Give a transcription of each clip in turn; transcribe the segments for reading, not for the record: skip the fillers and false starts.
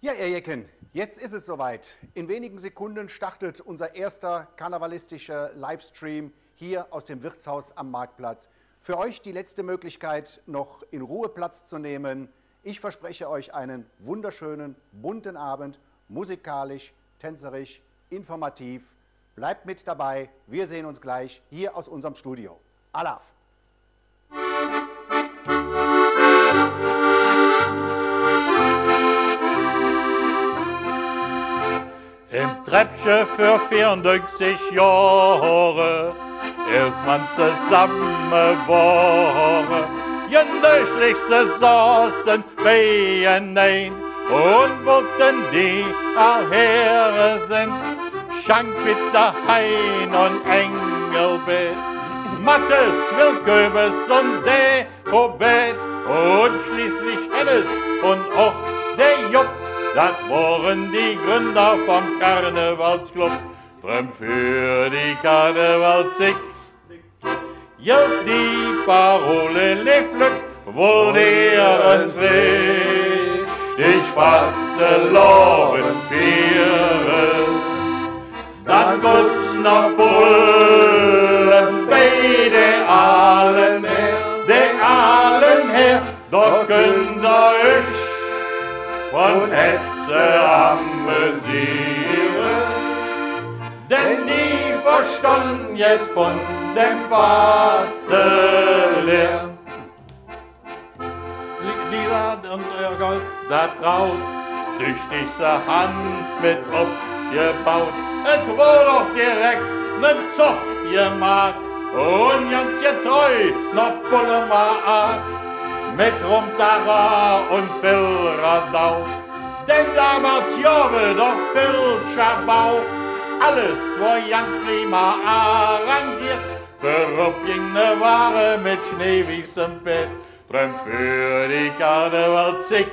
Ja, ihr Jecken, jetzt ist es soweit. In wenigen Sekunden startet unser erster karnevalistischer Livestream hier aus dem Wirtshaus am Marktplatz. Für euch die letzte Möglichkeit, noch in Ruhe Platz zu nehmen. Ich verspreche euch einen wunderschönen, bunten Abend, musikalisch, tänzerisch, informativ. Bleibt mit dabei, wir sehen uns gleich hier aus unserem Studio. Alaf! Im Treppchen für 94 Jahre ist man zusammen war. Genüchlichste saßen beieinander und wollten die allhere sind. Schank bitte Hein und Engelbett, Mattes, Wilköbes und der Hobet und schließlich Hennes und auch der Jupp. Das waren die Gründer vom Karnevalsclub, drum für die Karnevalzig. Gilt die Parole Leflück, wohl deren sich, ich fasse Loben führen. Dann gibt's noch Bullen bei der allen her, doch könnt ihr euch von Hetze amüsieren, denn die verstanden jetzt von dem Fasten leer. Lila und euer Gold, da traut, tüchtigste Hand mit abgebaut. Es war doch direkt ne Zoch gemacht und ganz getreu noch Bullermaat. Mit Rumtara und Villradau, denn damals Jahre doch viel Schabau. Alles war ganz prima arrangiert, für obgingene Ware mit schneeweißem Bett, drum für die Karnevalzig.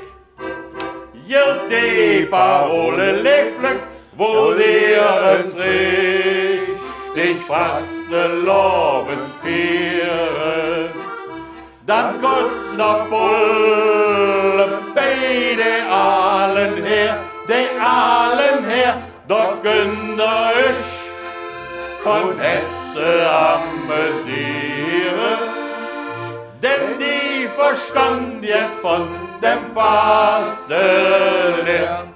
Gilt die Parole Leflück, wo deren sich, dich faste Loben führen. Dann kommt noch Bullen bei der allen her, doch könnt ihr euch von Hetze amüsieren, denn die verstand jetzt von dem Fasten leer.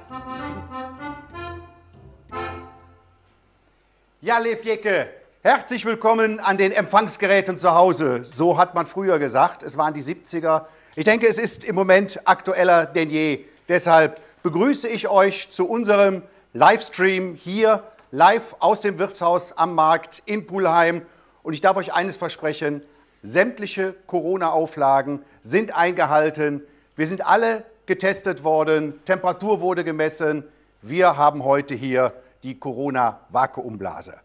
Ja, Lev Jecke, herzlich willkommen an den Empfangsgeräten zu Hause. So hat man früher gesagt, es waren die 70er. Ich denke, es ist im Moment aktueller denn je. Deshalb begrüße ich euch zu unserem Livestream hier live aus dem Wirtshaus am Markt in Pulheim. Und ich darf euch eines versprechen, sämtliche Corona-Auflagen sind eingehalten. Wir sind alle getestet worden, Temperatur wurde gemessen. Wir haben heute hier die Corona-Vakuumblase.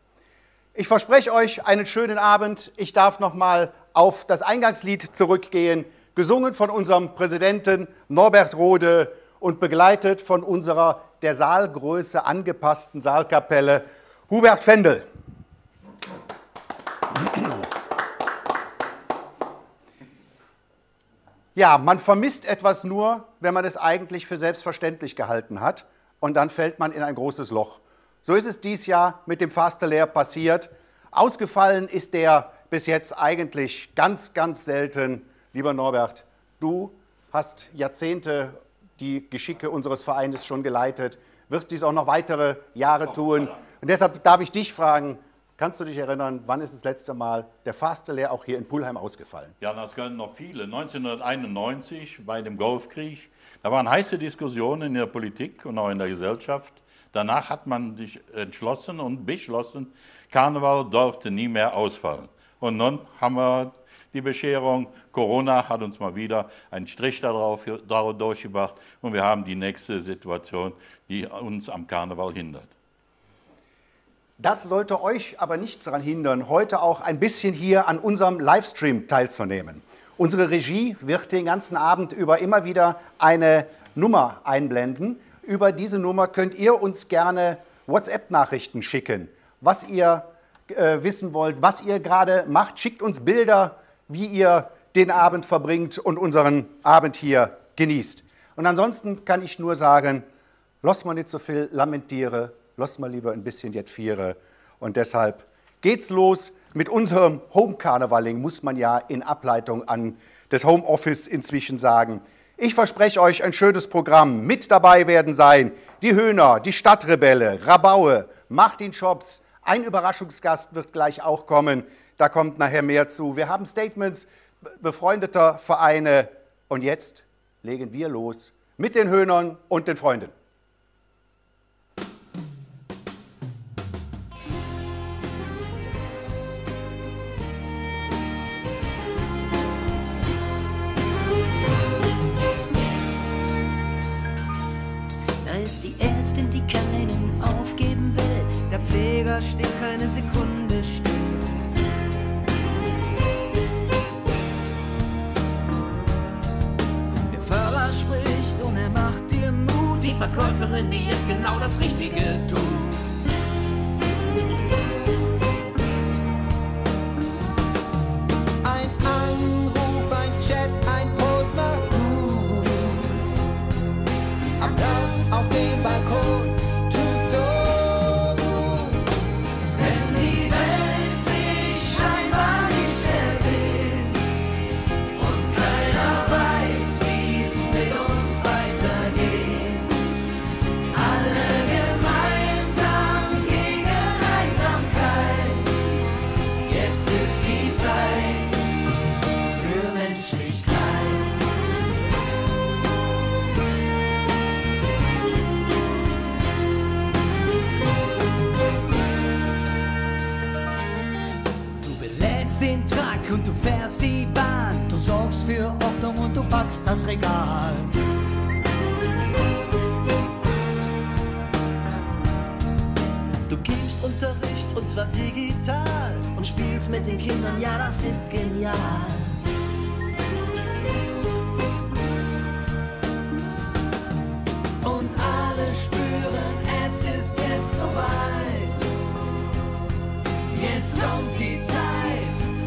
Ich verspreche euch einen schönen Abend. Ich darf noch mal auf das Eingangslied zurückgehen, gesungen von unserem Präsidenten Norbert Rode und begleitet von unserer der Saalgröße angepassten Saalkapelle Hubert Fendel. Ja, man vermisst etwas nur, wenn man es eigentlich für selbstverständlich gehalten hat und dann fällt man in ein großes Loch. So ist es dieses Jahr mit dem Fasteler passiert. Ausgefallen ist der bis jetzt eigentlich ganz, ganz selten. Lieber Norbert, du hast Jahrzehnte die Geschicke unseres Vereines schon geleitet, wirst dies auch noch weitere Jahre tun. Und deshalb darf ich dich fragen, kannst du dich erinnern, wann ist das letzte Mal der Fasteler auch hier in Pulheim ausgefallen? Ja, das können noch viele. 1991 bei dem Golfkrieg, da waren heiße Diskussionen in der Politik und auch in der Gesellschaft. Danach hat man sich entschlossen und beschlossen, Karneval durfte nie mehr ausfallen. Und nun haben wir die Bescherung, Corona hat uns mal wieder einen Strich darauf durchgebracht und wir haben die nächste Situation, die uns am Karneval hindert. Das sollte euch aber nicht daran hindern, heute auch ein bisschen hier an unserem Livestream teilzunehmen. Unsere Regie wird den ganzen Abend über immer wieder eine Nummer einblenden. Über diese Nummer könnt ihr uns gerne WhatsApp-Nachrichten schicken, was ihr wissen wollt, was ihr gerade macht. Schickt uns Bilder, wie ihr den Abend verbringt und unseren Abend hier genießt. Und ansonsten kann ich nur sagen, lass mal nicht so viel lamentiere, lass mal lieber ein bisschen jetfiere. Und deshalb geht's los mit unserem Home-Karnevaling, muss man ja in Ableitung an das Homeoffice inzwischen sagen. Ich verspreche euch ein schönes Programm. Mit dabei werden sein die Höhner, die Stadtrebelle, Rabaue, Martin Schops. Ein Überraschungsgast wird gleich auch kommen. Da kommt nachher mehr zu. Wir haben Statements befreundeter Vereine. Und jetzt legen wir los mit den Höhnern und den Freunden. Die Ärztin, die keinen aufgeben will, der Pfleger steht keine Sekunde still. Der Fahrer spricht und er macht dir Mut, die Verkäuferin, die jetzt genau das Richtige tut. Ein Anruf, ein Chat, ein Postman, Applaus auf dem Balkon tut so gut. Wenn die Welt sich scheinbar nicht mehr dreht und keiner weiß, wie es mit uns weitergeht. Alle gemeinsam gegen Einsamkeit. Jetzt ist die Zeit für Menschlichkeit. Den Truck und du fährst die Bahn, du sorgst für Ordnung und du packst das Regal. Du gibst Unterricht und zwar digital und spielst mit den Kindern, ja das ist genial. Und alle spüren, es ist jetzt soweit. Jetzt kommt die Zeit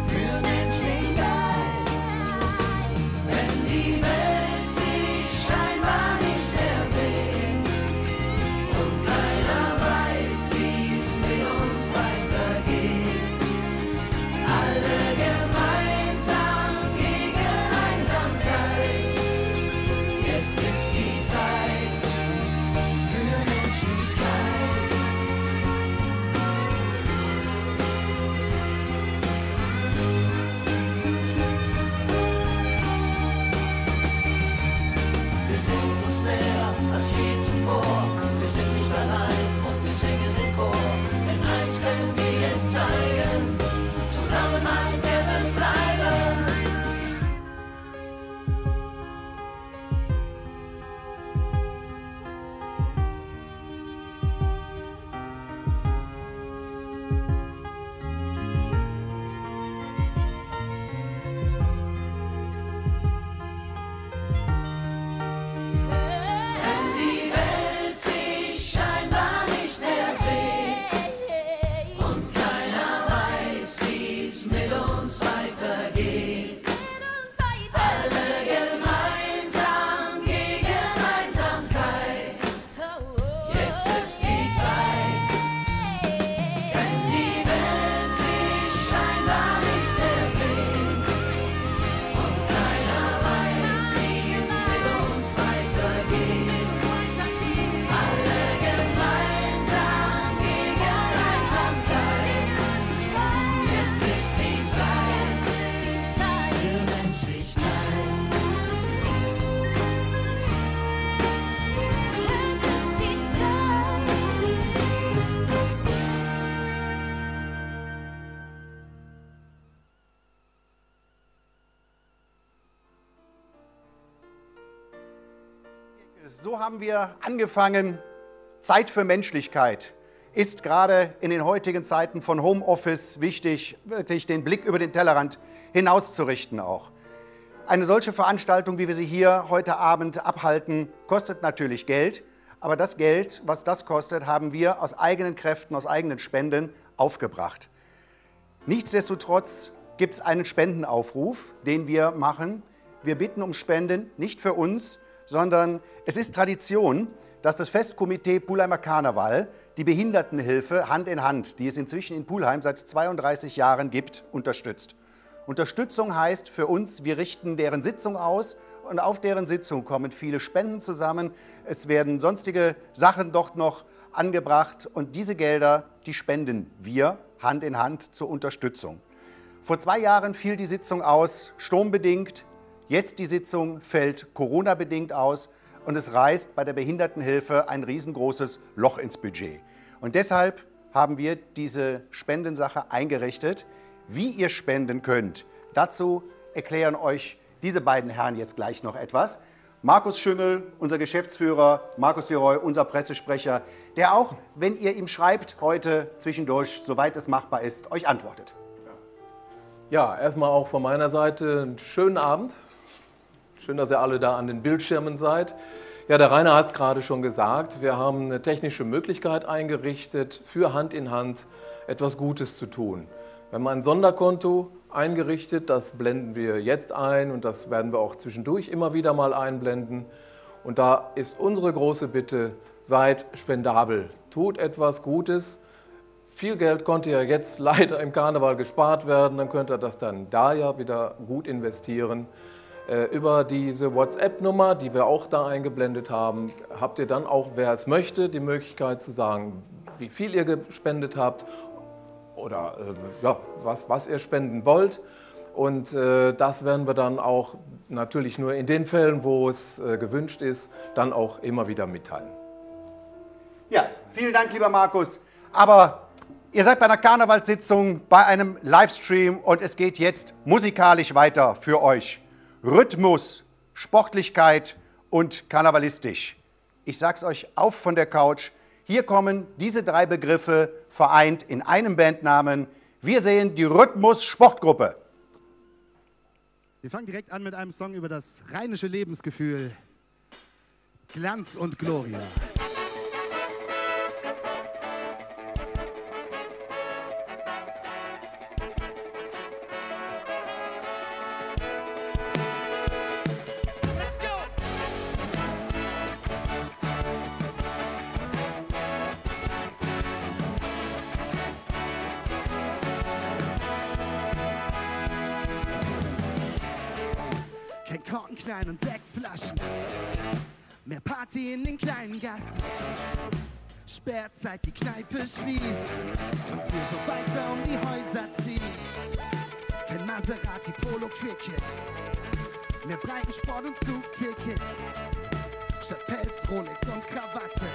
für Menschlichkeit. Wenn die Welt sich scheinbar nicht mehr dreht und keiner weiß, wie es mit uns weitergeht. Alle gemeinsam gegen Einsamkeit. Jetzt ist die Zeit für Menschlichkeit. Als je zuvor. Wir sind nicht allein und wir singen den Chor. Denn eins können wir jetzt zeigen: Zusammenhalt werden bleiben. So haben wir angefangen. Zeit für Menschlichkeit ist gerade in den heutigen Zeiten von Homeoffice wichtig, wirklich den Blick über den Tellerrand hinauszurichten auch. Eine solche Veranstaltung, wie wir sie hier heute Abend abhalten, kostet natürlich Geld. Aber das Geld, was das kostet, haben wir aus eigenen Kräften, aus eigenen Spenden aufgebracht. Nichtsdestotrotz gibt es einen Spendenaufruf, den wir machen. Wir bitten um Spenden, nicht für uns, sondern es ist Tradition, dass das Festkomitee Pulheimer Karneval die Behindertenhilfe Hand in Hand, die es inzwischen in Pulheim seit 32 Jahren gibt, unterstützt. Unterstützung heißt für uns, wir richten deren Sitzung aus und auf deren Sitzung kommen viele Spenden zusammen. Es werden sonstige Sachen dort noch angebracht und diese Gelder, die spenden wir Hand in Hand zur Unterstützung. Vor 2 Jahren fiel die Sitzung aus, sturmbedingt. Jetzt die Sitzung fällt Corona-bedingt aus und es reißt bei der Behindertenhilfe ein riesengroßes Loch ins Budget. Und deshalb haben wir diese Spendensache eingerichtet. Wie ihr spenden könnt, dazu erklären euch diese beiden Herren jetzt gleich noch etwas. Markus Schüngel, unser Geschäftsführer, Markus Leroy, unser Pressesprecher, der auch, wenn ihr ihm schreibt, heute zwischendurch, soweit es machbar ist, euch antwortet. Ja, erstmal auch von meiner Seite einen schönen Abend. Schön, dass ihr alle da an den Bildschirmen seid. Ja, der Rainer hat es gerade schon gesagt, wir haben eine technische Möglichkeit eingerichtet, für Hand in Hand etwas Gutes zu tun. Wir haben ein Sonderkonto eingerichtet, das blenden wir jetzt ein und das werden wir auch zwischendurch immer wieder mal einblenden. Und da ist unsere große Bitte, seid spendabel, tut etwas Gutes. Viel Geld konnte ja jetzt leider im Karneval gespart werden, dann könnt ihr das dann da ja wieder gut investieren. Über diese WhatsApp-Nummer, die wir auch da eingeblendet haben, habt ihr dann auch, wer es möchte, die Möglichkeit zu sagen, wie viel ihr gespendet habt oder ja, was ihr spenden wollt. Und das werden wir dann auch natürlich nur in den Fällen, wo es gewünscht ist, dann auch immer wieder mitteilen. Ja, vielen Dank, lieber Markus. Aber ihr seid bei einer Karnevalssitzung, bei einem Livestream und es geht jetzt musikalisch weiter für euch. Rhythmus, Sportlichkeit und karnevalistisch. Ich sag's euch auf von der Couch. Hier kommen diese 3 Begriffe vereint in einem Bandnamen. Wir sehen die Rhythmus-Sportgruppe. Wir fangen direkt an mit einem Song über das rheinische Lebensgefühl. Glanz und Gloria. Kein Korkenknallen und Sektflaschen, mehr Party in den kleinen Gassen. Sperrzeit, die Kneipe schließt und wir so weiter um die Häuser ziehen. Kein Maserati, Polo, Cricket, mehr Breitensport und Zugtickets. Statt Pelz, Rolex und Krawatte,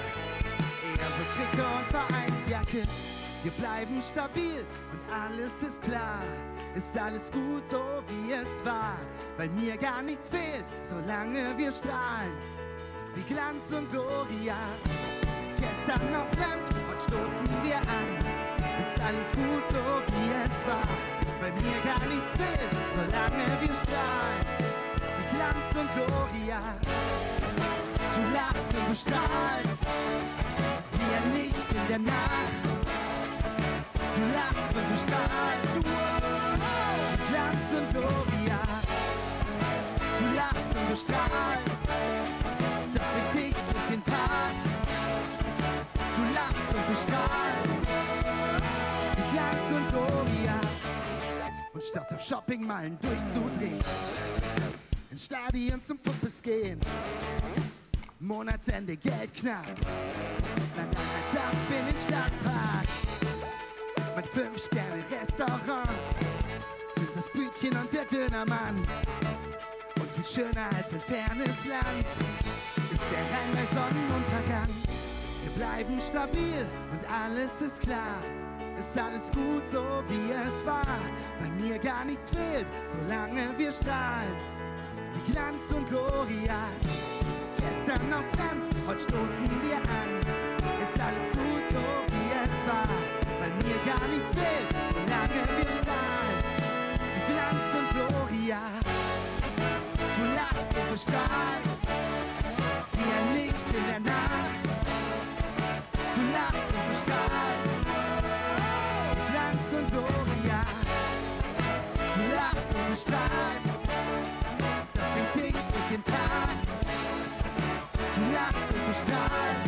eher so Trikot und Vereinsjacke. Wir bleiben stabil und alles ist klar. Ist alles gut so wie es war, weil mir gar nichts fehlt, solange wir strahlen wie Glanz und Gloria. Gestern noch fremd, heute stoßen wir an. Ist alles gut so wie es war, weil mir gar nichts fehlt, solange wir strahlen wie Glanz und Gloria. Du lachst und du strahlst wie ein Licht in der Nacht. Du lachst und du strahlst wie Glanz und Gloria. Du lachst und du strahlst, das bringt dich durch den Tag. Du lachst und du strahlst wie Glanz und Gloria. Und statt auf Shoppingmeilen durchzudrehen, in Stadien zum Football gehen, Monatsende Geld knapp, dann ein Tag in den Stadtpark. Mein 5-Sterne-Restaurant sind das Brötchen und der Dönermann. Und viel schöner als ein fernes Land ist der Rhein bei Sonnenuntergang. Wir bleiben stabil und alles ist klar. Ist alles gut so wie es war, weil mir gar nichts fehlt, solange wir strahlen wie Glanz und Gloria. Gestern noch fremd, heute stoßen wir an. Ist alles gut so wie es war, weil mir gar nichts fehlt, solange wir strahlen wie Glanz und Gloria. Du lachst und du strahlst wie ein Licht in der Nacht. Du lachst und du strahlst wie Glanz und Gloria. Du lachst und du strahlst, das bringt dich durch den Tag. Du lachst und du strahlst,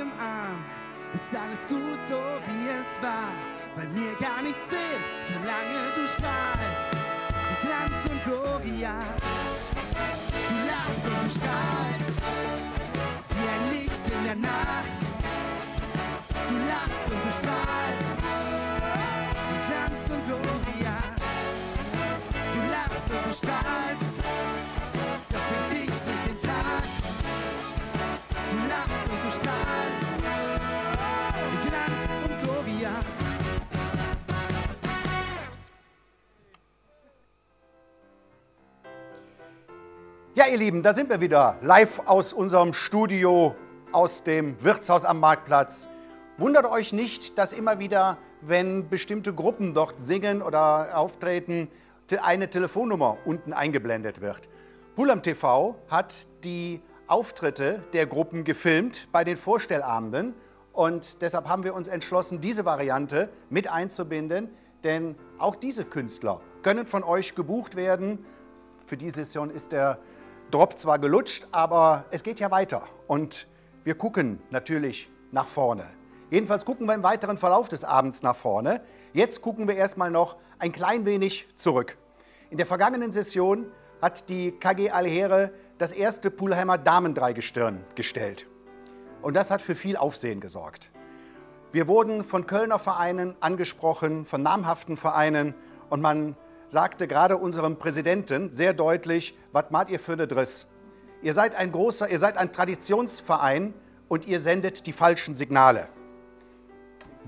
deinem Arm ist alles gut so wie es war, weil mir gar nichts fehlt, solange du strahlst, wie Glanz und Gloria. Du lachst und du strahlst, wie ein Licht in der Nacht. Du lachst und du strahlst, wie Glanz und Gloria. Du lachst und du strahlst, das bringt dich durch den Tag. Du lachst und du strahlst, wie Glanz und Gloria. Ja, ihr Lieben, da sind wir wieder, live aus unserem Studio, aus dem Wirtshaus am Marktplatz. Wundert euch nicht, dass immer wieder, wenn bestimmte Gruppen dort singen oder auftreten, eine Telefonnummer unten eingeblendet wird. Pullheim TV hat die Auftritte der Gruppen gefilmt bei den Vorstellabenden und deshalb haben wir uns entschlossen, diese Variante mit einzubinden, denn auch diese Künstler können von euch gebucht werden. Für die Session ist der Drop zwar gelutscht, aber es geht ja weiter und wir gucken natürlich nach vorne. Jedenfalls gucken wir im weiteren Verlauf des Abends nach vorne. Jetzt gucken wir erstmal noch ein klein wenig zurück. In der vergangenen Session hat die KG Alhere das erste Pulheimer Damendreigestirn gestellt. Und das hat für viel Aufsehen gesorgt. Wir wurden von Kölner Vereinen angesprochen, von namhaften Vereinen und man sagte gerade unserem Präsidenten sehr deutlich, was macht ihr für eine Driss? Ihr seid ein Traditionsverein und ihr sendet die falschen Signale.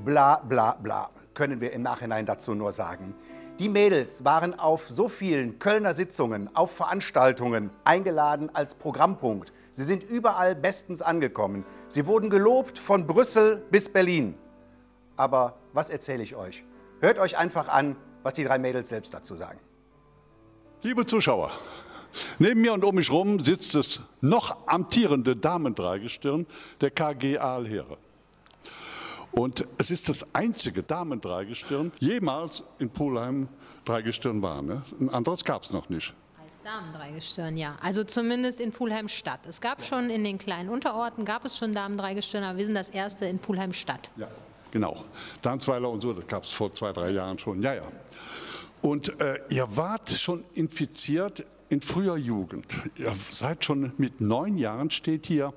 Bla bla bla, können wir im Nachhinein dazu nur sagen. Die Mädels waren auf so vielen Kölner Sitzungen, auf Veranstaltungen eingeladen als Programmpunkt. Sie sind überall bestens angekommen. Sie wurden gelobt von Brüssel bis Berlin. Aber was erzähle ich euch? Hört euch einfach an, was die drei Mädels selbst dazu sagen. Liebe Zuschauer, neben mir und um mich herum sitzt das noch amtierende Damendreigestirn der KG Alhere. Und es ist das einzige Damendreigestirn jemals in Pulheim Dreigestirn war. Ne? Ein anderes gab es noch nicht. Als Damendreigestirn, ja. Also zumindest in Pulheim Stadt. Es gab schon in den kleinen Unterorten, gab es schon Damendreigestirn, aber wir sind das erste in Pulheim Stadt. Ja, genau. Danzweiler und so, das gab es vor 2, 3 Jahren schon. Ja, ja. Und ihr wart schon infiziert in früher Jugend. Ihr seid schon mit 9 Jahren, steht hier,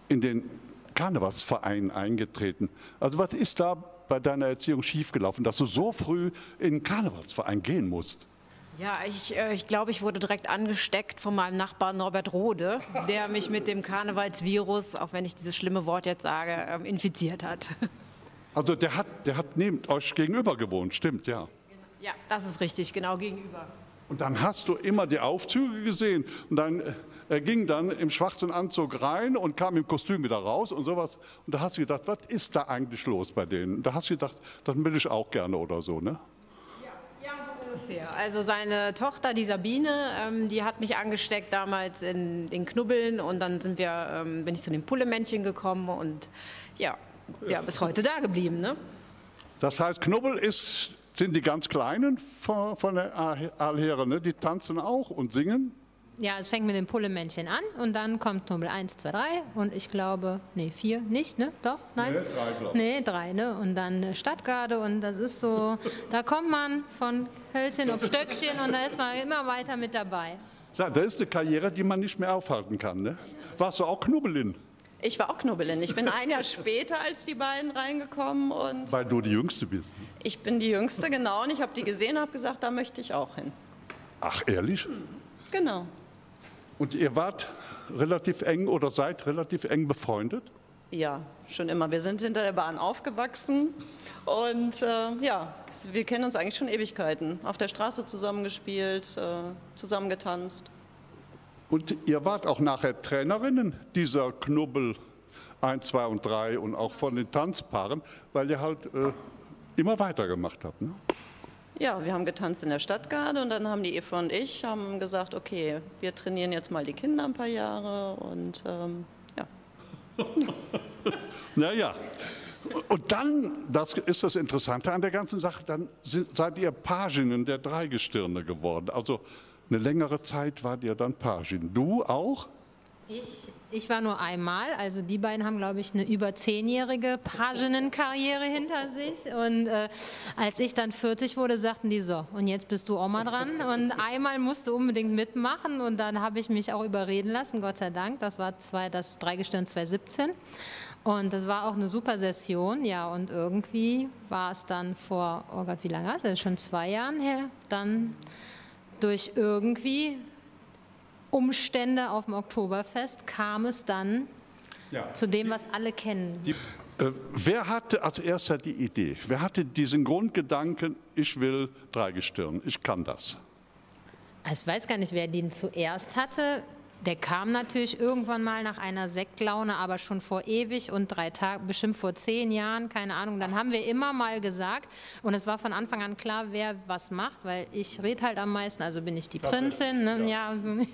in den Karnevalsverein eingetreten. Also was ist da bei deiner Erziehung schiefgelaufen, dass du so früh in den Karnevalsverein gehen musst? Ja, ich glaube, ich wurde direkt angesteckt von meinem Nachbarn Norbert Rode, der mich mit dem Karnevalsvirus, auch wenn ich dieses schlimme Wort jetzt sage, infiziert hat. Also der hat neben euch gegenüber gewohnt, stimmt, ja. Ja, das ist richtig, genau gegenüber. Und dann hast du immer die Aufzüge gesehen und dann er ging dann im schwarzen Anzug rein und kam im Kostüm wieder raus und sowas. Und da hast du gedacht, was ist da eigentlich los bei denen? Da hast du gedacht, das will ich auch gerne oder so, ne? Ja, so ungefähr. Also seine Tochter, die Sabine, die hat mich angesteckt damals in den Knubbeln und dann bin ich zu den Pullemännchen gekommen und ja, bis heute da geblieben, ne? Das heißt, Knubbel sind die ganz Kleinen von der Alhere, ne? Die tanzen auch und singen? Ja, es fängt mit dem Pullemännchen an und dann kommt Knubbel 1, 2, 3 und ich glaube, nee, 4 nicht, ne? Doch? Nein? Nee, 3, glaube ich. Nee, 3, ne? Und dann Stadtgarde und das ist so, da kommt man von Hölzchen auf Stöckchen und da ist man immer weiter mit dabei. Ja, das ist eine Karriere, die man nicht mehr aufhalten kann, ne? Warst du auch Knubbelin? Ich war auch Knubbelin. Ich bin ein Jahr später als die beiden reingekommen. Und weil du die Jüngste bist. Ich bin die Jüngste, genau. Und ich habe die gesehen und habe gesagt, da möchte ich auch hin. Ach, ehrlich? Genau. Und ihr wart relativ eng oder seid relativ eng befreundet? Ja, schon immer. Wir sind hinter der Bahn aufgewachsen und ja, wir kennen uns eigentlich schon Ewigkeiten. Auf der Straße zusammengespielt, zusammen getanzt. Und ihr wart auch nachher Trainerinnen dieser Knubbel 1, 2 und 3 und auch von den Tanzpaaren, weil ihr halt immer weitergemacht habt, ne? Ja, wir haben getanzt in der Stadtgarde und dann haben die Eva und ich haben gesagt, okay, wir trainieren jetzt mal die Kinder ein paar Jahre und ja. Naja, und dann, das ist das Interessante an der ganzen Sache, dann seid ihr Paginnen der Dreigestirne geworden. Also eine längere Zeit wart ihr dann Pagin. Du auch? Ich war nur einmal, also die beiden haben, glaube ich, eine über 10-jährige Paginnenkarriere hinter sich und als ich dann 40 wurde, sagten die so, und jetzt bist du auch mal dran und einmal musst du unbedingt mitmachen und dann habe ich mich auch überreden lassen, Gott sei Dank, das war das Dreigestirn 2017 und das war auch eine super Session, ja, und irgendwie war es dann vor, oh Gott, wie lange war es, das ist schon 2 Jahren her, dann durch irgendwie Umstände auf dem Oktoberfest kam es dann zu dem, was alle kennen. Wer hatte als erster die Idee? Wer hatte diesen Grundgedanken, ich will Dreigestirn, ich kann das? Ich weiß gar nicht, wer den zuerst hatte. Der kam natürlich irgendwann mal nach einer Sektlaune, aber schon vor ewig und 3 Tagen, bestimmt vor 10 Jahren, keine Ahnung. Dann haben wir immer mal gesagt, und es war von Anfang an klar, wer was macht, weil ich rede halt am meisten, also bin ich die Prinzin. Ne? Ja. Und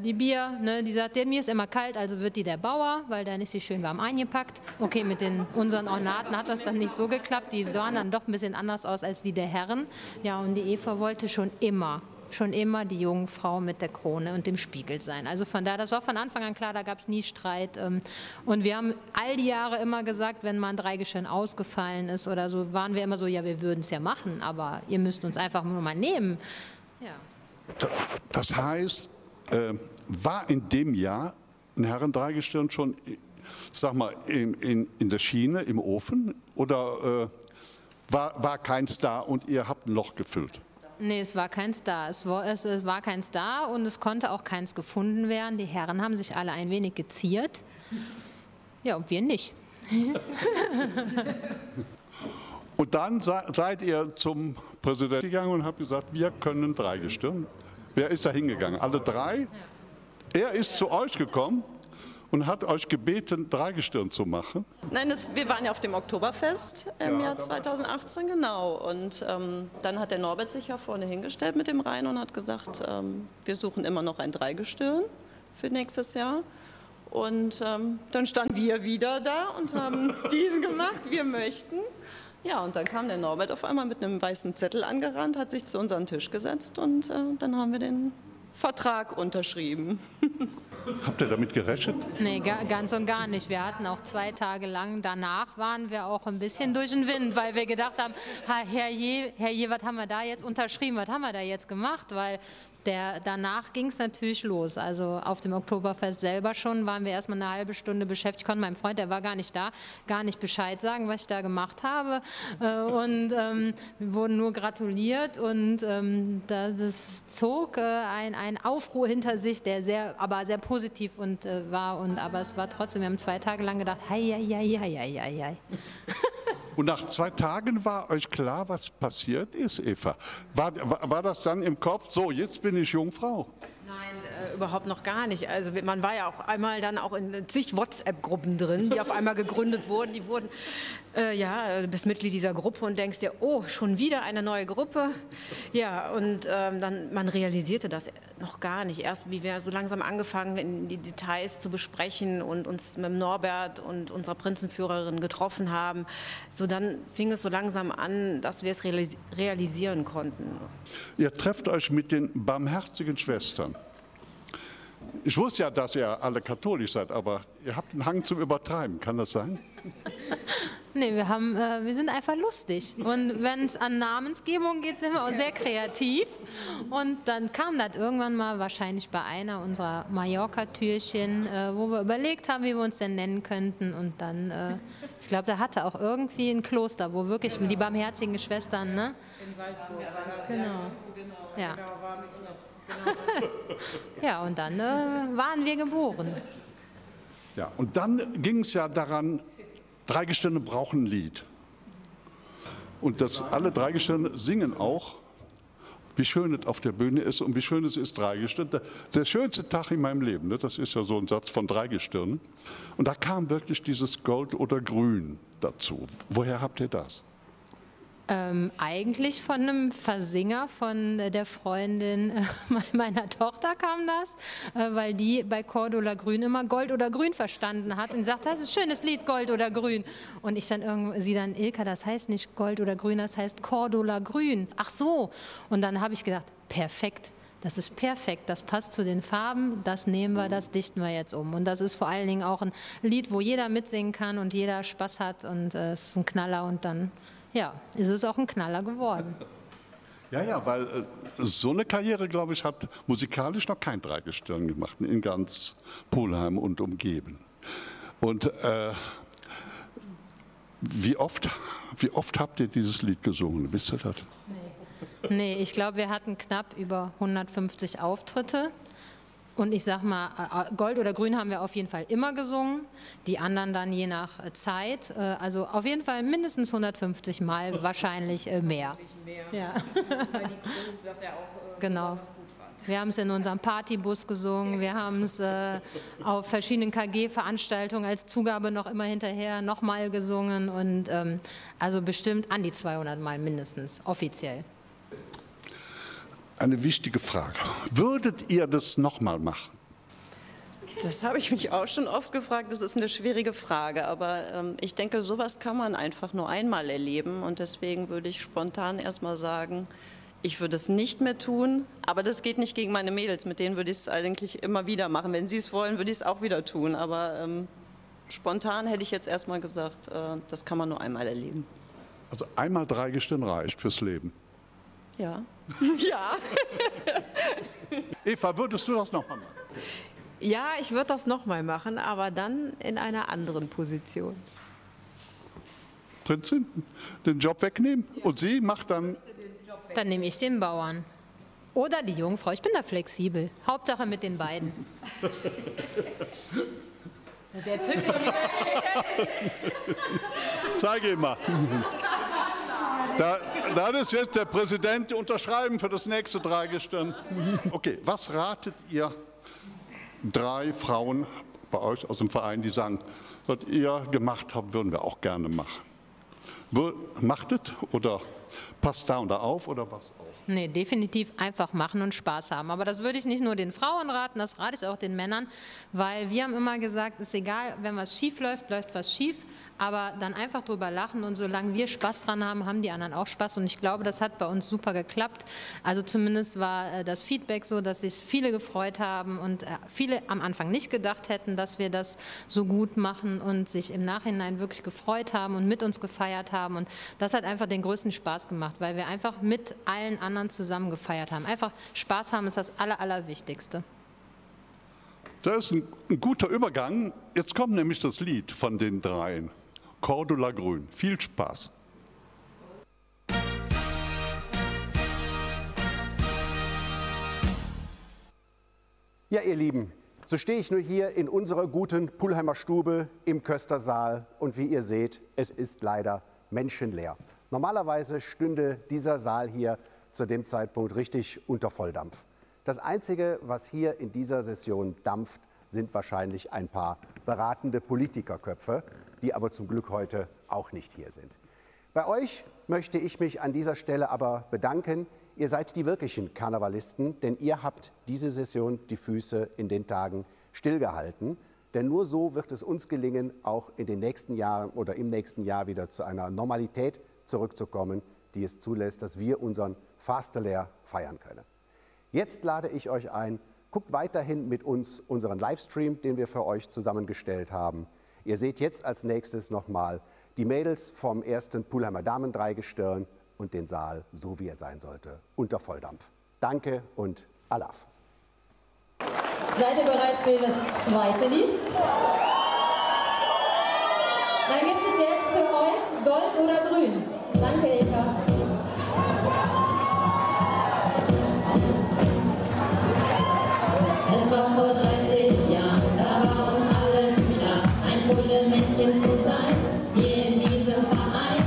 die Bier, ne, die sagt, mir ist immer kalt, also wird die der Bauer, weil dann ist sie schön warm eingepackt. Okay, mit unseren Ornaten hat das dann nicht so geklappt, die sahen dann doch ein bisschen anders aus als die der Herren. Ja, und die Eva wollte schon immer die Jungfrau mit der Krone und dem Spiegel sein. Also von daher, das war von Anfang an klar, da gab es nie Streit. Und wir haben all die Jahre immer gesagt, wenn mal ein Dreigestirn ausgefallen ist oder so, waren wir immer so, ja, wir würden es ja machen, aber ihr müsst uns einfach nur mal nehmen. Ja. Das heißt, war in dem Jahr ein Herrendreigestirn schon, sag mal, in der Schiene, im Ofen oder war keins da und ihr habt ein Loch gefüllt? Nee, es war keins da. Es war keins da und es konnte auch keins gefunden werden. Die Herren haben sich alle ein wenig geziert. Ja, und wir nicht. Und dann seid ihr zum Präsidenten gegangen und habt gesagt, wir können Dreigestirn. Wer ist da hingegangen? Alle 3? Er ist zu euch gekommen und hat euch gebeten, Dreigestirn zu machen. Nein, wir waren ja auf dem Oktoberfest im Jahr 2018, genau. Und dann hat der Norbert sich ja vorne hingestellt mit dem Rhein und hat gesagt, wir suchen immer noch ein Dreigestirn für nächstes Jahr. Und dann standen wir wieder da und haben diesen gemacht, wir möchten. Ja, und dann kam der Norbert auf einmal mit einem weißen Zettel angerannt, hat sich zu unserem Tisch gesetzt und dann haben wir den Vertrag unterschrieben. Habt ihr damit gerechnet? Nee, ganz und gar nicht. Wir hatten auch 2 Tage lang, danach waren wir auch ein bisschen durch den Wind, weil wir gedacht haben, Herrje, was haben wir da jetzt unterschrieben, was haben wir da jetzt gemacht? Weil danach ging es natürlich los. Also auf dem Oktoberfest selber schon waren wir erstmal eine halbe Stunde beschäftigt. Ich konnte meinem Freund, der war gar nicht da, gar nicht Bescheid sagen, was ich da gemacht habe. Und wir wurden nur gratuliert und das zog ein Aufruhr hinter sich, der aber sehr positiv war. Aber es war trotzdem, wir haben 2 Tage lang gedacht, hei. Und nach 2 Tagen war euch klar, was passiert ist, Eva? War das dann im Kopf, so, jetzt bin ich Jungfrau? Nein, überhaupt noch gar nicht. Also man war ja auch einmal dann auch in zig WhatsApp-Gruppen drin, die auf einmal gegründet wurden. Die wurden, du bist Mitglied dieser Gruppe und denkst dir, oh, schon wieder eine neue Gruppe. Ja, und dann, man realisierte das noch gar nicht. Erst wie wir so langsam angefangen, in die Details zu besprechen und uns mit Norbert und unserer Prinzenführerin getroffen haben, so dann fing es so langsam an, dass wir es realisieren konnten. Ihr trefft euch mit den barmherzigen Schwestern. Ich wusste ja, dass ihr alle katholisch seid, aber ihr habt einen Hang zum Übertreiben. Kann das sein? Nee, wir sind einfach lustig. Und wenn es an Namensgebung geht, sind wir auch sehr kreativ. Und dann kam das irgendwann mal wahrscheinlich bei einer unserer Mallorca-Türchen, wo wir überlegt haben, wie wir uns denn nennen könnten. Und dann, ich glaube, da hatte auch irgendwie ein Kloster, wo wirklich die barmherzigen Schwestern, ne? In Salzburg. Genau. Ja. Ja, und dann waren wir geboren. Ja, und dann ging es ja daran, Dreigestirne brauchen ein Lied. Und alle Dreigestirne singen auch, wie schön es auf der Bühne ist und wie schön es ist, Dreigestirn. Der schönste Tag in meinem Leben, ne? Das ist ja so ein Satz von Dreigestirnen. Und da kam wirklich dieses Gold oder Grün dazu. Woher habt ihr das? Eigentlich von einem Versinger von der Freundin meiner Tochter kam das, weil die bei Cordula Grün immer Gold oder Grün verstanden hat und sagt, das ist ein schönes Lied, Gold oder Grün. Und sie dann, Ilka, das heißt nicht Gold oder Grün, das heißt Cordula Grün. Ach so. Und dann habe ich gedacht, perfekt. das ist perfekt, das passt zu den Farben, das nehmen wir, das dichten wir jetzt um. Und das ist vor allen Dingen auch ein Lied, wo jeder mitsingen kann und jeder Spaß hat und es ist ein Knaller und dann, ja, ist es auch ein Knaller geworden. Ja, ja, weil so eine Karriere, glaube ich, hat musikalisch noch kein Dreigestirn gemacht in ganz Pulheim und Umgeben. Und wie oft habt ihr dieses Lied gesungen? Wisst ihr das? Nee, ich glaube, wir hatten knapp über 150 Auftritte. Und ich sag mal, Gold oder Grün haben wir auf jeden Fall immer gesungen. Die anderen dann je nach Zeit. Also auf jeden Fall mindestens 150 Mal, wahrscheinlich mehr. Ja. Weil die Crew das ja auch genau. besonders gut fand. Wir haben es in unserem Partybus gesungen, wir haben es auf verschiedenen KG-Veranstaltungen als Zugabe noch immer hinterher nochmal gesungen und also bestimmt an die 200 Mal mindestens, offiziell. Eine wichtige Frage. Würdet ihr das nochmal machen? Das habe ich mich auch schon oft gefragt. Das ist eine schwierige Frage. Aber ich denke, sowas kann man einfach nur einmal erleben. Und deswegen würde ich spontan erstmal sagen, ich würde es nicht mehr tun. Aber das geht nicht gegen meine Mädels. Mit denen würde ich es eigentlich immer wieder machen. Wenn sie es wollen, würde ich es auch wieder tun. Aber spontan hätte ich jetzt erstmal gesagt, das kann man nur einmal erleben. Also einmal Dreigestirn reicht fürs Leben. Ja. Ja. Eva, würdest du das nochmal machen? Ja, ich würde das nochmal machen, aber dann in einer anderen Position. Prinzin, den Job wegnehmen und sie macht dann... Dann nehme ich den Bauern. Oder die Jungfrau, ich bin da flexibel. Hauptsache mit den beiden. Der zückt schon wieder. Zeige ihm mal. Da ist jetzt der Präsident unterschreiben für das nächste Dreigestirn. Okay, was ratet ihr 3 Frauen bei euch aus dem Verein, die sagen, was ihr gemacht habt, würden wir auch gerne machen? Macht es oder passt da und da auf oder was auch? Nee, definitiv einfach machen und Spaß haben. Aber das würde ich nicht nur den Frauen raten, das rate ich auch den Männern, weil wir haben immer gesagt, es ist egal, wenn was schief läuft, läuft was schief, aber dann einfach drüber lachen und solange wir Spaß dran haben, haben die anderen auch Spaß und ich glaube, das hat bei uns super geklappt. Also zumindest war das Feedback so, dass sich viele gefreut haben und viele am Anfang nicht gedacht hätten, dass wir das so gut machen und sich im Nachhinein wirklich gefreut haben und mit uns gefeiert haben und das hat einfach den größten Spaß gemacht, weil wir einfach mit allen anderen zusammen gefeiert haben. Einfach Spaß haben ist das Allerwichtigste. Das ist ein guter Übergang. Jetzt kommt nämlich das Lied von den 3. Cordula Grün. Viel Spaß. Ja, ihr Lieben, so stehe ich nur hier in unserer guten Pulheimer Stube im Köstersaal und wie ihr seht, es ist leider menschenleer. Normalerweise stünde dieser Saal hier zu dem Zeitpunkt richtig unter Volldampf. Das Einzige, was hier in dieser Session dampft, sind wahrscheinlich ein paar beratende Politikerköpfe, die aber zum Glück heute auch nicht hier sind. Bei euch möchte ich mich an dieser Stelle aber bedanken. Ihr seid die wirklichen Karnevalisten, denn ihr habt diese Session die Füße in den Tagen stillgehalten. Denn nur so wird es uns gelingen, auch in den nächsten Jahren oder im nächsten Jahr wieder zu einer Normalität zurückzukommen, die es zulässt, dass wir unseren Fastelehr feiern können. Jetzt lade ich euch ein, guckt weiterhin mit uns unseren Livestream, den wir für euch zusammengestellt haben. Ihr seht jetzt als nächstes nochmal die Mädels vom ersten Pulheimer Damen-Dreigestirn und den Saal, so wie er sein sollte, unter Volldampf. Danke und Alaf. Seid ihr bereit für das zweite Lied? Dann gibt es jetzt für euch Gold oder Grün. Danke, Eva. Es war vor 30 Jahren, da war uns allen klar, ein Pullemännchen zu sein, hier in diesem Verein.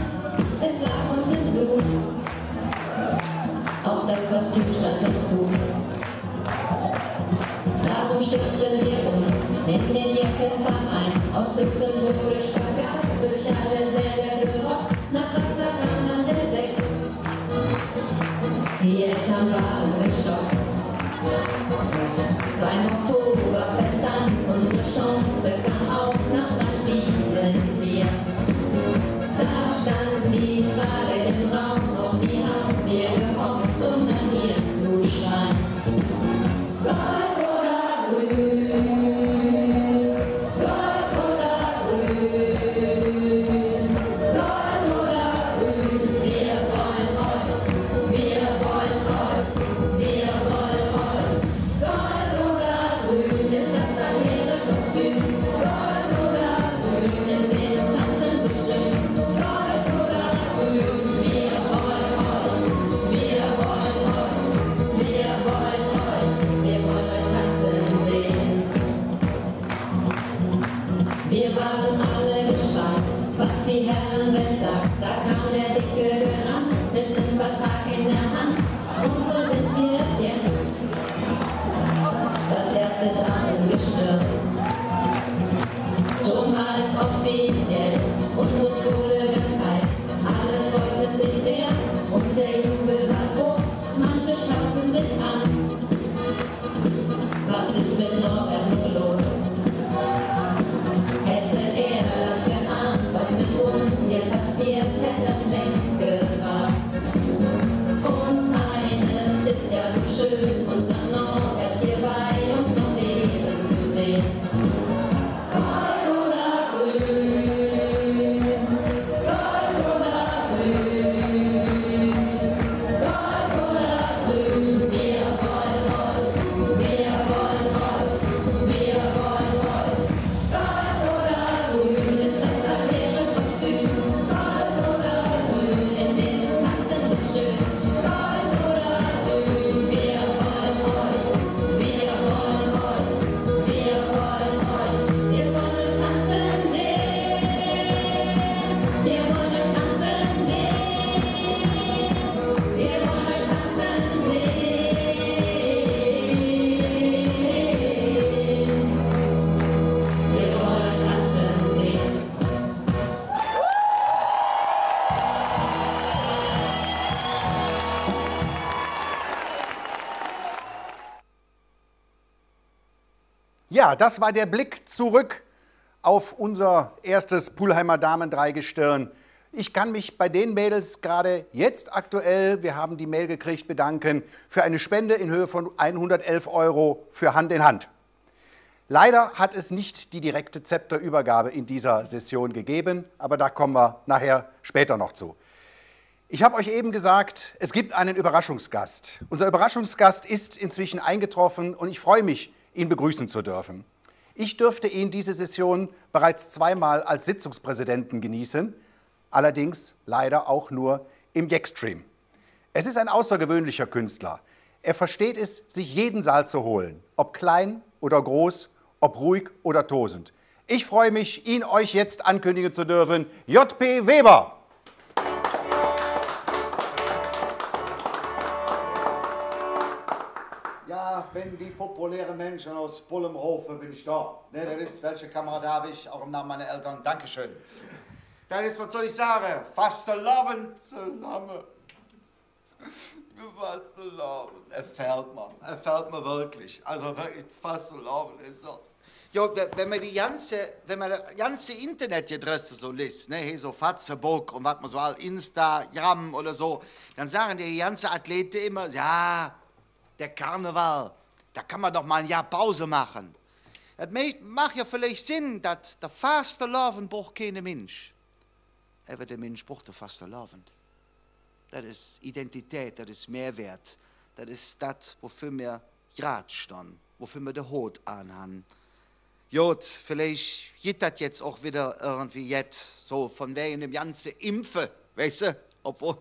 Es lag uns im Blut, auch das Kostüm stand uns zu. Darum stürzten wir uns in den Jackenverein, aus Hüpfen wurde Spagat, durch alle Säle gerockt, nach Wasser kam dann der Sekt. Die Eltern waren geschockt. Beim Oktoberfest an, unsere Chance kam auch, nach was spielen wir. Da stand die Frage im Raum, auf die haben wir gehofft, um dann hier zu schreien. waren alle gespannt, was die Herrenwelt sagt. Da kam der dicke ran, mit nem Vertrag in der Hand. Und so sind wir es jetzt, das erste Damengestirn. Schon war es offiziell und uns wurde ganz heiß. Alle freuten sich sehr und der Jubel war groß. Manche schauten sich an. Was ist mit Norbert nur los? Hätte er das geahnt, was mit uns hier passiert, hätte das längst gewarnt. Und eines ist ja so schön, unser Norbert hier bei uns noch leben zu sehen. Gold oder grün, Gold oder grün, Gold oder grün, wir wollen euch, wir wollen euch, wir wollen euch. Gold oder grün ist das leere Kostüm, Gold oder grün, in dem tanzen wir schön. Gold oder grün, wir wollen euch, wir wollen euch, wir wollen euch, wir wollen euch tanzen sehen, wir wollen euch tanzen sehen, wir wollen euch tanzen sehen, wir wollen euch tanzen sehen. Ja, das war der Blick zurück auf unser erstes Pulheimer Damen-Dreigestirn. Ich kann mich bei den Mädels gerade jetzt aktuell, wir haben die Mail gekriegt, bedanken für eine Spende in Höhe von 111 € für Hand in Hand. Leider hat es nicht die direkte Zepterübergabe in dieser Session gegeben, aber da kommen wir nachher später noch zu. Ich habe euch eben gesagt, es gibt einen Überraschungsgast. Unser Überraschungsgast ist inzwischen eingetroffen und ich freue mich, ihn begrüßen zu dürfen. Ich durfte ihn diese Session bereits zweimal als Sitzungspräsidenten genießen, allerdings leider auch nur im Jackstream. Es ist ein außergewöhnlicher Künstler. Er versteht es, sich jeden Saal zu holen, ob klein oder groß, ob ruhig oder tosend. Ich freue mich, ihn euch jetzt ankündigen zu dürfen, J.P. Weber. Ja, wenn die populären Menschen aus Pullem rufen, bin ich da. Ne, das ist, welche Kamera darf ich? Auch im Namen meiner Eltern. Dankeschön. Das ist, was soll ich sagen? Fastelovend zusammen. Fastelovend. Er fällt mir wirklich. Also wirklich, Fastelovend ist so. Jo, wenn man das ganze Internet hier draußen so liest, ne, hier so Facebook und was man so all Instagram oder so, dann sagen die ganzen Athleten immer, ja, der Karneval, da kann man doch mal ein Jahr Pause machen. Das macht ja vielleicht Sinn, dass der Fastelovend braucht kein Mensch. Aber der Mensch braucht der Fastelovend. Das ist Identität, das ist Mehrwert. Das ist das, wofür wir gerade stehen, wofür wir den Hut anhaben. Jod, vielleicht geht das jetzt auch wieder irgendwie jetzt, so von wegen dem ganzen Impfen, weißt du? Obwohl,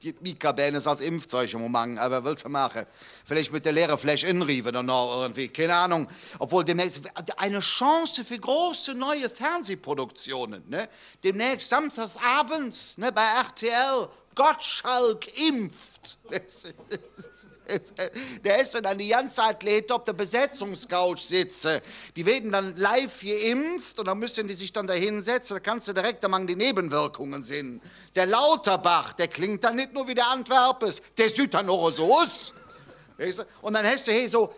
die Mika-Bäne ist als Impfzeug im Moment, aber willst du machen? Vielleicht mit der leeren Fläche inrieven oder noch irgendwie, keine Ahnung. Obwohl demnächst eine Chance für große neue Fernsehproduktionen, ne? Demnächst samstagsabends, ne, bei RTL, Gottschalk impft. Der ist dann die ganze Athleten auf der Besetzungscouch sitzen. Die werden dann live geimpft und dann müssen die sich dann da hinsetzen. Da kannst du direkt among die Nebenwirkungen sehen. Der Lauterbach, der klingt dann nicht nur wie der Antwerpes, der sieht dann auch so aus. Und dann hast du hier so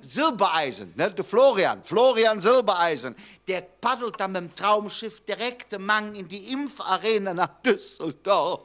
Silbereisen, ne? Der Florian Silbereisen, der paddelt dann mit dem Traumschiff direkt among in die Impfarena nach Düsseldorf.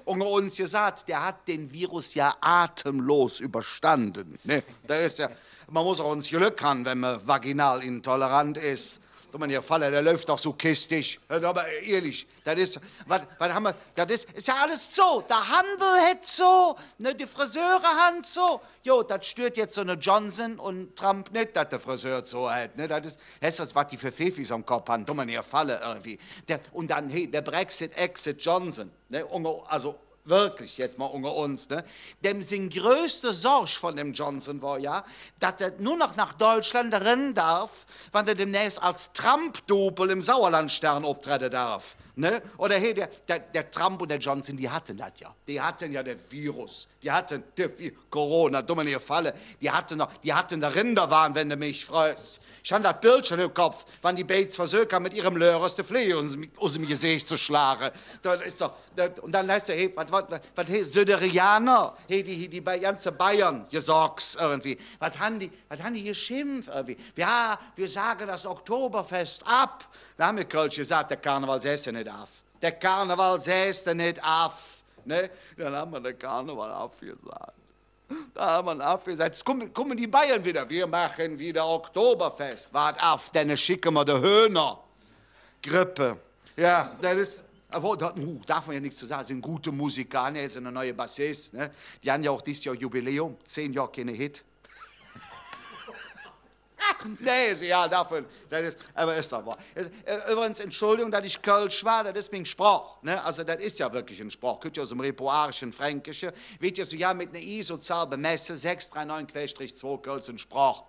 Unter uns gesagt, der hat den Virus ja atemlos überstanden. Ne? Das ist ja, man muss auch ins Glück haben, wenn man vaginal intolerant ist. Man hier Falle, der läuft doch so kistig. Aber ehrlich, das ist, was haben wir, das ist ja alles so. Der Handel hat so, ne, die Friseure haben so. Jo, das stört jetzt so eine Johnson und Trump nicht, dass der Friseur so hat. Ne? Das ist das, was die für Fefis am Kopf haben. Man hier Falle irgendwie. Und dann, hey, der Brexit, Exit Johnson. Ne? Also wirklich, jetzt mal unter uns, ne? Dem sein größte Sorge von dem Johnson war ja, dass er nur noch nach Deutschland rennen darf, wenn er demnächst als Trump-Dopel im Sauerlandstern auftreten darf. Ne? Oder hey, der Trump und der Johnson, die hatten das ja. Die hatten ja den Virus. Die hatten Corona, dumme in Falle. Die hatten der Rinderwahn, wenn du mich freust. Ich hatte das Bild schon im Kopf, wann die Bates versucht haben, mit ihrem Löhr aus der Flehe aus dem Gesicht zu schlagen. Und dann heißt er, hey, was heißt Söderianer? Hey, die ganze Bayern, ihr sagt's irgendwie. Was haben die geschimpft irgendwie? Ja, wir sagen das Oktoberfest ab. Da haben wir Kölsch gesagt, der Karneval säßt ja nicht auf. Der Karneval säßt ja nicht auf. Ne? Dann haben wir den Karneval abgesagt. Da haben wir abgesagt. Jetzt kommen die Bayern wieder. Wir machen wieder Oktoberfest. Wart auf, dann schicken wir die Höhner. Grippe. Ja, das ist... Aber darf man ja nichts zu sagen. Das sind gute Musiker, ne? Das sind eine neue Bassist. Ne? Die haben ja auch dieses Jahr Jubiläum. 10 Jahre keine Hit. Nee, ist ja davon. Aber ist doch wahr. Übrigens, Entschuldigung, dass ich Kölsch war, das ist mein Sprach. Ne? Also, das ist ja wirklich ein Sprach. Könnt ihr aus dem Repoarischen Fränkischen. Wird ihr so ja mit einer ISO-Zahl bemessen, 639-2 Kölsch ein Sprach.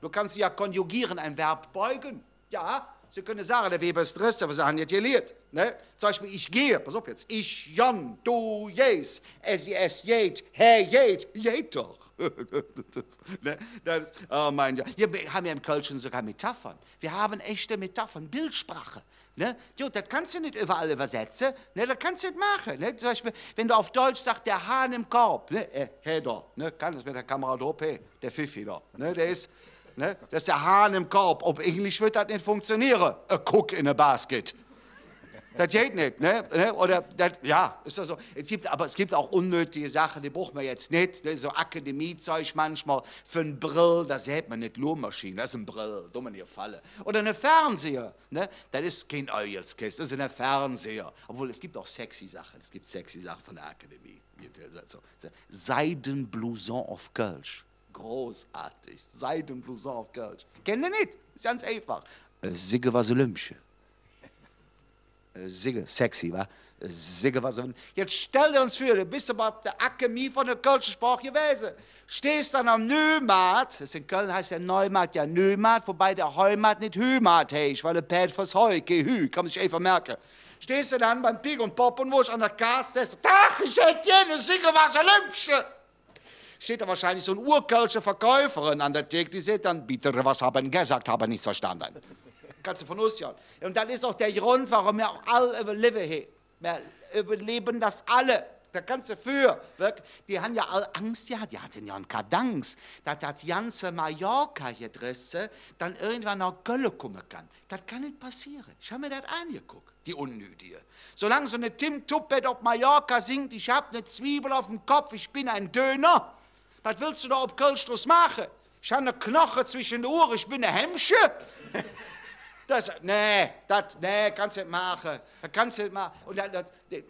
Du kannst ja konjugieren, ein Verb beugen. Ja, Sie können sagen, der Weber ist Drister, wir sagen jetzt gelehrt. Ne? Zum Beispiel, ich gehe, pass auf jetzt, ich, Jan, du, jes, es, jet, Herr, jet doch. Ne? Das, oh mein Gott. Wir haben ja im Kölschen sogar Metaphern. Wir haben echte Metaphern, Bildsprache. Ne? Jo, das kannst du nicht überall übersetzen. Ne? Das kannst du nicht machen. Ne? Zum Beispiel, wenn du auf Deutsch sagst, der Hahn im Korb. Ne? Hey da, ne? Kann das mit der Kamera drauf? Hey, der Pfiffi da. Ne? Der ist, ne? Das ist der Hahn im Korb. Auf Englisch wird das nicht funktionieren. A cook in a basket. Das geht nicht, ne? Oder, das, ja, ist das so. Aber es gibt auch unnötige Sachen, die braucht man jetzt nicht. Ne? So Akademiezeug manchmal für ein Brill, das hält man nicht Lohnmaschine, das ist ein Brill, dumm in ihr Falle. Oder eine Fernseher, ne? Das ist kein Euelskist, das ist ein Fernseher. Obwohl, es gibt auch sexy Sachen, es gibt sexy Sachen von der Akademie. Seidenblouson auf Kölsch, großartig, Seidenblouson auf Kölsch. Kennt ihr nicht? Ist ganz einfach. Sigge was Lümsche. Sigge, sexy, wa? Sigge was. Jetzt stell dir uns vor, du bist aber auf der Akademie von der Kölschen Sprache gewesen. Stehst dann am Neumarkt, das in Köln heißt der Neumarkt ja Neumarkt, wobei der Heumarkt nicht Hümarkt heißt, weil der Pät fürs Heu, Gehü, kann man sich einfach merken. Stehst du dann beim Pig und Pop und Wusch an der Kasse, sagst, Tag, ich hätte jene Sigge was Lümpsche. Steht da wahrscheinlich so eine urkölsche Verkäuferin an der Theke, die sagt dann, bitte, was haben gesagt, habe nichts verstanden. Kannst du von uns ja. Und das ist auch der Grund, warum wir auch alle überleben. Wir überleben das alle. Da kannst du für. Die haben ja alle Angst gehabt, die hatten ja einen Kadanz, dass das ganze Mallorca hier drüsse dann irgendwann nach Köln kommen kann. Das kann nicht passieren. Ich habe mir das angeguckt, die Unnötige. Solange so eine Tim Tuppet auf Mallorca singt, ich habe eine Zwiebel auf dem Kopf, ich bin ein Döner. Was willst du da auf Kölschstruss machen? Ich habe eine Knoche zwischen den Ohren, ich bin eine Hemmsche. Nee, kannst du nicht machen. Das kannst du nicht machen. Und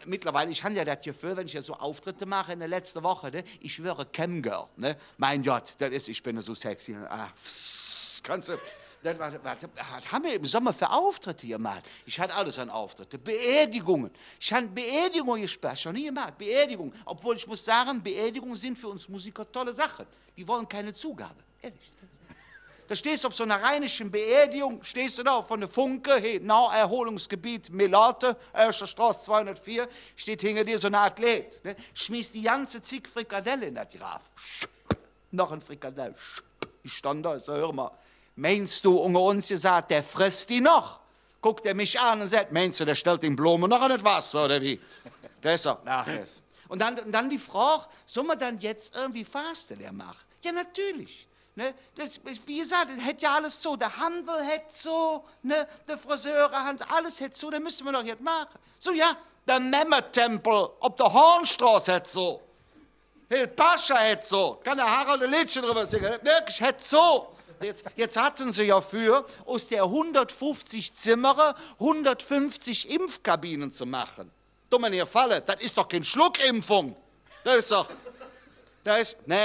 mittlerweile, ich habe ja das Gefühl, wenn ich ja so Auftritte mache in der letzten Woche, ne, ich schwöre, Camgirl, ne? Mein Gott, ich bin so sexy. Ach, kannst du... Was haben wir im Sommer für Auftritte gemacht? Ich hatte alles an Auftritte. Beerdigungen. Ich habe Beerdigungen gesperrt, schon nie gemacht. Beerdigungen. Obwohl ich muss sagen, Beerdigungen sind für uns Musiker tolle Sachen. Die wollen keine Zugabe. Ehrlich. Da stehst du auf so einer rheinischen Beerdigung, stehst du da von der Funke, hey, Naherholungsgebiet Melate, Erscher Straße 204, steht hinter dir so ein Athlet. Ne? Schmiest die ganze Zig Frikadelle in der Giraffe. Noch ein Frikadelle. Ich stand da, so hör mal. Meinst du, unter uns gesagt, der frisst die noch? Guckt er mich an und sagt, meinst du, der stellt den Blumen noch in das Wasser, oder wie? Das ist er. Ach, das. Und dann die Frage, soll man dann jetzt irgendwie Fasten machen? Ja, natürlich. Ne? Das, wie gesagt, das hätte ja alles so. Der Handel hätte so, ne? Der Friseure, alles hätte so, das müssten wir doch jetzt machen. So, ja, der Mehmet-Tempel ob der Hornstraße hätte so. Hey, Pascha hätte so. Kann der Harald ein Liedchen drüber singen? Wirklich hätte so. Jetzt hatten sie ja für, aus der 150 Zimmer 150 Impfkabinen zu machen. Dumm in ihr Falle, das ist doch keine Schluckimpfung. Das ist doch... Da ist, nee,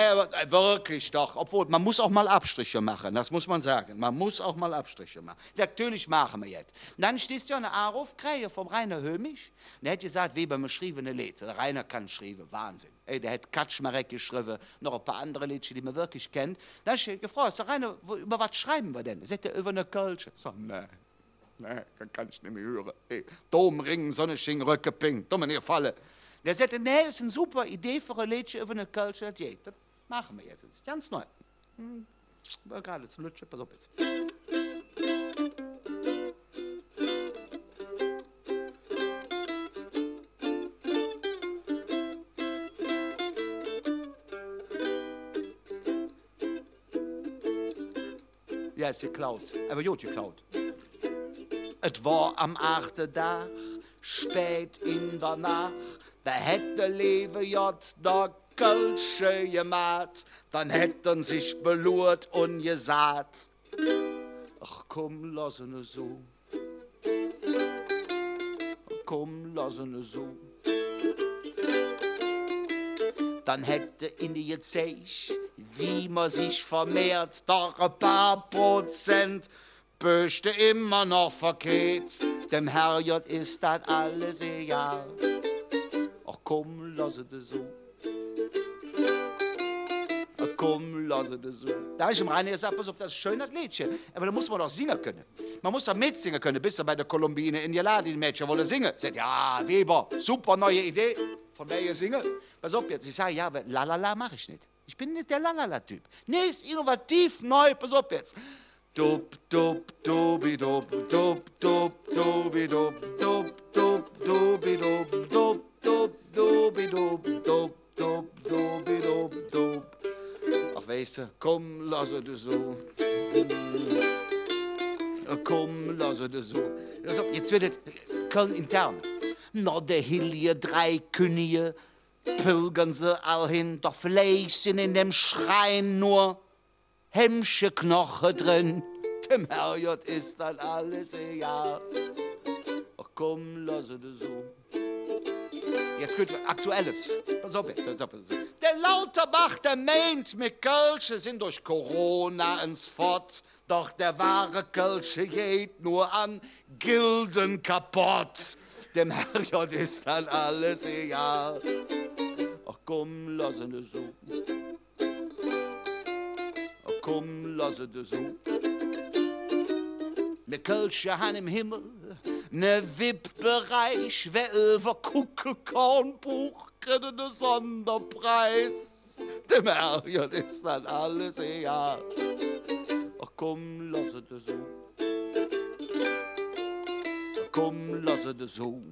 wirklich doch. Obwohl, man muss auch mal Abstriche machen, das muss man sagen. Man muss auch mal Abstriche machen. Natürlich machen wir jetzt. Und dann stehst du eine Anruf, kriege vom Rainer Hömisch. Und er hat gesagt, Weber, mir schrieben eine Lied. Der Rainer kann schreiben, Wahnsinn. Ey, der hat Kaczmarek geschrieben, noch ein paar andere Liedchen, die man wirklich kennt. Dann habe ich gefragt, sag Rainer, über was schreiben wir denn? Sagt er, über eine Kölsche. Ich sag, nee, dann kann ich nicht mehr hören. Ey, Domring, Sonnenschein, Röcke, Ping, dumme nicht Falle. Der sagte, nee, das ist eine super Idee für ein Liedchen über eine Kölsche. Das machen wir jetzt. Das ist ganz neu. War gerade zu Lütsche, pass auf jetzt. Ja, ist geklaut. Aber gut geklaut. Es war am 8. Tag, spät in der Nacht, da hätte Lewe J. der Kölsche gemacht, dann hätten sich belurt und gesagt, ach komm, lass ihn so. Komm, lass ihn so. Dann hätte in die gezeigt, wie man sich vermehrt, doch ein paar Prozent böchte immer noch verkehrt. Dem Herrgott ist das alles egal. Ach komm, lass es so. Ach komm, lass es so. Da habe ich im Rainer gesagt, pass auf, das ist ein schönes Liedchen. Aber da muss man doch singen können. Man muss doch mitsingen können, bis er bei der Kolumbine in die Lade, die Mädchen wollen singen. Sagt, ja, Weber, super neue Idee. Von wer ihr singen? Pass auf jetzt, ich sage, ja, aber lalala mache ich nicht. Ich bin nicht der Lalala-Typ. Nee, ist innovativ, neu, pass auf jetzt. Dub, dub, dubi, dub, dub, dub, dubi, dub, dub, dub, dubi, dub, dub, dub, dubi, dub, dub, dub, dubi, dub, dub. Ach, weißt du, komm, lass es so. Komm, lass es so. Jetzt wird es Köln intern. Na, der Hilje, 3 Könige, pilgern sie all hin, doch vielleicht sind in dem Schrein nur Hemmsche Knochen drin. Dem Herrgott ist dann alles egal. Ach komm, lass es so. Jetzt kommt Aktuelles. Pass auf jetzt. Der Lauterbach, der meint, mit Kölsche sind durch Corona ins Fort. Doch der wahre Kölsche geht nur an Gilden kaputt. Dem Herrgott ist dann alles egal. Ach komm, lass es so. Ach komm, lass es so. Mit Kölsche han im Himmel ne VIP-Bereich. Wer über Kuckelkornbuch kriegt einen Sonderpreis. Dem Herrgott ist dann alles egal. Ach komm, lass es so. Komm, lass es so.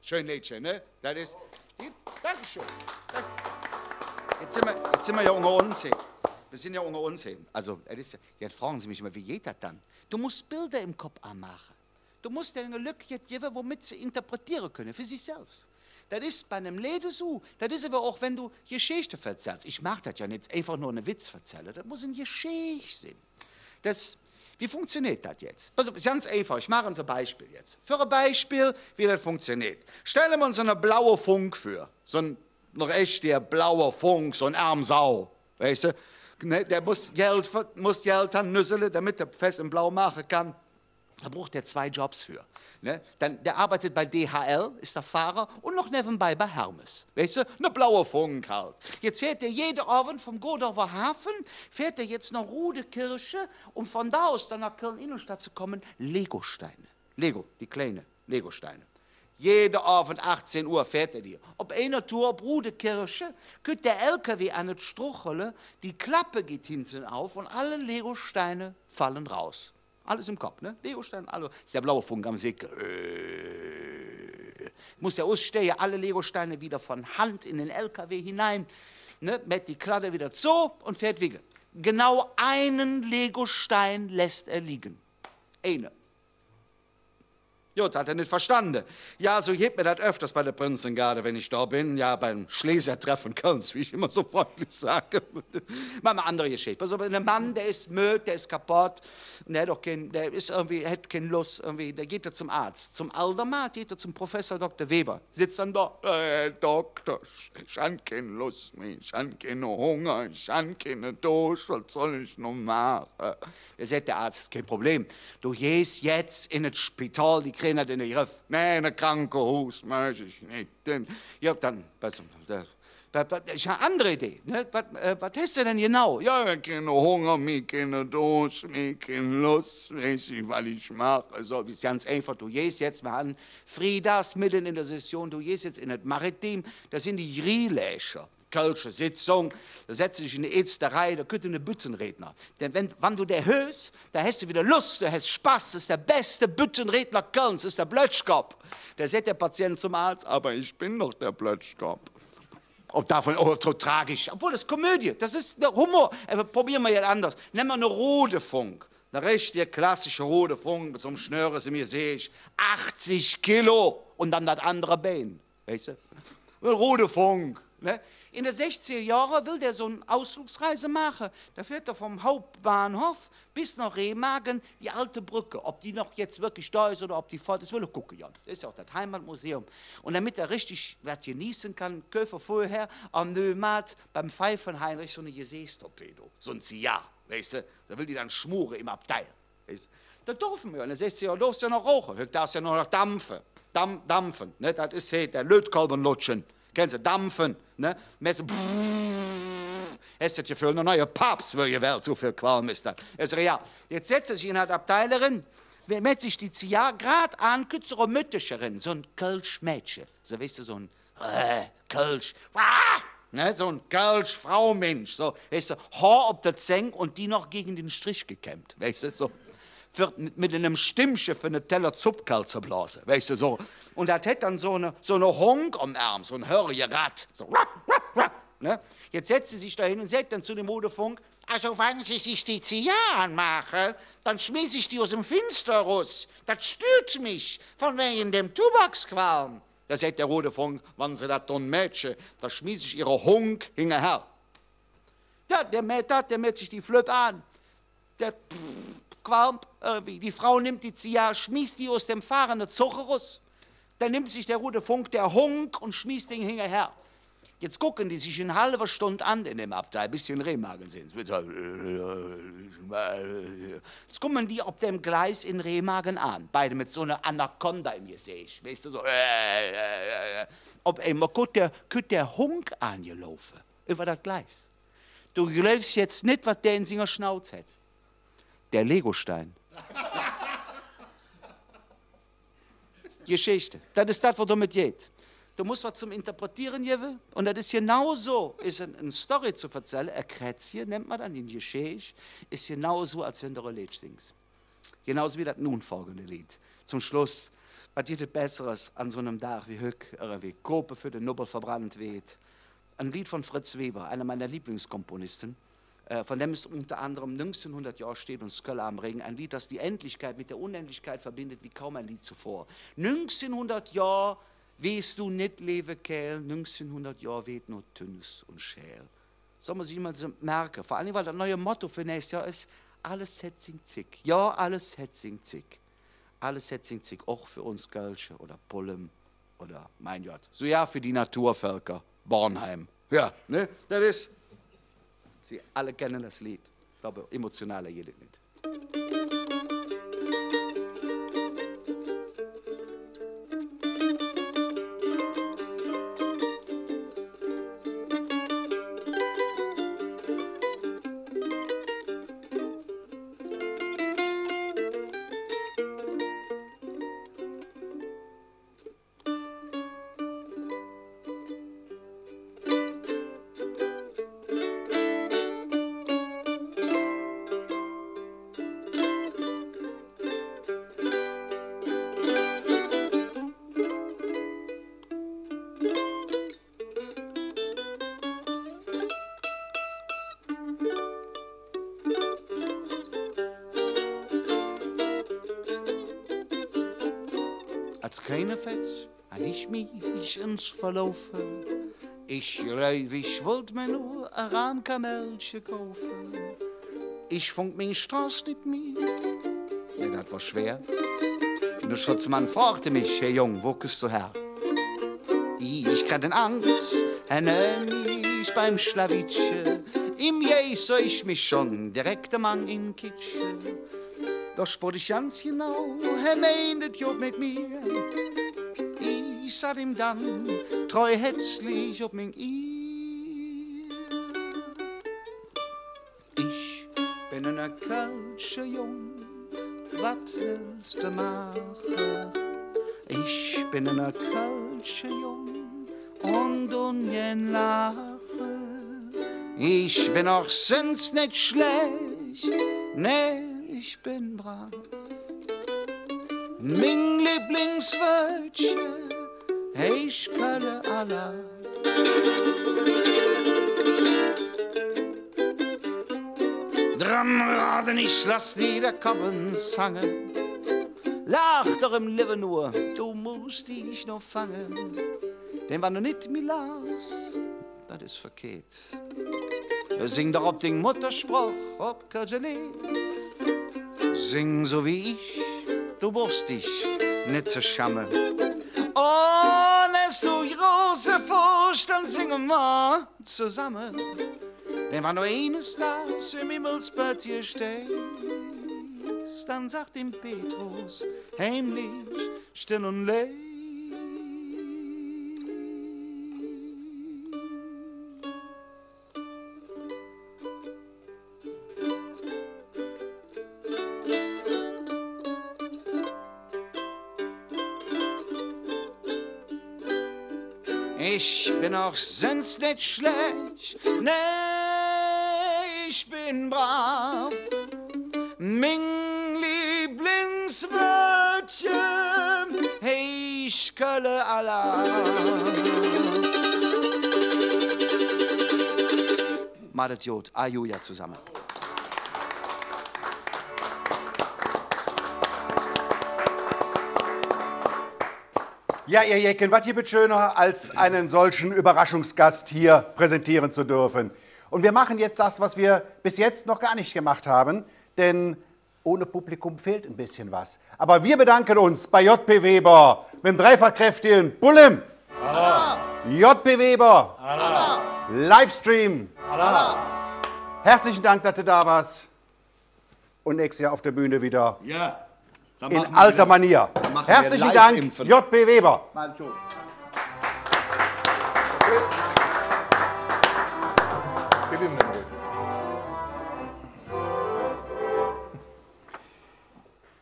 Schön Liedchen, ne? Das ist. Dankeschön. Jetzt sind wir ja unter uns. Wir sind ja unter uns. Also, das ist, jetzt fragen Sie mich immer, wie geht das dann? Du musst Bilder im Kopf anmachen. Du musst dir eine Lücke geben, womit sie interpretieren können, für sich selbst. Das ist bei einem Lied so. Das ist aber auch, wenn du Geschichte erzählst. Ich mache das ja nicht einfach nur einen Witz erzählen. Das muss eine Geschichte sein. Wie funktioniert das jetzt? Also, ganz einfach, ich mache uns ein Beispiel jetzt. Für ein Beispiel, wie das funktioniert. Stellen wir uns einen blauen Funk vor. So ein noch echt der blaue Funk, so ein Armsau. Weißt du? Der muss Geld haben, Nüssele, damit er fest im Blau machen kann. Da braucht er 2 Jobs für. Ne? Der arbeitet bei DHL, ist der Fahrer, und noch nebenbei bei Hermes. Weißt du? Eine blaue Funk halt. Jetzt fährt er jeden Abend vom Godorfer Hafen, fährt er jetzt nach Rudekirche, um von da aus dann nach Köln-Innenstadt zu kommen, Legosteine. Lego, die kleinen Legosteine. Jeden Abend 18 Uhr fährt er die. Auf einer Tour ab Rudekirche geht der LKW an das Struchele, die Klappe geht hinten auf und alle Legosteine fallen raus. Alles im Kopf, ne? Legosteine, alle. Das ist der blaue Funk am See. Muss der ausstehen, alle Legosteine wieder von Hand in den LKW hinein, ne? Mit die Kladde wieder zu und fährt weg. Genau einen Legostein lässt er liegen. Eine. Gut, hat er nicht verstanden. Ja, so geht mir das öfters bei der Prinzengarde, wenn ich da bin. Ja, beim Schlesiertreffen Kölns, wie ich immer so freundlich sage. Mal eine andere Geschichte. Also ein Mann, der ist müde, der ist kaputt. Und der ist irgendwie, hat keine Lust, irgendwie, der geht zum Arzt. Zum Aldermann geht er zum Professor Dr. Weber. Sitzt dann da, Doktor, ich habe keine Lust mehr, ich habe keinen Hunger, ich habe keine Durst, was soll ich noch machen? Der sagt der Arzt, kein Problem. Du gehst jetzt in das Spital, die kriegen das in den Griff. Nee, eine Krankenhaus, möchte ich nicht. Ja, dann, ich habe eine andere Idee. Ne? Was hast du denn genau? Ja, keine Hunger, mir keine Durst, mir keine Lust, weiß ich, was ich mache. So, ist ganz einfach. Du gehst jetzt mal an Friedas mitten in der Session, du gehst jetzt in das Maritim, das sind die Grieläscher. Kölsche Sitzung, da setzt dich in die erste Reihe, da könnte eine Büttenredner. Denn wenn du der hörst, da hast du wieder Lust, du hast Spaß, das ist der beste Büttenredner Kölns, das ist der Blötschkopf. Da sagt der Patient zum Arzt, aber ich bin doch der Blötschkopf. Und davon, oh, so tragisch. Obwohl, das ist Komödie, das ist der Humor. Aber probieren wir jetzt anders. Nehmen wir eine Rodefunk. Eine richtige klassische Rodefunk mit so einem Schnöres in mir sehe ich 80 Kilo und dann das andere Bein. Weißt du? Rodefunk. Ne? In den 60er Jahren will der so eine Ausflugsreise machen. Da fährt er vom Hauptbahnhof bis nach Remagen, die alte Brücke. Ob die noch jetzt wirklich da ist oder ob die fort ist, will er gucken. Ja. Das ist ja auch das Heimatmuseum. Und damit er richtig was genießen kann, Köfer vorher am Neumarkt beim Pfeifenheinrich so eine Gesäßtorpedo, so ein Zigar, weißt du? Da will die dann schmuren im Abteil. Weißt du? Da dürfen wir. In den 60er Jahren durfst du ja noch rauchen. Da darfst du ja nur noch dampfen. Dampfen. Ne? Das ist hey, der Lötkolbenlutschen. Kennst du, dampfen, ne? Mit so es hat für eine neue Papst, weil die Welt so viel Qualm ist. Das ist real. Jetzt setzt sich in der Abteilerin, mit sich die Zigar grad an, kürzere Mütterscherin, so ein Kölsch-Mädchen. So, weißt du, so ein Kölsch, ne? So ein Kölsch-Frau-Mensch, so, weißt du, Haar ob der Zeng und die noch gegen den Strich gekämmt, weißt du, so. Mit einem Stimmchen für eine Teller Zupfkal zu blasen, weißt du, so. Und das hat dann so eine Honk am Arm, so ein Hörrierrad, so, ne? Jetzt setzt sie sich da hin und sagt dann zu dem Modefunk, also wenn Sie sich die Zigarren anmachen, dann schmiss ich die aus dem Finster raus. Das stört mich, von wegen dem Tabaksqualm. Da sagt der Rodefunk, wenn Sie das tun Mädchen, da schmiss ich Ihre Honk hinterher. Ja, der mäht sich die Flöp an. Der qualmt irgendwie. Die Frau nimmt die Zigarre, schmiss die aus dem fahrenden Zug raus. Dann nimmt sich der Rodefunk der Honk und schmiss den hinterher. Jetzt gucken die sich eine halbe Stunde an in dem Abteil, bis sie in Remagen sind. Jetzt kommen die auf dem Gleis in Remagen an. Beide mit so einer Anaconda im Gesicht. Weißt du, so. Ob einmal der Hunk angelaufen über das Gleis. Du glaubst jetzt nicht, was der in seiner Schnauze hat. Der Legostein. Geschichte. Das ist das, was damit geht. Du musst was zum Interpretieren geben. Und das ist genauso, ist eine Story zu erzählen. Ein Krätzchen nennt man dann in Geschichte, ist genauso, als wenn du ein Lied singst. Genauso wie das nun folgende Lied. Zum Schluss, was gibt es Besseres an so einem Tag wie Hück, wie Gruppe für den Nubbel verbrannt wird. Ein Lied von Fritz Weber, einer meiner Lieblingskomponisten. Von dem es unter anderem 1900 Jahre steht und Sköll am Regen. Ein Lied, das die Endlichkeit mit der Unendlichkeit verbindet, wie kaum ein Lied zuvor. 1900 Jahre weißt du nicht, lebe Kerl, 1900 Jahre weht nur Tünnes und Schäl. Soll man sich mal so merken. Vor allem, weil das neue Motto für nächstes Jahr ist, alles hetzing zick. Ja, alles hetzing zick. Alles hetzing zick, auch für uns Kölsche oder Pullem oder mein Gott. So ja, für die Naturvölker, Bornheim. Ja, ne, das ist... Sie alle kennen das Lied. Ich glaube, emotionaler geht es nicht. als keine Fetz, ich mich ins Verlaufen. Ich glaub, ich wollt mir nur ein Rahmkamelche kaufen. Ich funk mein Straß nicht mehr, ja, das war schwer. Der Schutzmann fragte mich, hey Jung, wo bist du her? Ich krieg Angst, ich beim Schlawitsche. Im Jäh sah ich mich schon direkt am Mang in Kitsche. Doch spürte ich ganz genau, meinet Job mit mir. Ich sah ihm dann treu herzlich ob mein Ehr. Ich bin ein Kölsche Jung, was willst du machen? Ich bin ein Kölsche Jung und unjen lache. Ich bin auch sonst nicht schlecht, nee, ich bin brav. Mein Lieblingswörtchen, ich kölle Allah. Drum raden, ich lass niederkommen sangen. Lach doch im Leben nur, du musst dich noch fangen. Denn wenn du nicht mir lachst, das ist verkehrt. Sing doch ob den Mutterspruch, ob Kölsche-Lied. Sing so wie ich, du brauchst dich nicht zu schammen. Und es du große Furcht, dann singen wir zusammen. Denn wenn du eines das im Himmelsbett hier stehst, dann sagt ihm Petrus heimlich, still und leer. Ich bin auch sonst nicht schlecht, nee, ich bin brav. Mein Lieblingswörtchen, hey, ich kölle Allah. Madet Jod, Ajuja zusammen. Ja, ihr Jecken, was gibt es schöner, als einen solchen Überraschungsgast hier präsentieren zu dürfen? Und wir machen jetzt das, was wir bis jetzt noch gar nicht gemacht haben, denn ohne Publikum fehlt ein bisschen was. Aber wir bedanken uns bei J.P. Weber mit dem dreifachkräftigen Bullem, J.P. Weber, Livestream. Herzlichen Dank, dass du da warst. Und nächstes Jahr auf der Bühne wieder. Ja. In alter Manier. Herzlichen Dank, J.P. Weber.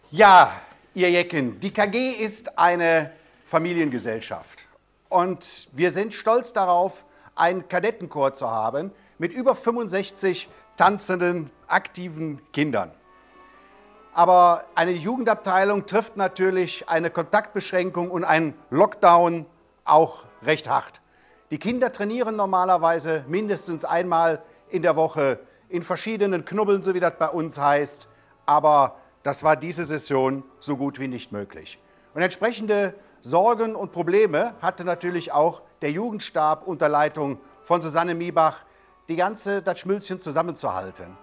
Ja, ihr Jecken, die KG ist eine Familiengesellschaft. Und wir sind stolz darauf, einen Kadettenchor zu haben mit über 65 tanzenden, aktiven Kindern. Aber eine Jugendabteilung trifft natürlich eine Kontaktbeschränkung und einen Lockdown auch recht hart. Die Kinder trainieren normalerweise mindestens einmal in der Woche in verschiedenen Knubbeln, so wie das bei uns heißt. Aber das war diese Session so gut wie nicht möglich. Und entsprechende Sorgen und Probleme hatte natürlich auch der Jugendstab unter Leitung von Susanne Miebach, das Schmülzchen zusammenzuhalten.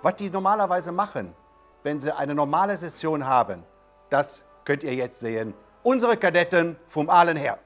Was die normalerweise machen, wenn sie eine normale Session haben, das könnt ihr jetzt sehen. Unsere Kadetten vom Aalen her.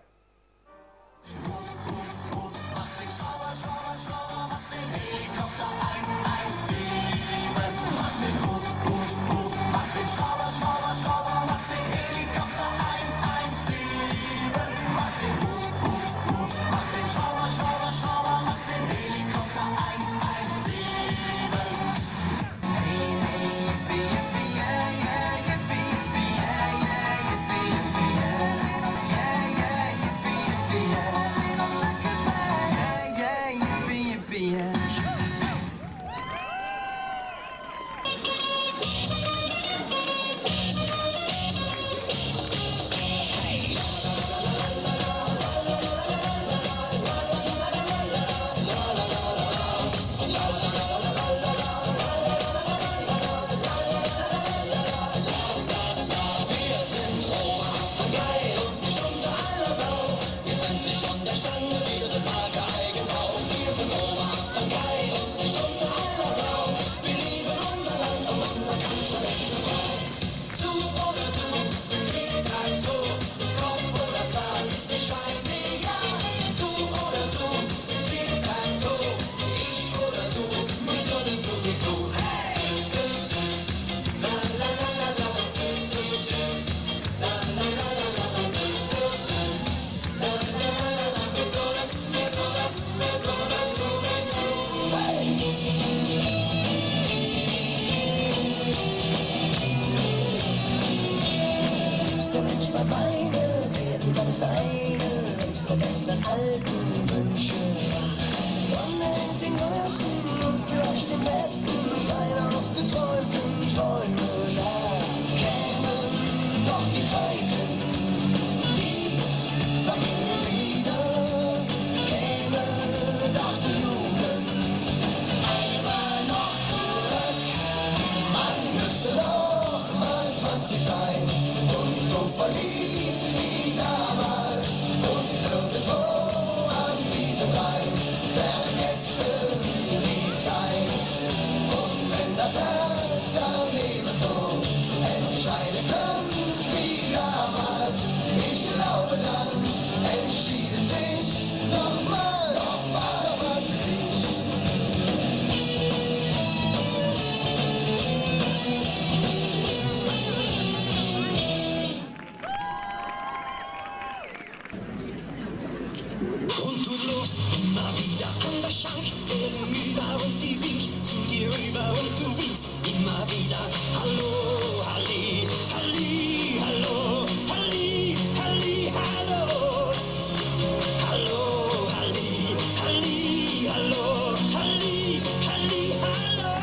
alten Wünsche. Unbedingt den größten und vielleicht den besten seiner aufgeträumten Träume nach. Kämen doch die Zeiten, die vergingen wieder. Käme doch die Jugend einmal noch zurück. Man müsste doch mal 20 sein und so verliebt wie damals. Und irgendwo am Wiesenrhein vergessen die Zeit. Und wenn das Herz dann ebenso entscheiden könnte wie damals, ich glaube dann entschied es sich nochmal wirklich. Und du läufst immer wieder an der Schank, gegenüber und die winkt zu dir rüber und du winkst immer wieder. Hallo, Halli, Halli, hallo, Halli, Halli, hallo. Hallo, Halli, Halli, hallo, Halli, Halli, hallo.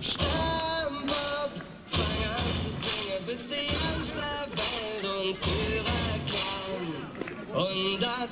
Stammbob, fang an zu singen, bis die ganze Welt uns hören kann. Und das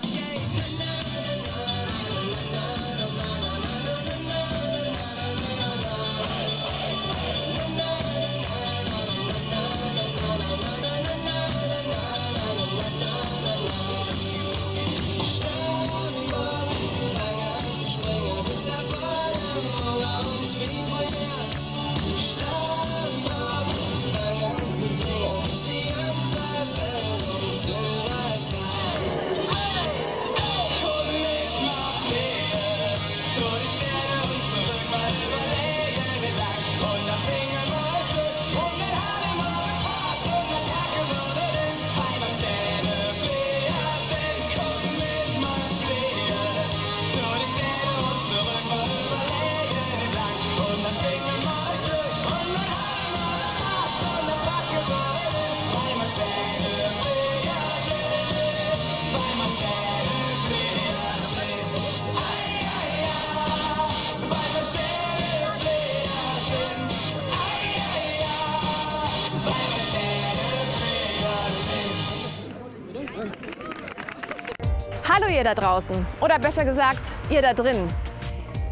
Hallo ihr da draußen, oder besser gesagt, ihr da drin.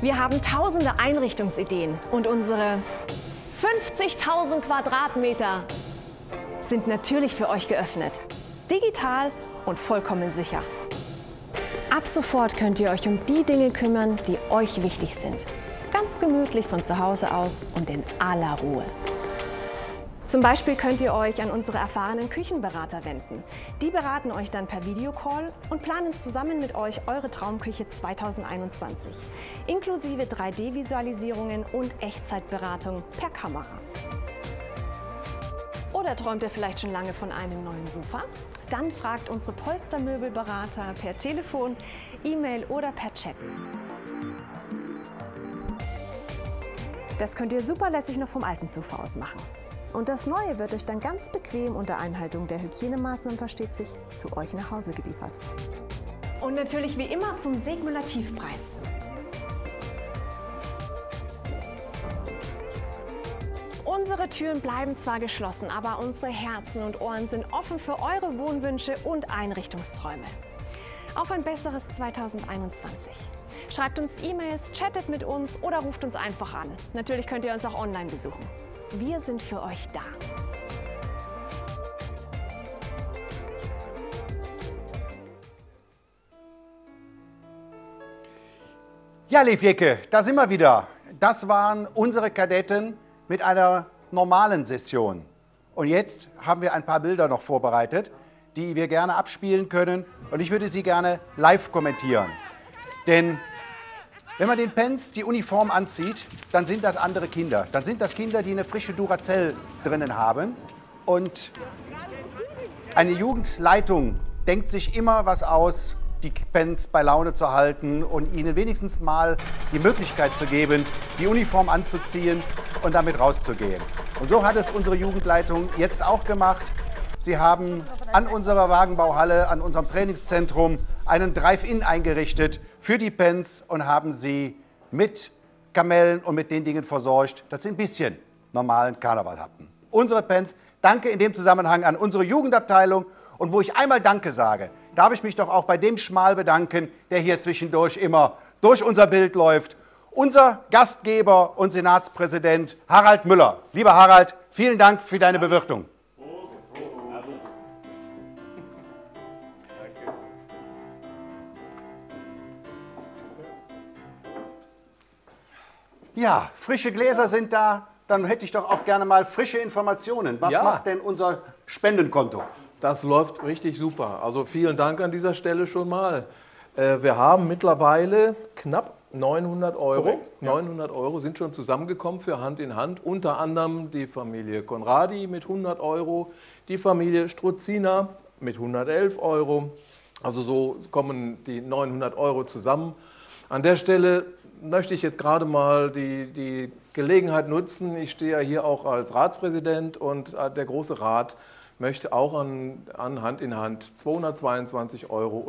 Wir haben tausende Einrichtungsideen und unsere 50.000 Quadratmeter sind natürlich für euch geöffnet. Digital und vollkommen sicher. Ab sofort könnt ihr euch um die Dinge kümmern, die euch wichtig sind. Ganz gemütlich von zu Hause aus und in aller Ruhe. Zum Beispiel könnt ihr euch an unsere erfahrenen Küchenberater wenden. Die beraten euch dann per Videocall und planen zusammen mit euch eure Traumküche 2021. Inklusive 3D-Visualisierungen und Echtzeitberatung per Kamera. Oder träumt ihr vielleicht schon lange von einem neuen Sofa? Dann fragt unsere Polstermöbelberater per Telefon, E-Mail oder per Chat. Das könnt ihr super lässig noch vom alten Sofa aus machen. Und das Neue wird euch dann ganz bequem unter Einhaltung der Hygienemaßnahmen, versteht sich, zu euch nach Hause geliefert. Und natürlich wie immer zum Segmüller-Tiefpreis. Unsere Türen bleiben zwar geschlossen, aber unsere Herzen und Ohren sind offen für eure Wohnwünsche und Einrichtungsträume. Auf ein besseres 2021. Schreibt uns E-Mails, chattet mit uns oder ruft uns einfach an. Natürlich könnt ihr uns auch online besuchen. Wir sind für euch da. Ja, Lief Jecke, da sind wir wieder. Das waren unsere Kadetten mit einer normalen Session. Und jetzt haben wir ein paar Bilder noch vorbereitet, die wir gerne abspielen können. Und ich würde sie gerne live kommentieren. Denn wenn man den Pens die Uniform anzieht, dann sind das andere Kinder. Dann sind das Kinder, die eine frische Duracell drinnen haben. Und eine Jugendleitung denkt sich immer was aus, die Pens bei Laune zu halten und ihnen wenigstens mal die Möglichkeit zu geben, die Uniform anzuziehen und damit rauszugehen. Und so hat es unsere Jugendleitung jetzt auch gemacht. Sie haben an unserer Wagenbauhalle, an unserem Trainingszentrum einen Drive-In eingerichtet für die Pens und haben sie mit Kamellen und mit den Dingen versorgt, dass sie ein bisschen normalen Karneval hatten. Unsere Pens, danke in dem Zusammenhang an unsere Jugendabteilung. Und wo ich einmal Danke sage, darf ich mich doch auch bei dem Schmal bedanken, der hier zwischendurch immer durch unser Bild läuft. Unser Gastgeber und Senatspräsident Harald Müller. Lieber Harald, vielen Dank für deine Bewirtung. Ja, frische Gläser sind da. Dann hätte ich doch auch gerne mal frische Informationen. Was macht denn unser Spendenkonto? Das läuft richtig super. Also vielen Dank an dieser Stelle schon mal. Wir haben mittlerweile knapp 900 Euro. Korrekt, ja. 900 Euro sind schon zusammengekommen für Hand in Hand. Unter anderem die Familie Konradi mit 100 Euro, die Familie Struzina mit 111 Euro. Also so kommen die 900 Euro zusammen. An der Stelle möchte ich jetzt gerade mal die Gelegenheit nutzen. Ich stehe ja hier auch als Ratspräsident und der Große Rat möchte auch an Hand in Hand 222,22 Euro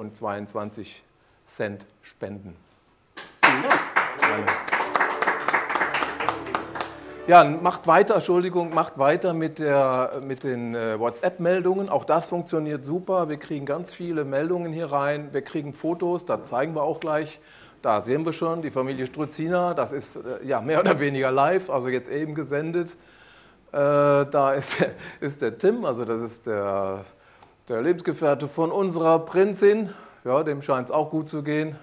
spenden. Vielen Dank. Ja, macht weiter mit den WhatsApp-Meldungen. Auch das funktioniert super. Wir kriegen ganz viele Meldungen hier rein. Wir kriegen Fotos, da zeigen wir auch gleich. Da sehen wir schon, die Familie Struzina, das ist ja mehr oder weniger live, also jetzt eben gesendet. Da ist der Tim, also das ist der Lebensgefährte von unserer Prinzin. Ja, dem scheint es auch gut zu gehen.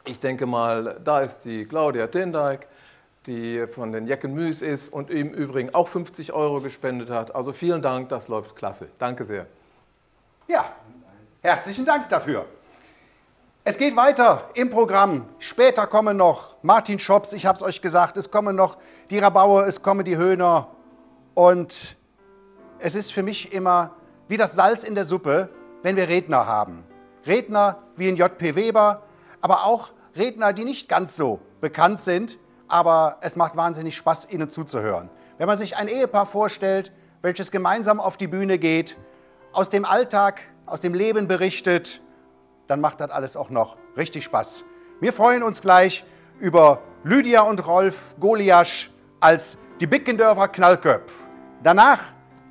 Ich denke mal, da ist die Claudia Tendijk, die von den Jecken Müs ist und im Übrigen auch 50 Euro gespendet hat. Also vielen Dank, das läuft klasse. Danke sehr. Ja, herzlichen Dank dafür. Es geht weiter im Programm. Später kommen noch Martin Schops, ich habe es euch gesagt, es kommen noch die Rabauer, es kommen die Höhner. Und es ist für mich immer wie das Salz in der Suppe, wenn wir Redner haben. Redner wie in J.P. Weber, aber auch Redner, die nicht ganz so bekannt sind, aber es macht wahnsinnig Spaß, ihnen zuzuhören. Wenn man sich ein Ehepaar vorstellt, welches gemeinsam auf die Bühne geht, aus dem Alltag, aus dem Leben berichtet, dann macht das alles auch noch richtig Spaß. Wir freuen uns gleich über Lydia und Rolf Goliasch als die Bickendörfer Knallköpf. Danach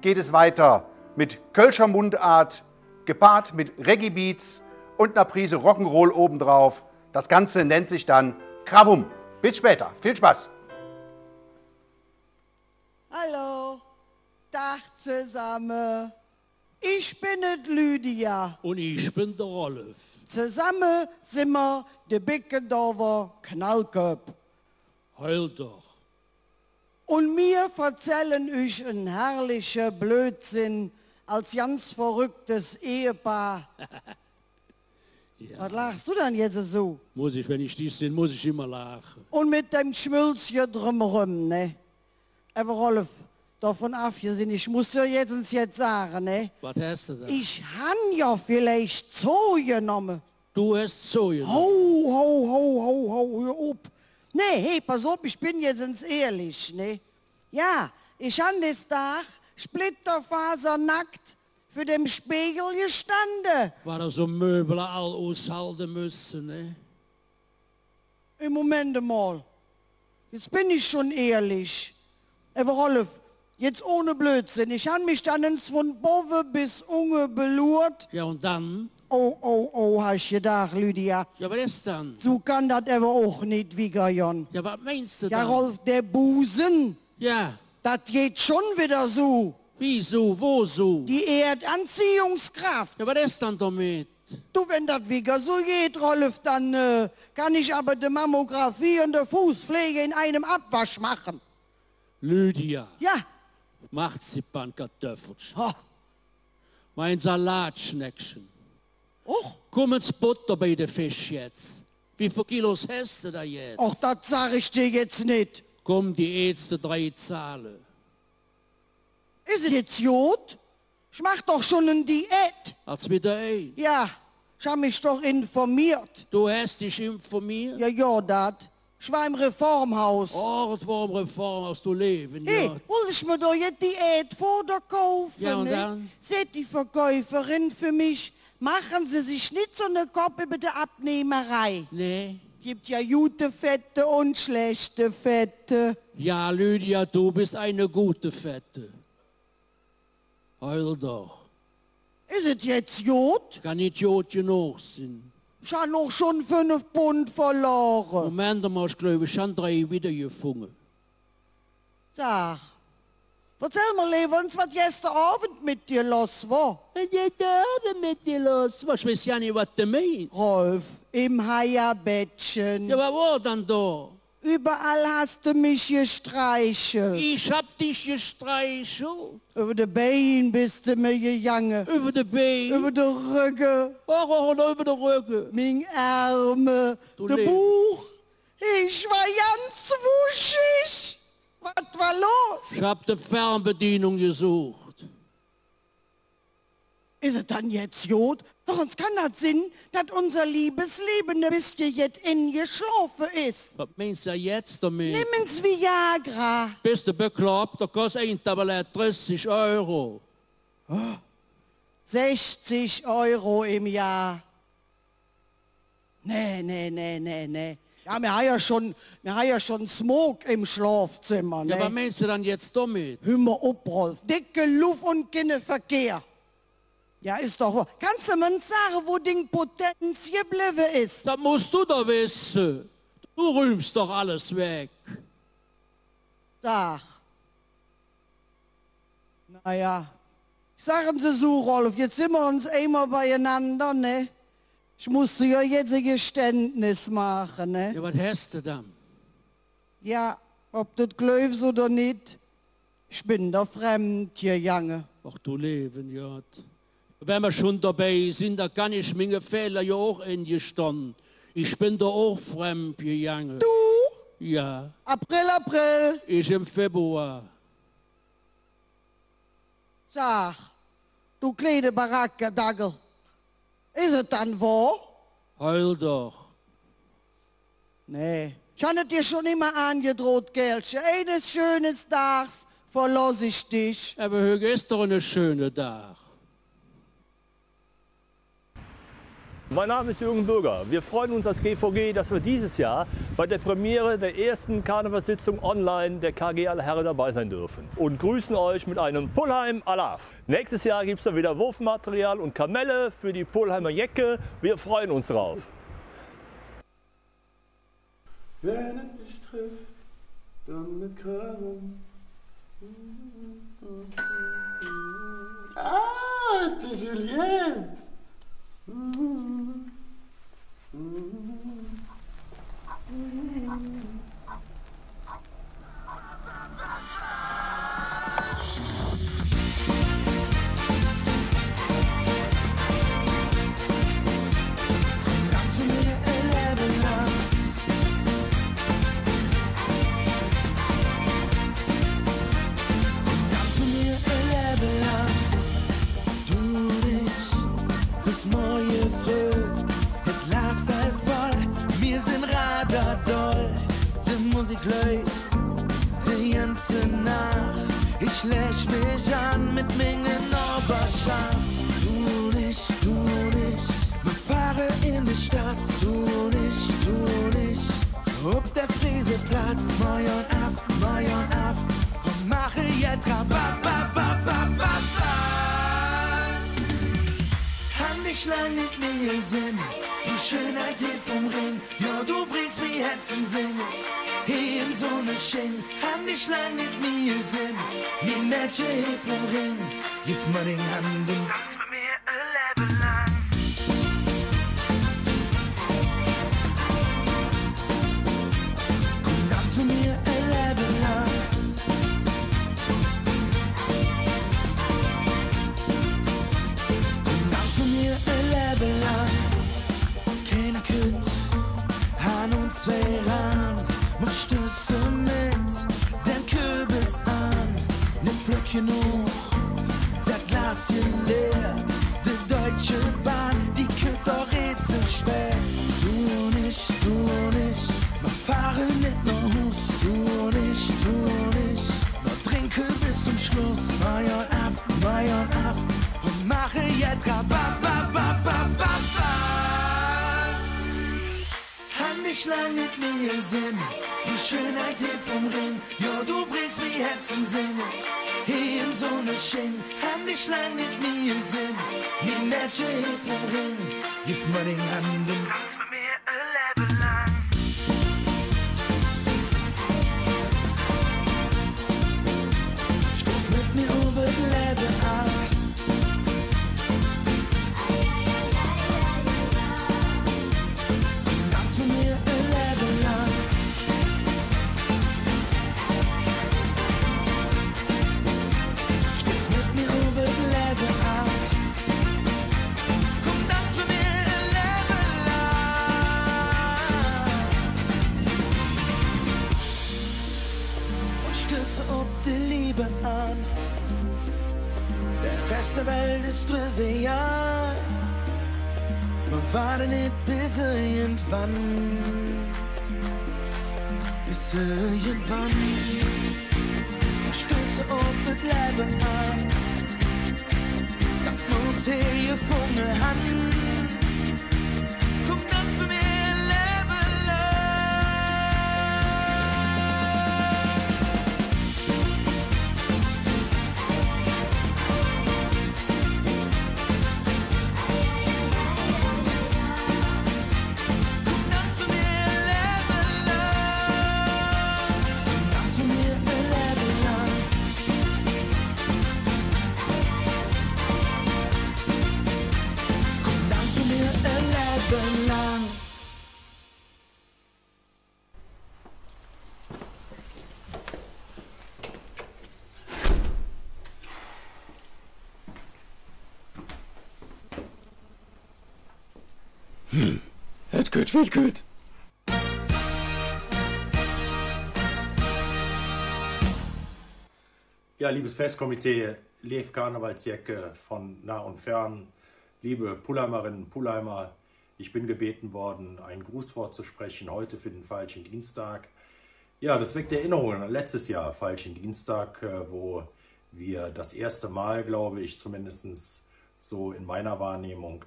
geht es weiter mit Kölscher Mundart, gepaart mit Reggae-Beats und einer Prise Rock'n'Roll obendrauf. Das Ganze nennt sich dann Krawum. Bis später. Viel Spaß. Hallo, Tag zusammen. Ich bin die Lydia. Und ich bin der Rolf. Zusammen sind wir die Bickendorfer Knallköpf. Heul doch. Und wir erzählen euch einen herrlichen Blödsinn als ganz verrücktes Ehepaar. Ja. Was lachst du denn jetzt so? Muss ich, wenn ich dies sehe, muss ich immer lachen. Und mit dem Schmülzchen drumherum, ne? Aber Rolf, davon abgesehen, ich muss dir jetzt sagen, ne? Was hast du da? Ich han ja vielleicht Zoo genommen. Du hast Zoo genommen? Ho, hör auf. Nee, hey, pass auf, ich bin jetzt ehrlich, ne? Ja, ich han des Tag splitterfasernackt für den Spiegel gestanden. War da so Möbel all aushalten müssen, ne? Im Moment mal. Jetzt bin ich schon ehrlich. Aber Rolf, jetzt ohne Blödsinn. Ich han mich dann von Bove bis Unge belurt. Ja, und dann? Oh, hast du gedacht, Lydia. Ja, was ist dann? So kann das aber auch nicht, Wiegerjon. Ja, was meinst du Ja, dann? Rolf, der Busen. Ja. Das geht schon wieder so. Wie so? Wo so? Die Erdanziehungskraft. Ja, was ist dann damit? Du, wenn das wieder so geht, Rolf, dann kann ich aber die Mammographie und die Fußpflege in einem Abwasch machen. Lydia. Ja. Marzipankartoffelchen. Mein Salatschneckchen. Och. Komm ins Butter bei den Fisch jetzt. Wie viele Kilos hast du da jetzt? Och, das sag ich dir jetzt nicht. Komm, die ersten 3 Zahlen. Ist es jetzt gut? Ich mach doch schon eine Diät. Als wieder ein. Ja, Ich habe mich doch informiert. Du hast dich informiert? Ja, dat. Ich war im Reformhaus. Oh, das war im Reformhaus, du Leben, Hey, ja. wollte ich mir doch jetzt Diätfutter kaufen? Ja, und ne? dann? Sagt die Verkäuferin für mich, machen Sie sich nicht so eine Kopf über die Abnehmerei. Nee. Gibt ja gute Fette und schlechte Fette. Ja, Lydia, du bist eine gute Fette. Heul doch. Ist es jetzt gut? Kann nicht gut genug sein. Ich habe noch schon 5 Pfund verloren. Moment mal, ich glaube, ich habe 3 wiedergefunden. Sag, erzähl mir lieber, was gestern Abend mit dir los war. Was gestern Abend mit dir los war? Ich weiß ja nicht, was du meinst. Rolf, im Haierbettchen. Ja, was war dann da? Überall hast du mich gestreichelt. Ich hab dich gestreichelt. Über die Beine bist du mir gegangen. Über die Beine? Über die Rücken. Warum über die Rücken? Meine Arme. Der Bauch. Ich war ganz wuschig. Was war los? Ich hab die Fernbedienung gesucht. Ist es dann jetzt gut? Doch uns kann das Sinn, dass unser Liebesleben ein bisschen jetzt geschlafen ist. Was meinst du jetzt damit? Nimmen's Viagra. Bist du bekloppt? Da kostet ein Tablett 30 Euro. 60 Euro im Jahr. Nee. Ja, wir haben ja schon Smoke im Schlafzimmer. Ja, Ne? was meinst du dann jetzt damit? Hör mal auf, Rolf. Dicke Luft und keine Verkehr. Ja, ist doch. Kannst du mir sagen, wo die Potenz geblieben ist? Das musst du doch wissen. Du rühmst doch alles weg. Sag. Naja. Sagen Sie so, Rolf, jetzt sind wir uns einmal beieinander, ne? Ich musste ja jetzt ein Geständnis machen, ne? Ja, was hast du dann? Ja, ob du das glaubst oder nicht, ich bin da fremd gegangen. Ach du Leben, ja. Wenn wir schon dabei sind, da kann ich meine Fehler ja auch eingestehen. Ich bin da auch fremd gegangen. Du? Ja. April. Ich im Februar. Sag, du kleine Barackerdagel, ist es dann wahr? Heul doch. Nee. Ich habe dir schon immer angedroht, Gelche. Eines schönen Tages verlasse ich dich. Aber heute ist doch eine schöne Tag. Mein Name ist Jürgen Bürger. Wir freuen uns als GVG, dass wir dieses Jahr bei der Premiere der ersten Karnevalssitzung online der KG Alle Herren dabei sein dürfen. Und grüßen euch mit einem Pullheim Alaf. Nächstes Jahr gibt es dann wieder Wurfmaterial und Kamelle für die Pullheimer Jecke. Wir freuen uns drauf. Wenn es mich trifft, dann mit Körben. Ah, die Juliette! Neue Früh, das Glas sei voll, wir sind radardoll. Die Musik läuft die ganze Nacht. Ich läch mich an mit meinen Oberschaft. Du nicht, wir fahren in die Stadt. Du nicht, ob der Frieseplatz. Mayon af, und mache jetzt Rababababababa. Ich lang mit mir Sinn, die Schönheit hier vom Ring. Ja, du bringst mir Herzen singen, hier im Sonnenschein. Hab nicht lang mit mir Sinn, die Mädchen hier vom Ring. Gib mir den Handen. Tanz mit mir ein Leben lang. Komm, tanz mit mir ein Leben lang. Mir ein Leben lang. Keiner könnt an uns heran. Machst du so mit den Kürbis an? Ne Pflöck genug, das Glas hier leert. Die Deutsche Bahn, die könnt doch spät. Du und ich, wir fahren nicht nur Hus. Du und ich, wir trinken bis zum Schluss. Major ab und mache jetzt Rababababababa. Kann nicht lang mit mir Sinn, die Schönheit hier vom Ring. Ja, du bringst mir Herzen singen, hier im Sonnenschein. Kann nicht lang mit mir Sinn, die Mädchen hier vom Ring. Gib mir den Handen, tanz mit mir ein Leben lang. Stoß mit mir über das Leben ab. An. Der Rest der Welt ist drüse, ja. Wir warten nicht bis irgendwann. Bis irgendwann. Stöße auf das Leben an. Dass wir uns hier gefunden haben. Komm dann für mir ein Leben lang. Wird gut. Ja, liebes Festkomitee, liebe Karnevalsjacke von nah und fern, liebe Pullheimerinnen, Pullheimer, ich bin gebeten worden, ein Grußwort zu sprechen, heute für den Falschen Dienstag. Ja, das weckt Erinnerungen an letztes Jahr, Falschen Dienstag, wo wir das erste Mal, glaube ich, zumindest so in meiner Wahrnehmung,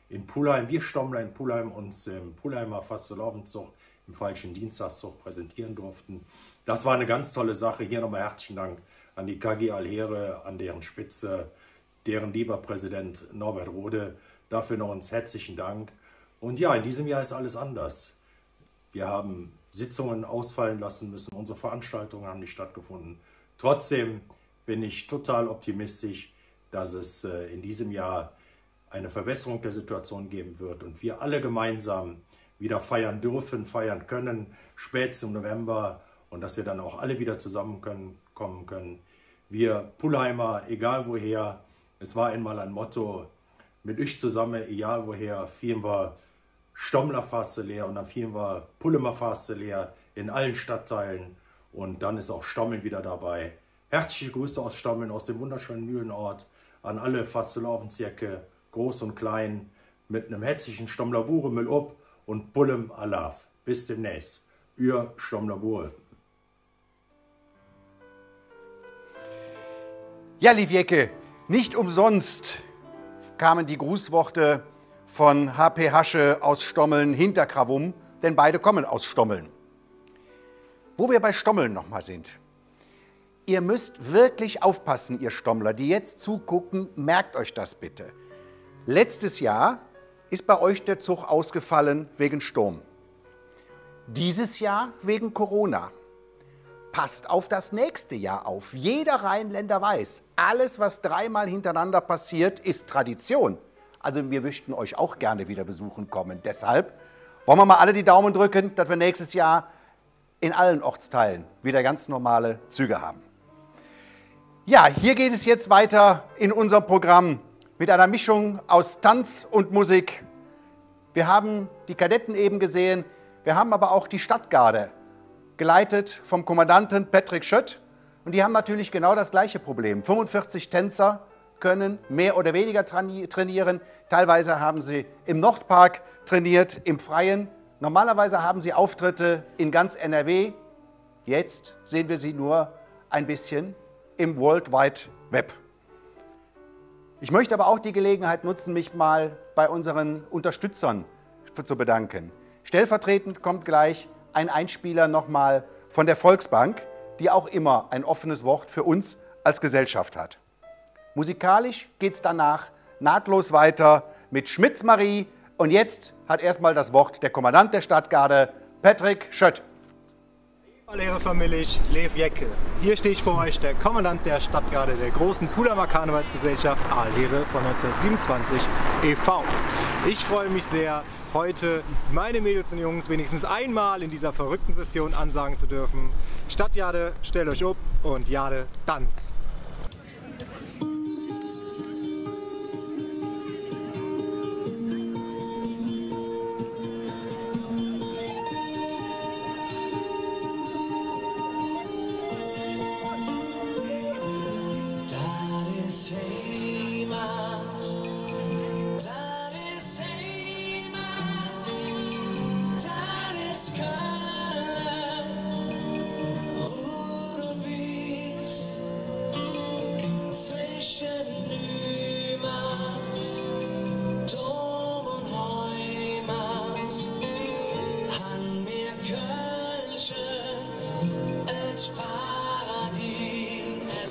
in Pullheim, wir Stommler in Pullheim uns im Pullheimer Fastelovenzug, im Falschen Dienstagszug präsentieren durften. Das war eine ganz tolle Sache. Hier nochmal herzlichen Dank an die KG Alhere, an deren Spitze, deren lieber Präsident Norbert Rode. Dafür noch uns herzlichen Dank. Und ja, in diesem Jahr ist alles anders. Wir haben Sitzungen ausfallen lassen müssen, unsere Veranstaltungen haben nicht stattgefunden. Trotzdem bin ich total optimistisch, dass es in diesem Jahr eine Verbesserung der Situation geben wird und wir alle gemeinsam wieder feiern dürfen, feiern können, spätestens im November, und dass wir dann auch alle wieder zusammenkommen können. Wir Pullheimer, egal woher, es war einmal ein Motto, mit euch zusammen, egal woher, fielen wir Stommler Faste leer und dann fielen wir Pullemer Faste leer in allen Stadtteilen, und dann ist auch Stommeln wieder dabei. Herzliche Grüße aus Stommeln, aus dem wunderschönen Mühlenort, an alle Fastelovenzjacke, groß und klein, mit einem herzlichen Stommler Bure, Müll ob und Pullem Alaf. Bis demnächst. Ihr Stommler Bure. Ja, Livieke, nicht umsonst kamen die Grußworte von HP Hasche aus Stommeln hinter Krawum, denn beide kommen aus Stommeln. Wo wir bei Stommeln nochmal sind. Ihr müsst wirklich aufpassen, ihr Stommler, die jetzt zugucken, merkt euch das bitte. Letztes Jahr ist bei euch der Zug ausgefallen wegen Sturm. Dieses Jahr wegen Corona. Passt auf das nächste Jahr auf. Jeder Rheinländer weiß, alles, was dreimal hintereinander passiert, ist Tradition. Also wir möchten euch auch gerne wieder besuchen kommen. Deshalb wollen wir mal alle die Daumen drücken, dass wir nächstes Jahr in allen Ortsteilen wieder ganz normale Züge haben. Ja, hier geht es jetzt weiter in unserem Programm mit einer Mischung aus Tanz und Musik. Wir haben die Kadetten eben gesehen, wir haben aber auch die Stadtgarde, geleitet vom Kommandanten Patrick Schött. Und die haben natürlich genau das gleiche Problem. 45 Tänzer können mehr oder weniger trainieren. Teilweise haben sie im Nordpark trainiert, im Freien. Normalerweise haben sie Auftritte in ganz NRW. Jetzt sehen wir sie nur ein bisschen im World Wide Web. Ich möchte aber auch die Gelegenheit nutzen, mich mal bei unseren Unterstützern zu bedanken. Stellvertretend kommt gleich ein Einspieler nochmal von der Volksbank, die auch immer ein offenes Wort für uns als Gesellschaft hat. Musikalisch geht es danach nahtlos weiter mit Schmitz Marie und jetzt hat erstmal das Wort der Kommandant der Stadtgarde, Patrick Schött. Lehrer Familie, Lev Jecke. Hier stehe ich vor euch, der Kommandant der Stadtgarde der großen Puhlheimer Karnevalsgesellschaft Aalheere von 1927 e.V. Ich freue mich sehr, heute meine Mädels und Jungs wenigstens einmal in dieser verrückten Session ansagen zu dürfen. Stadtgarde, stellt euch up und Jade, Tanz!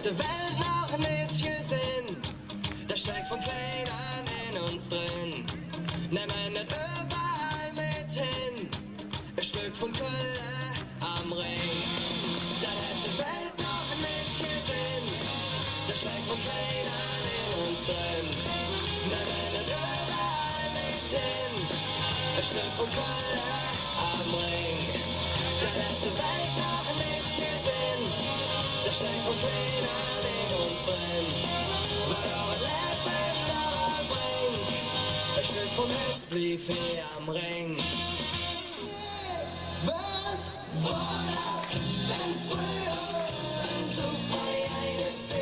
Der Welt noch nicht gesehen, der steckt von klein an in uns drin. Nehmen nicht überall mit hin, ein Stück von Kölle am Ring. Dann hat die Welt noch nicht gesehen, der steckt von klein an in uns drin. Nehmen nicht überall mit hin, ein Stück von Kölle am Ring. Dann hat die Welt noch nicht gesehen, der steckt von klein an in uns drin. Weil auch ein Leben daran bringt, ein Stück vom Herz blieb hier am Ring. Wird fordert, denn früher super eine 10.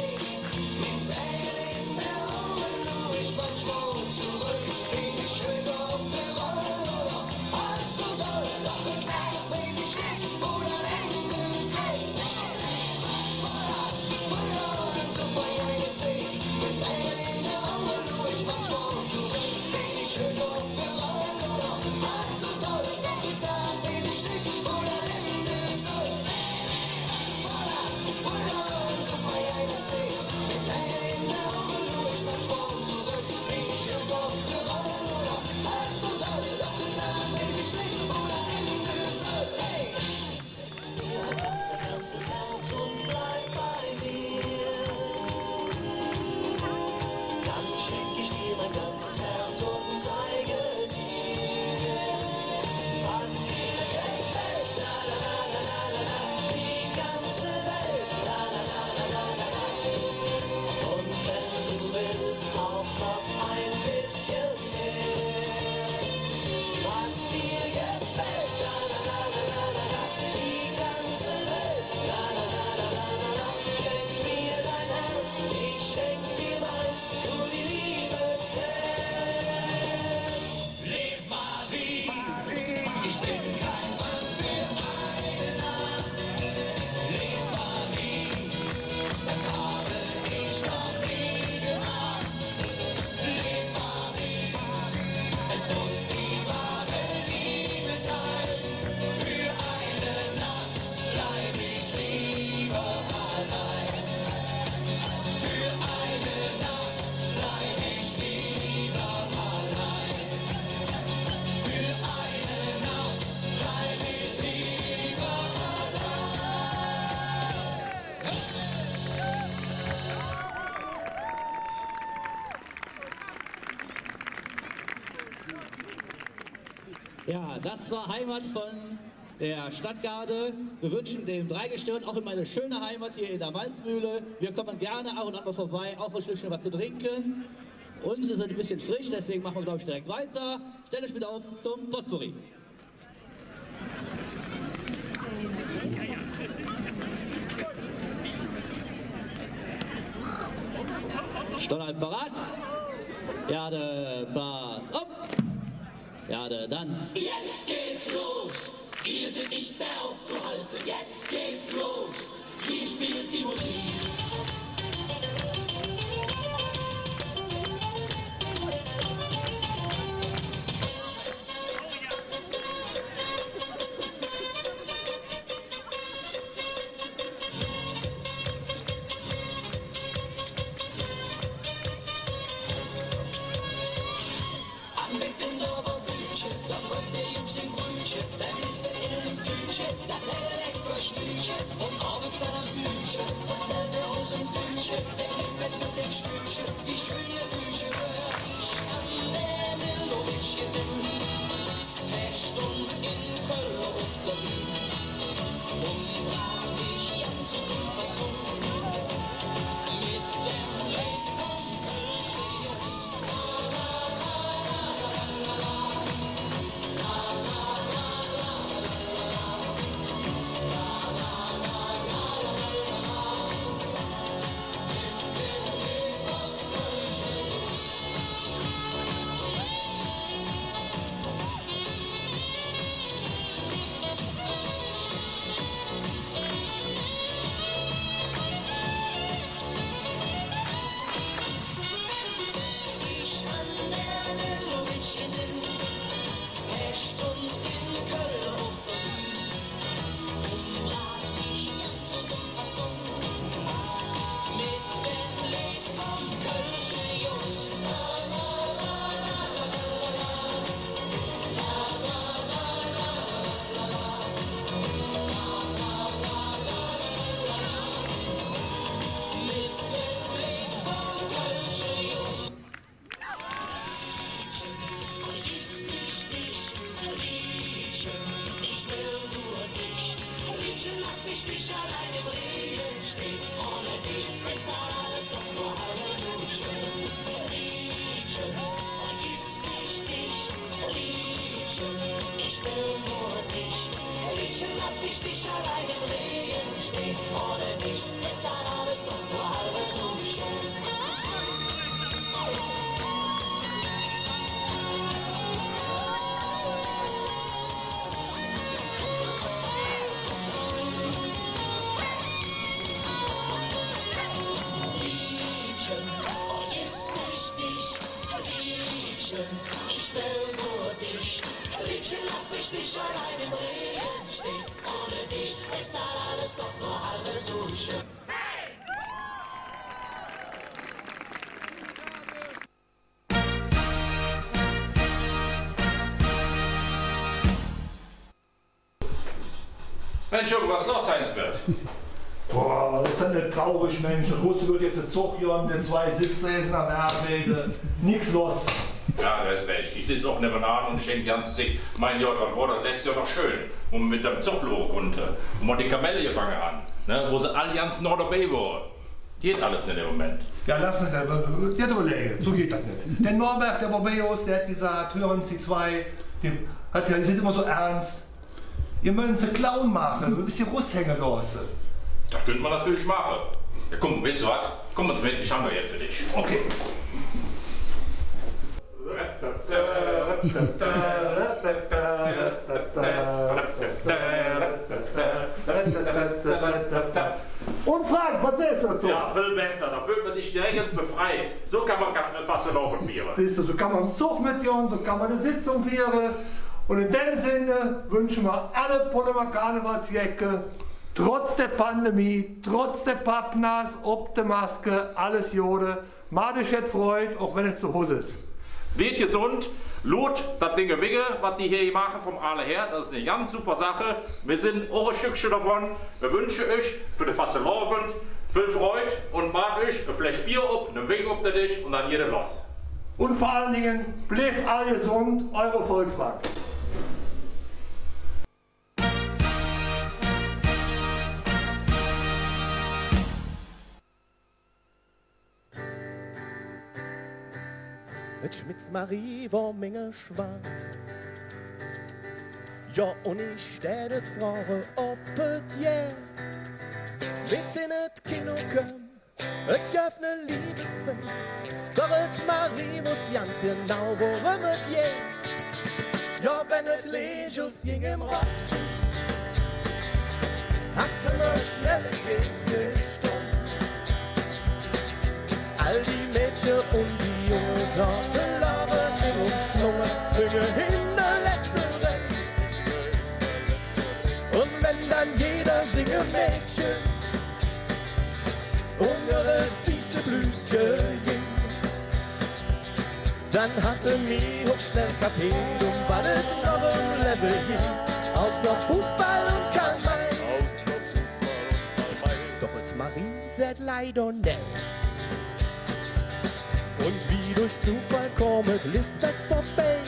Mit Tränen in der Augen nur ich manchmal zurück. Bin ich schön auf der Rolle, alles so doll, doch ich merke, wie sie steckt, wo der Ende ist. Ja, das war Heimat von der Stadtgarde. Wir wünschen dem Dreigestirn auch immer eine schöne Heimat hier in der Malzmühle. Wir kommen gerne auch und an mal vorbei, auch ein Stückchen was zu trinken. Uns ist ein bisschen frisch, deswegen machen wir, glaube ich, direkt weiter. Stellt euch bitte auf zum Potpourri. Stollein parat? Ja, pass auf. Ja, Tanz. Jetzt geht's los, wir sind nicht mehr aufzuhalten. Jetzt geht's los, hier spielt die Musik. Und abends dann am Bücher, erzählt er aus dem Tütchen, der Lisbeth mit dem Stühlchen, wie schön ihr Bücher hört. Ich kann der Milowitsch hier singen, der Stund in Köln auf der Bühne. Und frag mich Jan zu dem Versungen, mit dem Lied vom Kölschen Jungen. Ich will nur dich, Liebchen, lass mich nicht allein im Regen stehen. Ohne dich ist dann alles doch nur halb so schön. Mensch, was ist los, Heinzbert? Boah, das ist ja nicht traurig, Mensch. Der Russe wird jetzt ein Zug hier und der zwei Sitzsäßen am Erdwege. Nix los. Ja, da ist recht. Ich sitze auch nebenan und ich denke die ganze Zeit, mein Gott, was war das letztes Jahr noch schön, wo man mit dem Zug flogen konnte, wo man die Kamelle gefangen haben, ne, wo sie alle ganz noch dabei waren. Geht alles nicht im Moment. Ja, lass uns selber. Jetzt überlegen, so geht das nicht. Der Norbert, der Barbeus, der hat gesagt, hören Sie zwei, die sind immer so ernst. Ihr müsst einen Clown machen, ein bisschen raushängen lassen. Das könnte man natürlich machen. Ja, komm, weißt du was? Komm uns mit, ich habe jetzt für dich. Okay. Und Frank, was ist dazu? Ja, viel besser. Da fühlt man sich direkt befreit. So kann man fast laufen führen. Siehst du, so kann man im Zug mitgehen, so kann man eine Sitzung führen. Und in dem Sinne wünschen wir alle Polemer Karnevalsjäcke, trotz der Pandemie, trotz der Pappnas, ob der Maske, alles Jode. Madisch hat Freude, auch wenn es zu Hause ist. Wird gesund, Lot, das Ding Wigge, was die hier machen vom Aale her, das ist eine ganz super Sache. Wir sind auch ein Stückchen davon. Wir wünschen euch für die Fastelavond viel Freude und macht euch ein Fläsch Bier ab, eine Wing auf der Tisch und dann jeder los. Und vor allen Dingen, bleibt alle gesund, eure Volksbank. Mit Schmitz-Marie war Menge schwach. Ja, und ich städet frage, ob et je mit in et Kino kommt. Et ja auf ne Liebesfeld. Doch et Marie muss ganz genau, worum et geht. Ja, wenn et Legius ging im Rock, hatte mir schnell gestorben. All die Mädchen und die Jungs aus der Laube, eng und schlungen, hingen in der letzten Rennen. Und wenn dann jeder singe Mädchen und ihre fiese Blüschen ging, dann hatte mir auch schnell kapiert, und war das noch ein Level hier, außer Fußball und Karl-May. Doch et Marie seid leider nicht. Und wie durch Zufall kommet Lisbeth vorbei.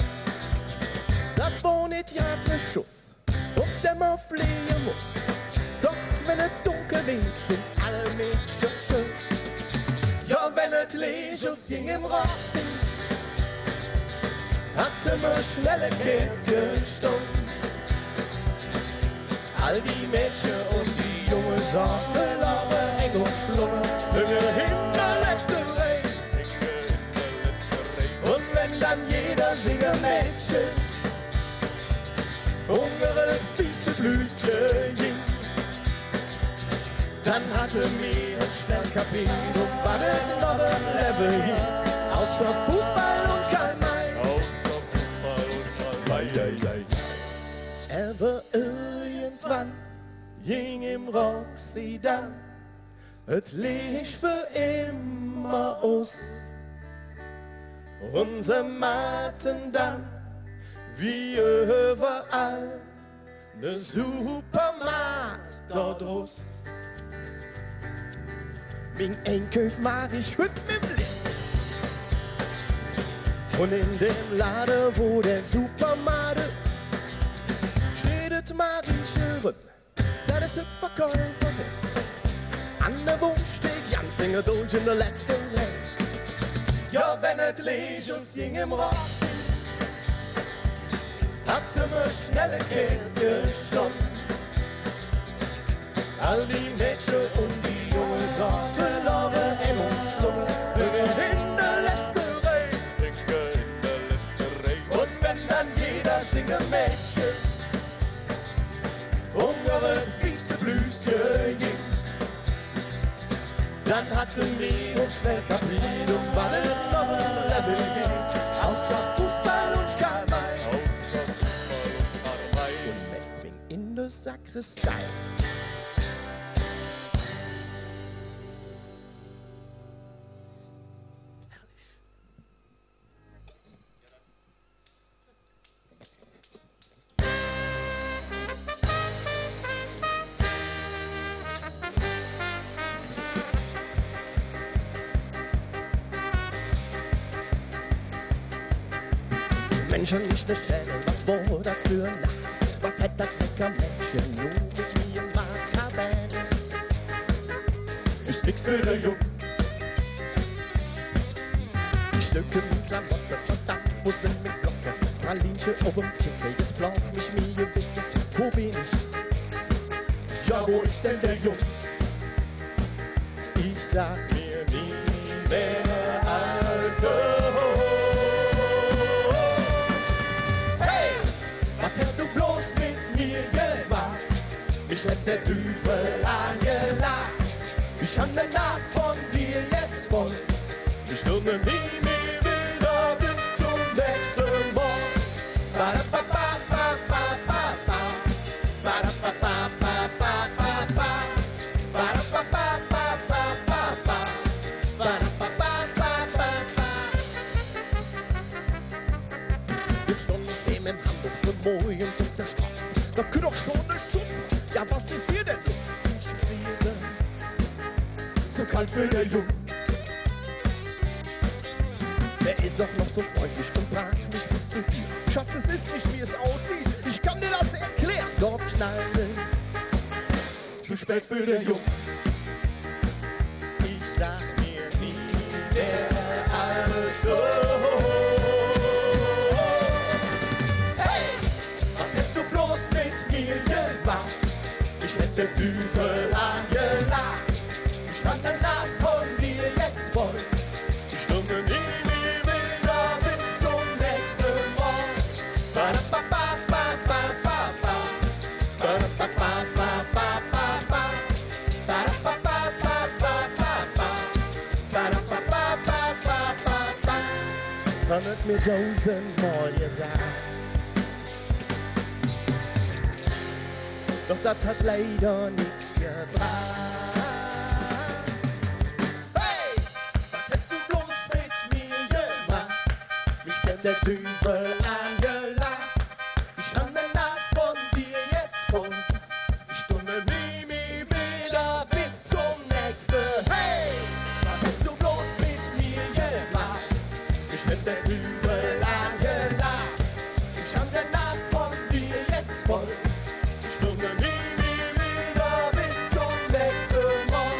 Das war nicht ja der Schuss, ob der mal fliehen muss. Doch wenn es dunkel wird, sind alle Mädchen schön. Ja, wenn es Legius ging im Rosten, hatte mir schnelle Kids gestochen. All die Mädchen und die Jungs aus der Laube, eng und schlungen, hingen in der letzten Reihe. Und wenn dann jeder singe Mädchen um ihre fiese Blüschen ging, dann hatte mir schnell kapiert, und war das noch ein Level hier, außer Fußball und Karl-May. Aber irgendwann ging im Roxy dann et Licht für immer aus. Unser Maten dann, wie überall, ne Supermarkt dort raus. Mein Einkauf mach ich hüt mit Licht. Und in dem Laden, wo der Supermarkt ist, steht et Mariechen rum, das ist et Verkäuferin. An der Wohnung steht ganz Finger durch in der letzten Reihe. Ja, wenn et Legius ging im Rock, hatte mir schnelle Kids gestochen. All die Mädchen und die Jungs aus der Laube, eng und schlungen, hingen in der letzten Reihe. Und wenn dann jeder singe Mädchen um ihre fiese Blüschen ging, dann hatte mir uns schnell kapiert, und war es noch ein Level ging, außer Fußball und Karl-May. Und Messing in der Sakristei. Menschen nicht ne Stelle, was war das für eine Nacht? Was hat das lecker Mädchen nur mit mir Makabenes? Ist nix für den Jungen. Ich söke mit Klamotte, verdammt, wo sind mit Glocke? Pralinchen auf dem Kissen, jetzt brauch mich mir wissen, wo bin ich? Ja, wo ist denn der Jung? Ich sag mir nie mehr Alkohol. Was hast du bloß mit mir gemacht? Mich hat der Teufel angelacht. Ich kann den Nas von dir jetzt voll. Die Stunde nie mehr wieder bis zum nächsten Morgen. Jetzt schon ich stehen in Hamburg für morgens und der Straße. Da können doch schon ne Schutz. Ja, was ist dir denn los? Ich friere. So kalt für der Jung. Der ist doch noch so freundlich und fragt mich bis zu dir. Schatz, es ist nicht wie es aussieht. Ich kann dir das erklären. Dort knallen. Zu spät für den Jung. Ich sag mir nie mehr Alkohol. Hey, was hast du bloß mit mir gemacht? Ich hätte Teufel angelacht. Ich kann den Nas von dir jetzt dann hat mir 1000-mal gesagt. Doch das hat leider nichts gebracht. Hey, was hast du bloß mit mir gemacht? Mich hat der Teufel angelacht. Ich kann den Nacht von dir jetzt voll. Ich stunde nie mehr wieder bis zum nächsten. Hey, was hast du bloß mit mir gemacht? Mich hat der Teufel angelacht. Ich kann den Nacht von dir jetzt voll. Ich stunde nie mehr wieder bis zum nächsten Mal.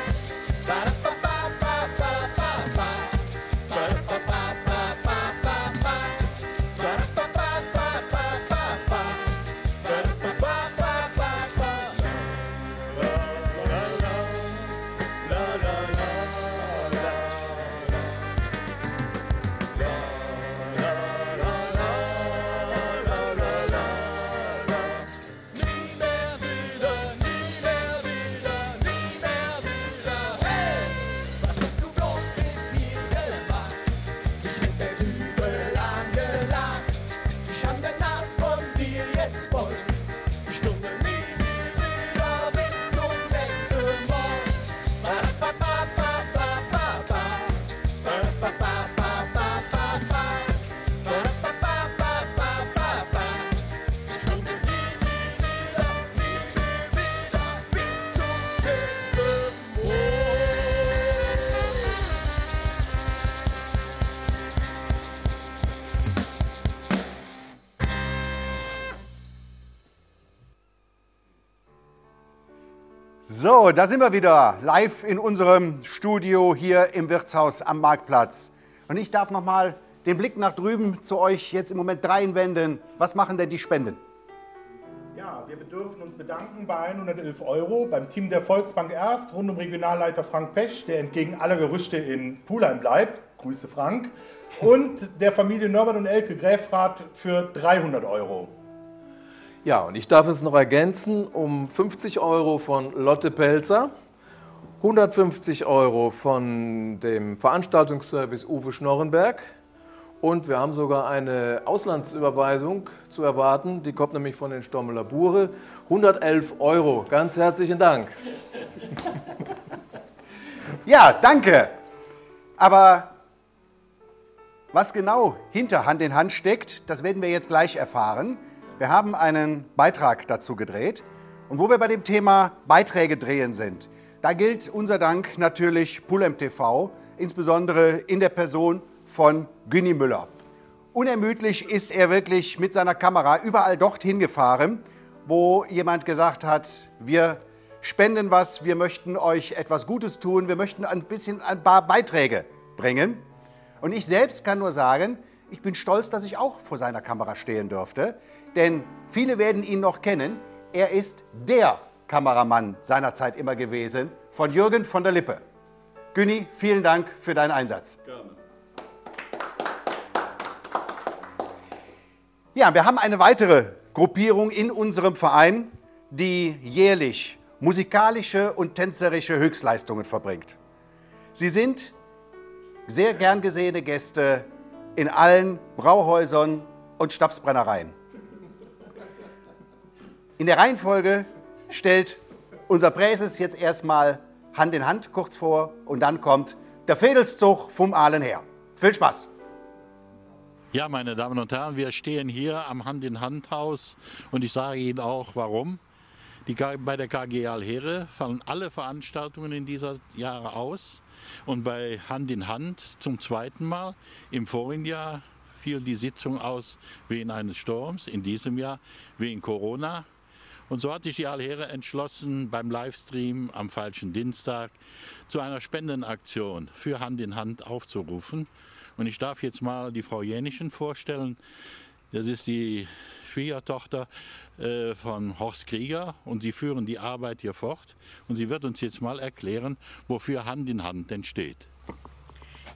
So, da sind wir wieder, live in unserem Studio hier im Wirtshaus am Marktplatz. Und ich darf noch mal den Blick nach drüben zu euch jetzt im Moment wenden. Was machen denn die Spenden? Ja, wir dürfen uns bedanken bei 111 € beim Team der Volksbank Erft rund um Regionalleiter Frank Pesch, der entgegen aller Gerüchte in Pulheim bleibt. Grüße Frank. Und der Familie Norbert und Elke Gräfrath für 300 €. Ja, und ich darf es noch ergänzen, um 50 € von Lotte Pelzer, 150 € von dem Veranstaltungsservice Uwe Schnorrenberg und wir haben sogar eine Auslandsüberweisung zu erwarten, die kommt nämlich von den Stommeler Bure, 111 €. Ganz herzlichen Dank. Ja, danke. Aber was genau hinter Hand in Hand steckt, das werden wir jetzt gleich erfahren. Wir haben einen Beitrag dazu gedreht und wo wir bei dem Thema Beiträge drehen sind, da gilt unser Dank natürlich Pulheim TV, insbesondere in der Person von Günni Müller. Unermüdlich ist er wirklich mit seiner Kamera überall dorthin gefahren, wo jemand gesagt hat, wir spenden was, wir möchten euch etwas Gutes tun, wir möchten ein paar Beiträge bringen. Und ich selbst kann nur sagen, ich bin stolz, dass ich auch vor seiner Kamera stehen durfte. Denn viele werden ihn noch kennen. Er ist der Kameramann seiner Zeit immer gewesen, von Jürgen von der Lippe. Günni, vielen Dank für deinen Einsatz. Gerne. Ja, wir haben eine weitere Gruppierung in unserem Verein, die jährlich musikalische und tänzerische Höchstleistungen verbringt. Sie sind sehr gern gesehene Gäste in allen Brauhäusern und Schnapsbrennereien. In der Reihenfolge stellt unser Präses jetzt erstmal Hand in Hand kurz vor und dann kommt der Vedelszug vom Aalen her. Viel Spaß! Ja, meine Damen und Herren, wir stehen hier am Hand-in-Hand-Haus und ich sage Ihnen auch, warum. Bei der KG Alhere fallen alle Veranstaltungen in dieser Jahre aus und bei Hand in Hand zum zweiten Mal. Im vorigen Jahr fiel die Sitzung aus wegen eines Sturms, in diesem Jahr wegen Corona. Und so hat sich die Alhere entschlossen, beim Livestream am falschen Dienstag zu einer Spendenaktion für Hand in Hand aufzurufen. Und ich darf jetzt mal die Frau Jänichen vorstellen. Das ist die Schwiegertochter von Horst Krieger und sie führen die Arbeit hier fort. Und sie wird uns jetzt mal erklären, wofür Hand in Hand denn steht.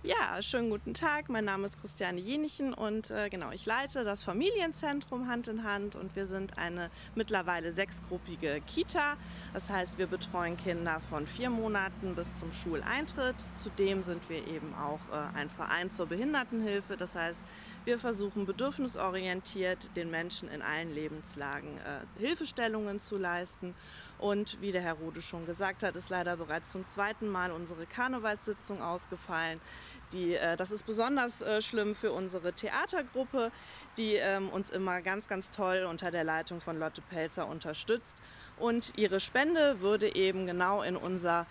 Ja, schönen guten Tag. Mein Name ist Christiane Jänichen und genau, ich leite das Familienzentrum Hand in Hand und wir sind eine mittlerweile 6-gruppige Kita. Das heißt, wir betreuen Kinder von 4 Monaten bis zum Schuleintritt. Zudem sind wir eben auch ein Verein zur Behindertenhilfe. Das heißt, Wir versuchen bedürfnisorientiert den Menschen in allen Lebenslagen Hilfestellungen zu leisten. Und wie der Herr Rode schon gesagt hat, ist leider bereits zum zweiten Mal unsere Karnevalssitzung ausgefallen. Das ist besonders schlimm für unsere Theatergruppe, die uns immer ganz, ganz toll unter der Leitung von Lotte Pelzer unterstützt. Und ihre Spende würde eben genau in unser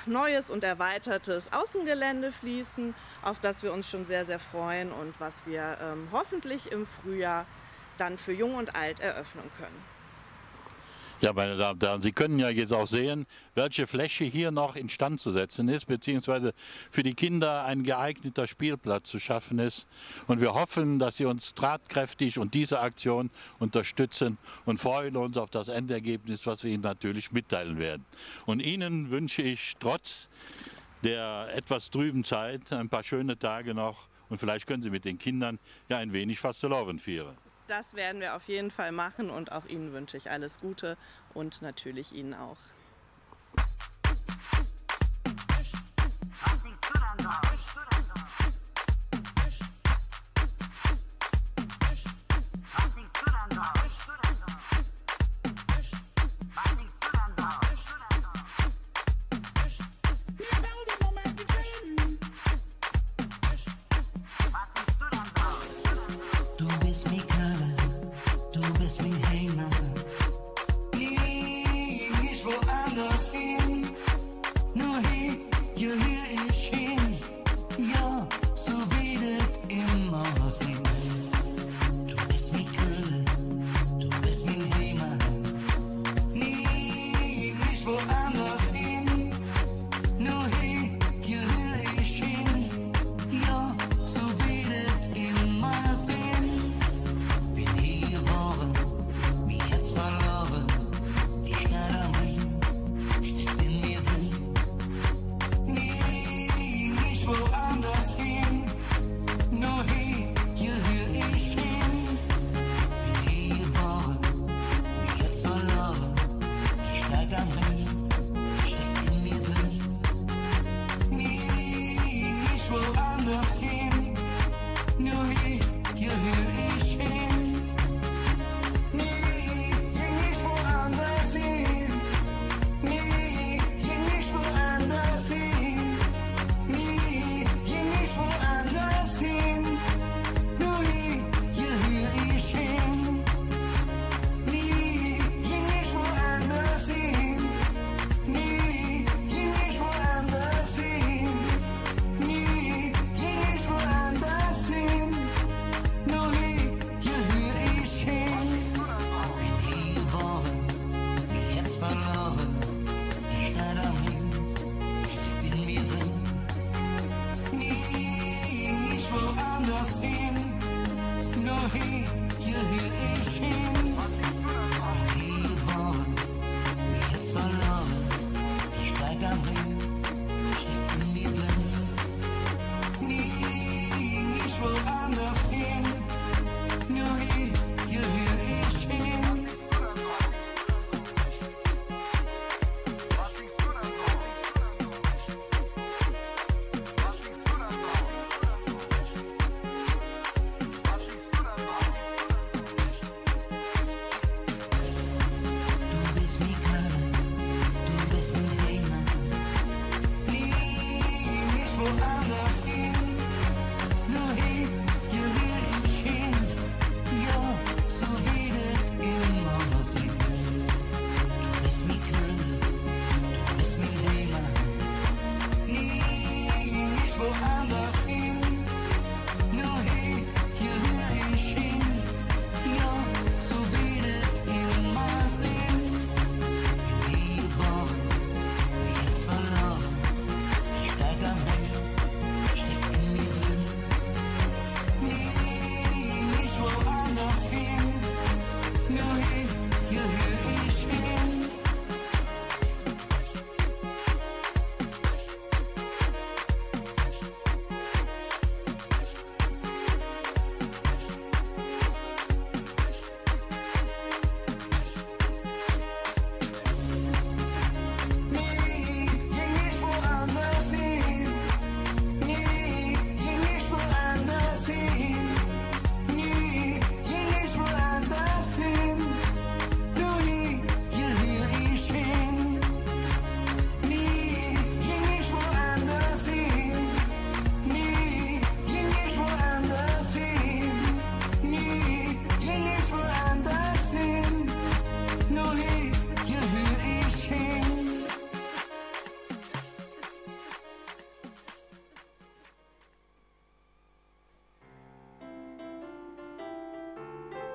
neues und erweitertes Außengelände fließen, auf das wir uns schon sehr, sehr freuen und was wir hoffentlich im Frühjahr dann für Jung und Alt eröffnen können. Ja, meine Damen und Herren, Sie können ja jetzt auch sehen, welche Fläche hier noch instand zu setzen ist, beziehungsweise für die Kinder ein geeigneter Spielplatz zu schaffen ist. Und wir hoffen, dass Sie uns tatkräftig und diese Aktion unterstützen und freuen uns auf das Endergebnis, was wir Ihnen natürlich mitteilen werden. Und Ihnen wünsche ich trotz der etwas trüben Zeit ein paar schöne Tage noch und vielleicht können Sie mit den Kindern ja ein wenig Fastelovend feiern. Das werden wir auf jeden Fall machen und auch Ihnen wünsche ich alles Gute und natürlich Ihnen auch.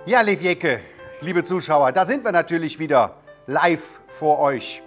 Ja, Lev Jecke, liebe Zuschauer, da sind wir natürlich wieder live vor euch.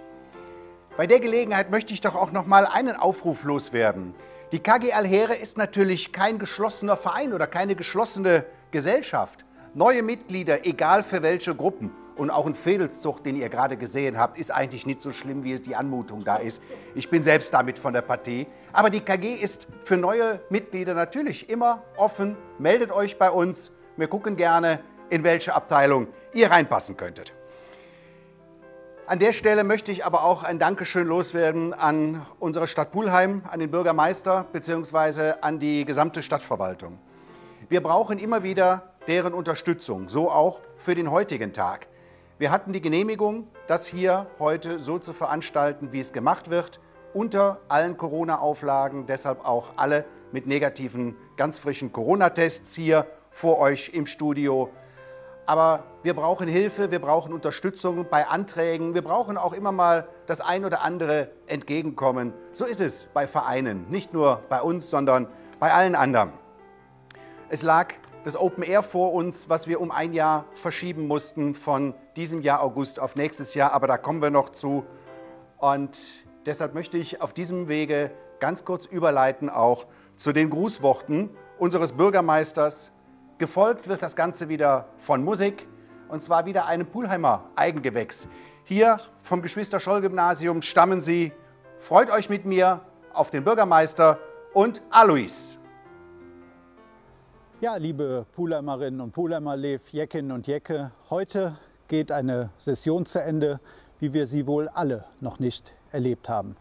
Bei der Gelegenheit möchte ich doch auch noch mal einen Aufruf loswerden. Die KG Alheere ist natürlich kein geschlossener Verein oder keine geschlossene Gesellschaft. Neue Mitglieder, egal für welche Gruppen, und auch ein Fädelszug, den ihr gerade gesehen habt, ist eigentlich nicht so schlimm, wie die Anmutung da ist. Ich bin selbst damit von der Partie. Aber die KG ist für neue Mitglieder natürlich immer offen. Meldet euch bei uns. Wir gucken gerne, in welche Abteilung ihr reinpassen könntet. An der Stelle möchte ich aber auch ein Dankeschön loswerden an unsere Stadt Pulheim, an den Bürgermeister bzw. an die gesamte Stadtverwaltung. Wir brauchen immer wieder deren Unterstützung, so auch für den heutigen Tag. Wir hatten die Genehmigung, das hier heute so zu veranstalten, wie es gemacht wird, unter allen Corona-Auflagen, deshalb auch alle mit negativen, ganz frischen Corona-Tests hier vor euch im Studio. Aber wir brauchen Hilfe, wir brauchen Unterstützung bei Anträgen, wir brauchen auch immer mal das ein oder andere Entgegenkommen. So ist es bei Vereinen, nicht nur bei uns, sondern bei allen anderen. Es lag das Open Air vor uns, was wir um ein Jahr verschieben mussten, von diesem Jahr August auf nächstes Jahr, aber da kommen wir noch zu. Und deshalb möchte ich auf diesem Wege ganz kurz überleiten auch zu den Grußworten unseres Bürgermeisters. Gefolgt wird das Ganze wieder von Musik, und zwar wieder einem Pulheimer Eigengewächs. Hier vom Geschwister-Scholl-Gymnasium stammen sie. Freut euch mit mir auf den Bürgermeister und Alois. Ja, liebe Pulheimerinnen und Pulheimer, Lev Jeckinnen und Jecke, heute geht eine Session zu Ende, wie wir sie wohl alle noch nicht erlebt haben.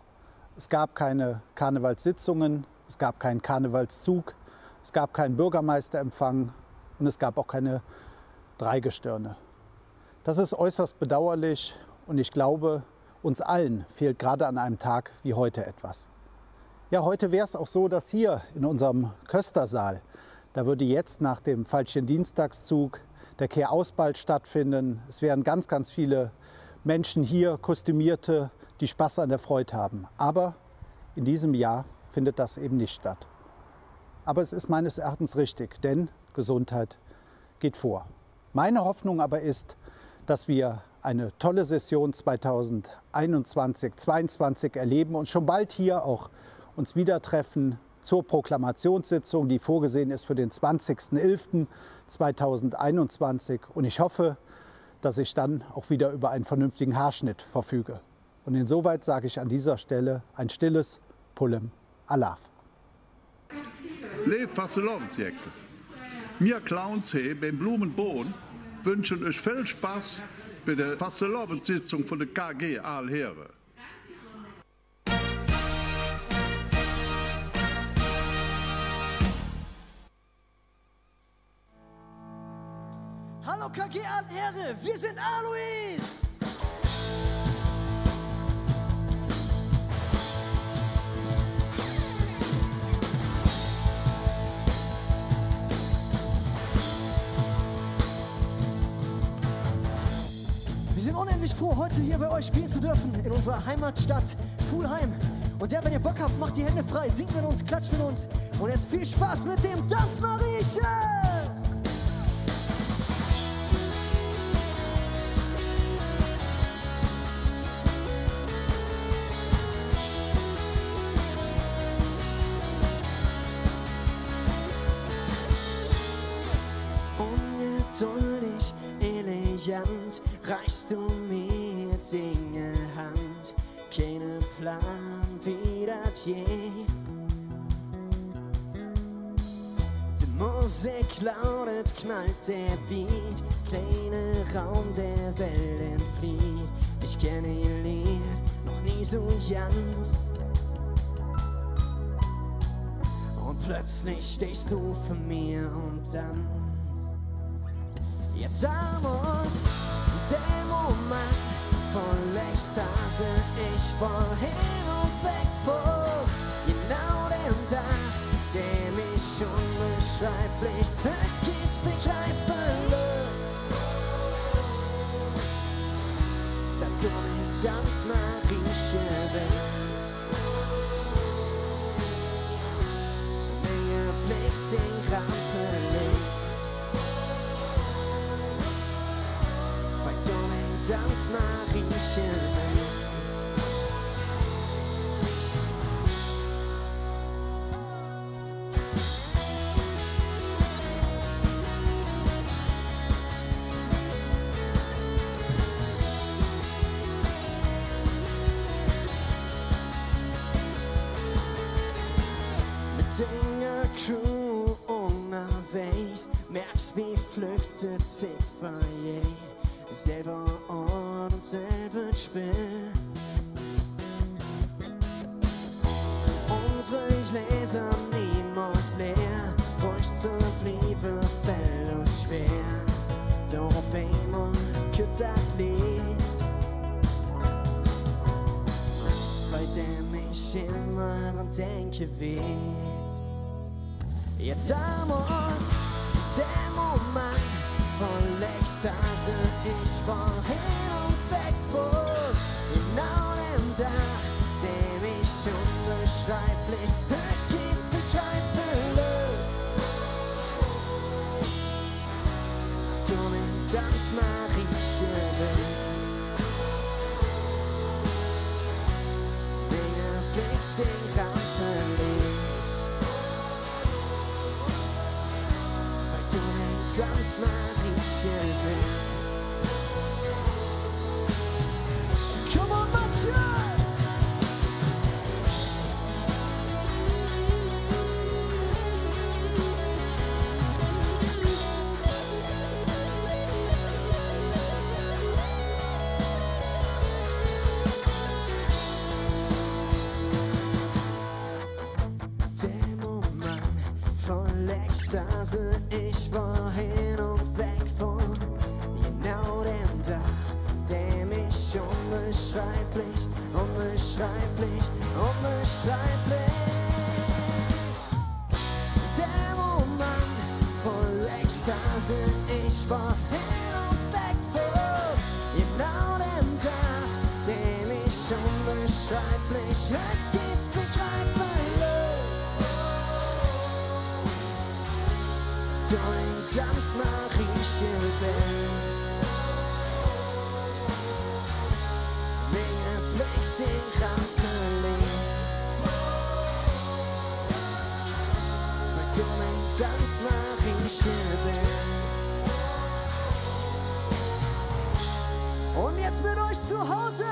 Es gab keine Karnevalssitzungen, es gab keinen Karnevalszug, es gab keinen Bürgermeisterempfang und es gab auch keine Dreigestirne. Das ist äußerst bedauerlich und ich glaube, uns allen fehlt gerade an einem Tag wie heute etwas. Ja, heute wäre es auch so, dass hier in unserem Köstersaal, da würde jetzt nach dem Veilchen-Dienstagszug der Kehrausball stattfinden. Es wären ganz, ganz viele Menschen hier, Kostümierte, die Spaß an der Freude haben. Aber in diesem Jahr findet das eben nicht statt. Aber es ist meines Erachtens richtig, denn Gesundheit geht vor. Meine Hoffnung aber ist, dass wir eine tolle Session 2021/22 erleben und schon bald hier auch uns wieder treffen zur Proklamationssitzung, die vorgesehen ist für den 20.11.2021. Und ich hoffe, dass ich dann auch wieder über einen vernünftigen Haarschnitt verfüge. Und insoweit sage ich an dieser Stelle ein stilles Pullem Alav. Lev Fastelovensjecke. Wir Clowns hier beim Blumenbohn wünschen euch viel Spaß bei der Fastelovenssitzung von der KG Alheere. Hallo KG Alheere, wir sind Alois! Wir sind unendlich froh, heute hier bei euch spielen zu dürfen, in unserer Heimatstadt Pulheim. Und ja, wenn ihr Bock habt, macht die Hände frei, singt mit uns, klatscht mit uns und jetzt viel Spaß mit dem Tanzmariechen! Ungeduldig, elegant, reichst du mir Dinge Hand. Keinen Plan, wie das je. Die Musik lautet, knallt der Beat, kleiner Raum der Wellen flieht. Ich kenne ihr Lied noch nie so ganz. Und plötzlich stehst du für mir und dann. Ja, damals, der Moment von Ekstase, ich war hin und weg vor genau dem Tag, der mich unbeschreiblich vergisst, begreifen wird. Da dumme Tanzmariechen wird. Ihr Blick den Rahmen verlegt. Dinge Crew unterwegs, merkst wie flüchtet sich von je. Selber Ort und selber Spiel. Unsere Gläser niemals leer, ruhig zu bleiben fällt uns schwer. Doch einmal kommt das Lied, bei dem ich immer dran denken will. Ja, damals, der Moment von Ekstase, ich war hin und weg von genau dem Tag, dem ich unbeschreiblich, geht's begreiflos. Du den Tanz Marieche willst, der Blick den Raum verlegt. Tanz Marieche willst. Come on, Mathieu! Ekstase, ich war hin und weg von genau dem Tag, dem ich unbeschreiblich, unbeschreiblich, unbeschreiblich. Der Moment voll Ekstase, ich war hin und weg von genau dem Tag, dem ich unbeschreiblich, geht's begreiflich. Dein Tanz Marieche willst, mir Blick den Rahmen legt, weil du dein Tanz Marieche willst. Und jetzt mit euch zu Hause.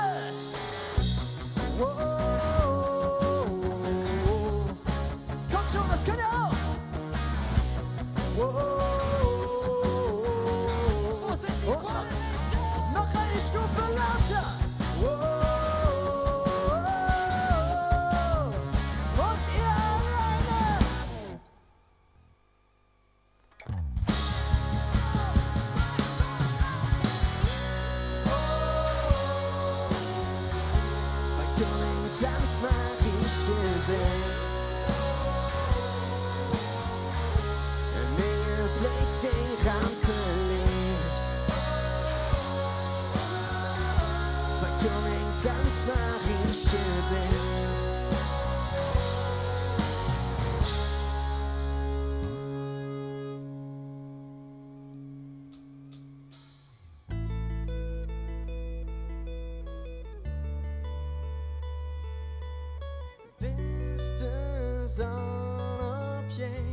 Wow. Kommt schon, das könnt ihr auch. Wow. Wo sind die tollen Menschen? Noch eine Stufe lauter. Wow. Und ihr alleine. Weil du den Tanz Marieche willst. Blick den Rampenlicht, weil du den Tanz Marieche willst. Bist du Sonnenobjekt?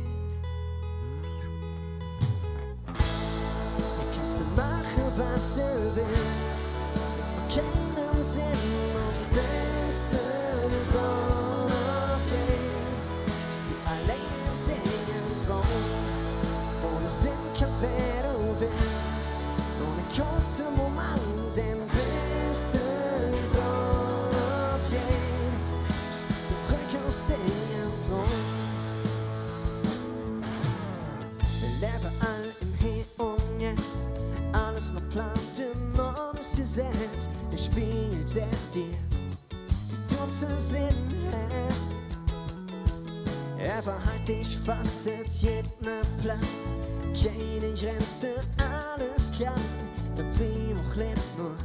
Machen, was du willst, so keinem Sinn und bist du Sonnenobjekt. Bist du allein in deinem Traum, ohne Sinn kannst, wer du willst, ohne kurzen Moment, denn bist du Sonnenobjekt. Bist du zurück aus deinem Traum. Wir leben all im Hier und Jetzt. Alles noch plant und alles gesetzt. Der spielt er dir, wie du zu sehen hast. Er verhält dich fast at jeden Platz. Keine Grenze, alles kann. Der Drehbuch lebt nur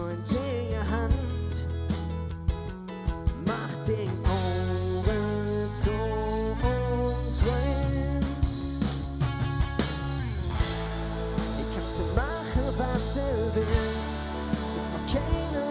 in der Hand. Mach den Ohren zu und träum. Was du willst, so keine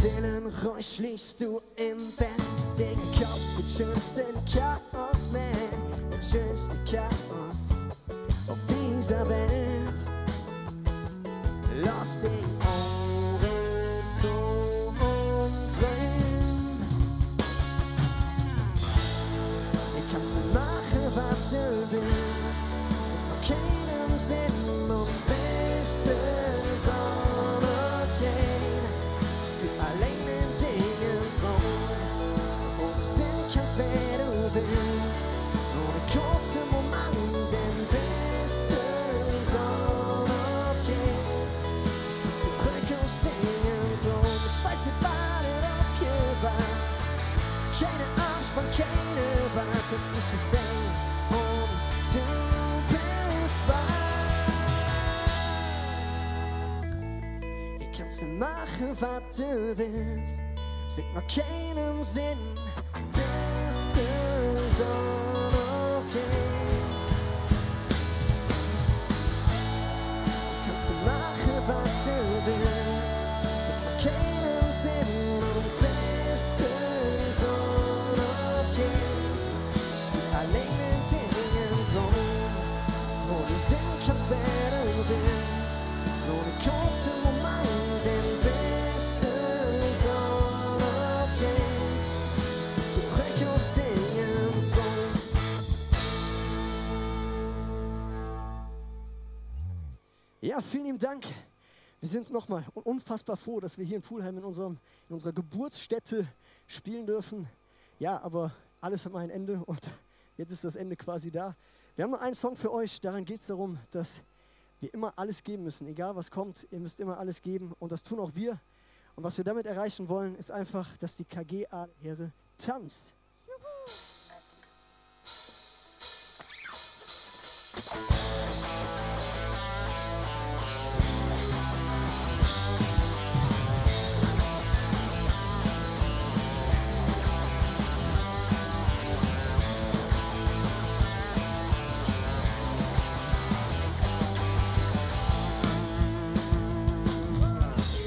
Willen ruhig liegst du im Bett, den Kopf mit schönsten Chaos, man, den schönsten Chaos auf dieser Welt. Lass die Ohren zu uns drehen. Ich kann's machen, was du willst, so nach keinem Sinn und bist es Sonne gehen. Bist du allein in Dingen drum, wo du sein kannst, wer du willst, ohne kurze Moment, denn bist du Sonne gehen. Bist du zurück aus Dingen drum, ich weiß nicht, was auf hier war. Keine Anspann, keine Wahl, kannst dich nicht sehen, und du bist wahr. Ich kannst du machen, was du willst, sieht nach keinem Sinn, bis die Sonne geht. Kannst du machen, was du willst, sieht nach keinem Sinn, und bis die Sonne geht. Bist du allein in Dingen drum, wo du sein kannst, wer du willst, ohne kurze Moment, denn bis die Sonne geht, bist du zurück aus Dingen drum. Ja, vielen lieben Dank. Wir sind nochmal unfassbar froh, dass wir hier in Pulheim in unserer Geburtsstätte spielen dürfen. Ja, aber alles hat mal ein Ende und jetzt ist das Ende quasi da. Wir haben noch einen Song für euch, darin geht es darum, dass wir immer alles geben müssen. Egal was kommt, ihr müsst immer alles geben und das tun auch wir. Und was wir damit erreichen wollen, ist einfach, dass die KG-Heere tanzt.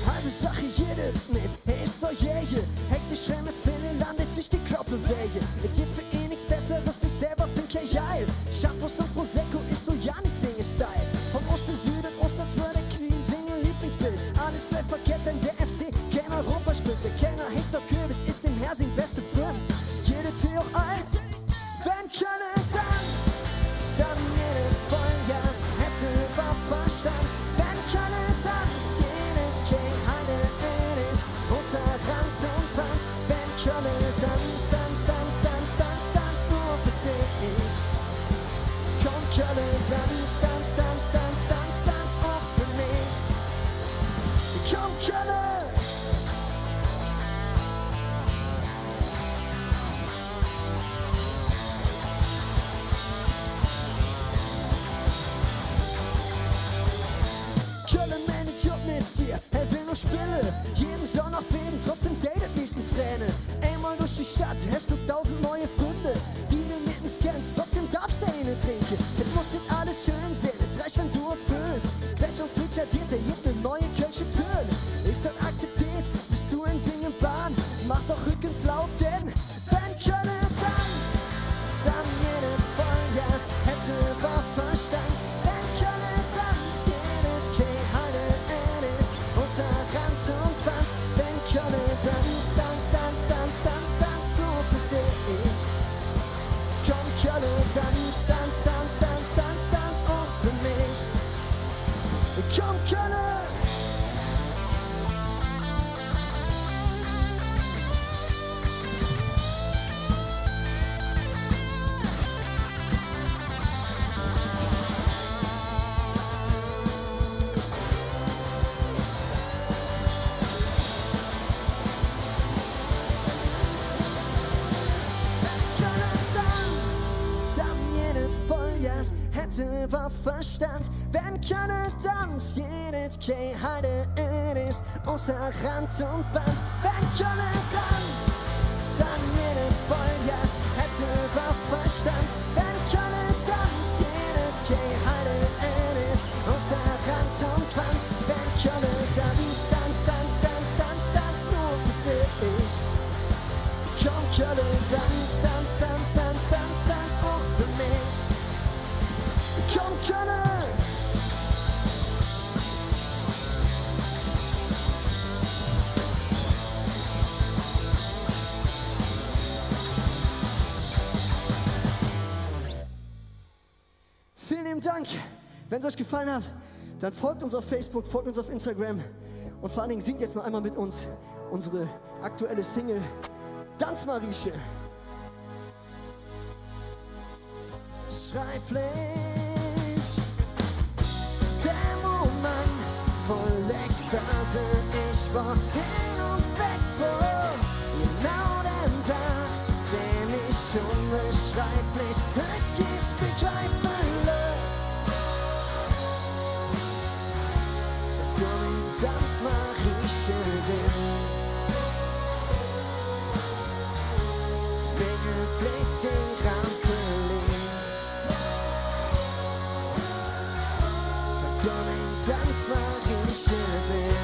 Halbe Sache jede mit Historie. Hektisch schnell mit Filmen landet sich die Kloppe wege. Mit dir für eh nichts Besseres, ich selber find kein Geil. Shampoos und Prosecco ist so ja nicht Single-Style. Von Ost zu Süden, Ost als würde Queen singen, Lieblingsbild. Alles läuft verkehrt, wenn der FC kein Europa spielt. Der Kellner heißt doch Kürbis, ist dem Hersing beste Freund. Jede Tür auch alt, wenn keine tanzt, dann jedes Vollgas hätte war Verstand. Wenn keine tanzt, jedes kein Heide ist, außer Rand und Wand. Wenn keine tanzt, nur für sich. Komm, keine tanzt, auch für mich. Komm, keine. Köln, man, Idiot mit dir, er will nur Spille. Jeden Sonntag beben, trotzdem datet nächstens Träne. Einmal durch die Stadt, hast du 1000 neue Funde, die du nirgends kennst, trotzdem darfst du eine trinken. Es muss nicht alles schön sein, es reicht, wenn du erfüllt. Fletch und Feature dir, der gibt eine neue Kölsche Türen. Ist dann akzeptiert, bist du in Singenbahn, mach doch rückens laut, denn wenn keine tanzt, dann jedes Vollgas hätte war Verstand. Wenn keine tanzt, jedes kein Heide ist, außer Rand und Wand. Wenn keine tanzt, nur für sich. Komm, keine tanzt, auch für mich. Komm, keine. Hätte war Verstand, wenn keine tanzt, jedes kein Heide ist, außer Rand und Band. Wenn keine tanzt, dann jedes Vollgas, hätte war Verstand. Wenn keine tanzt, jedes kein Heide ist, außer Rand und Band. Wenn keine tanzt, nur für Dank. Wenn es euch gefallen hat, dann folgt uns auf Facebook, folgt uns auf Instagram und vor allen Dingen singt jetzt noch einmal mit uns unsere aktuelle Single Tanz Marieche. Schreiblich, der Moment voll Ekstase, ich war hin und weg vor genau dem Tag, den ich unbeschreiblich geht's begreifen lässt. Der dumme Tanz Marieche will. Winge blickt den Rampenlicht. Der dumme Tanz Marieche will.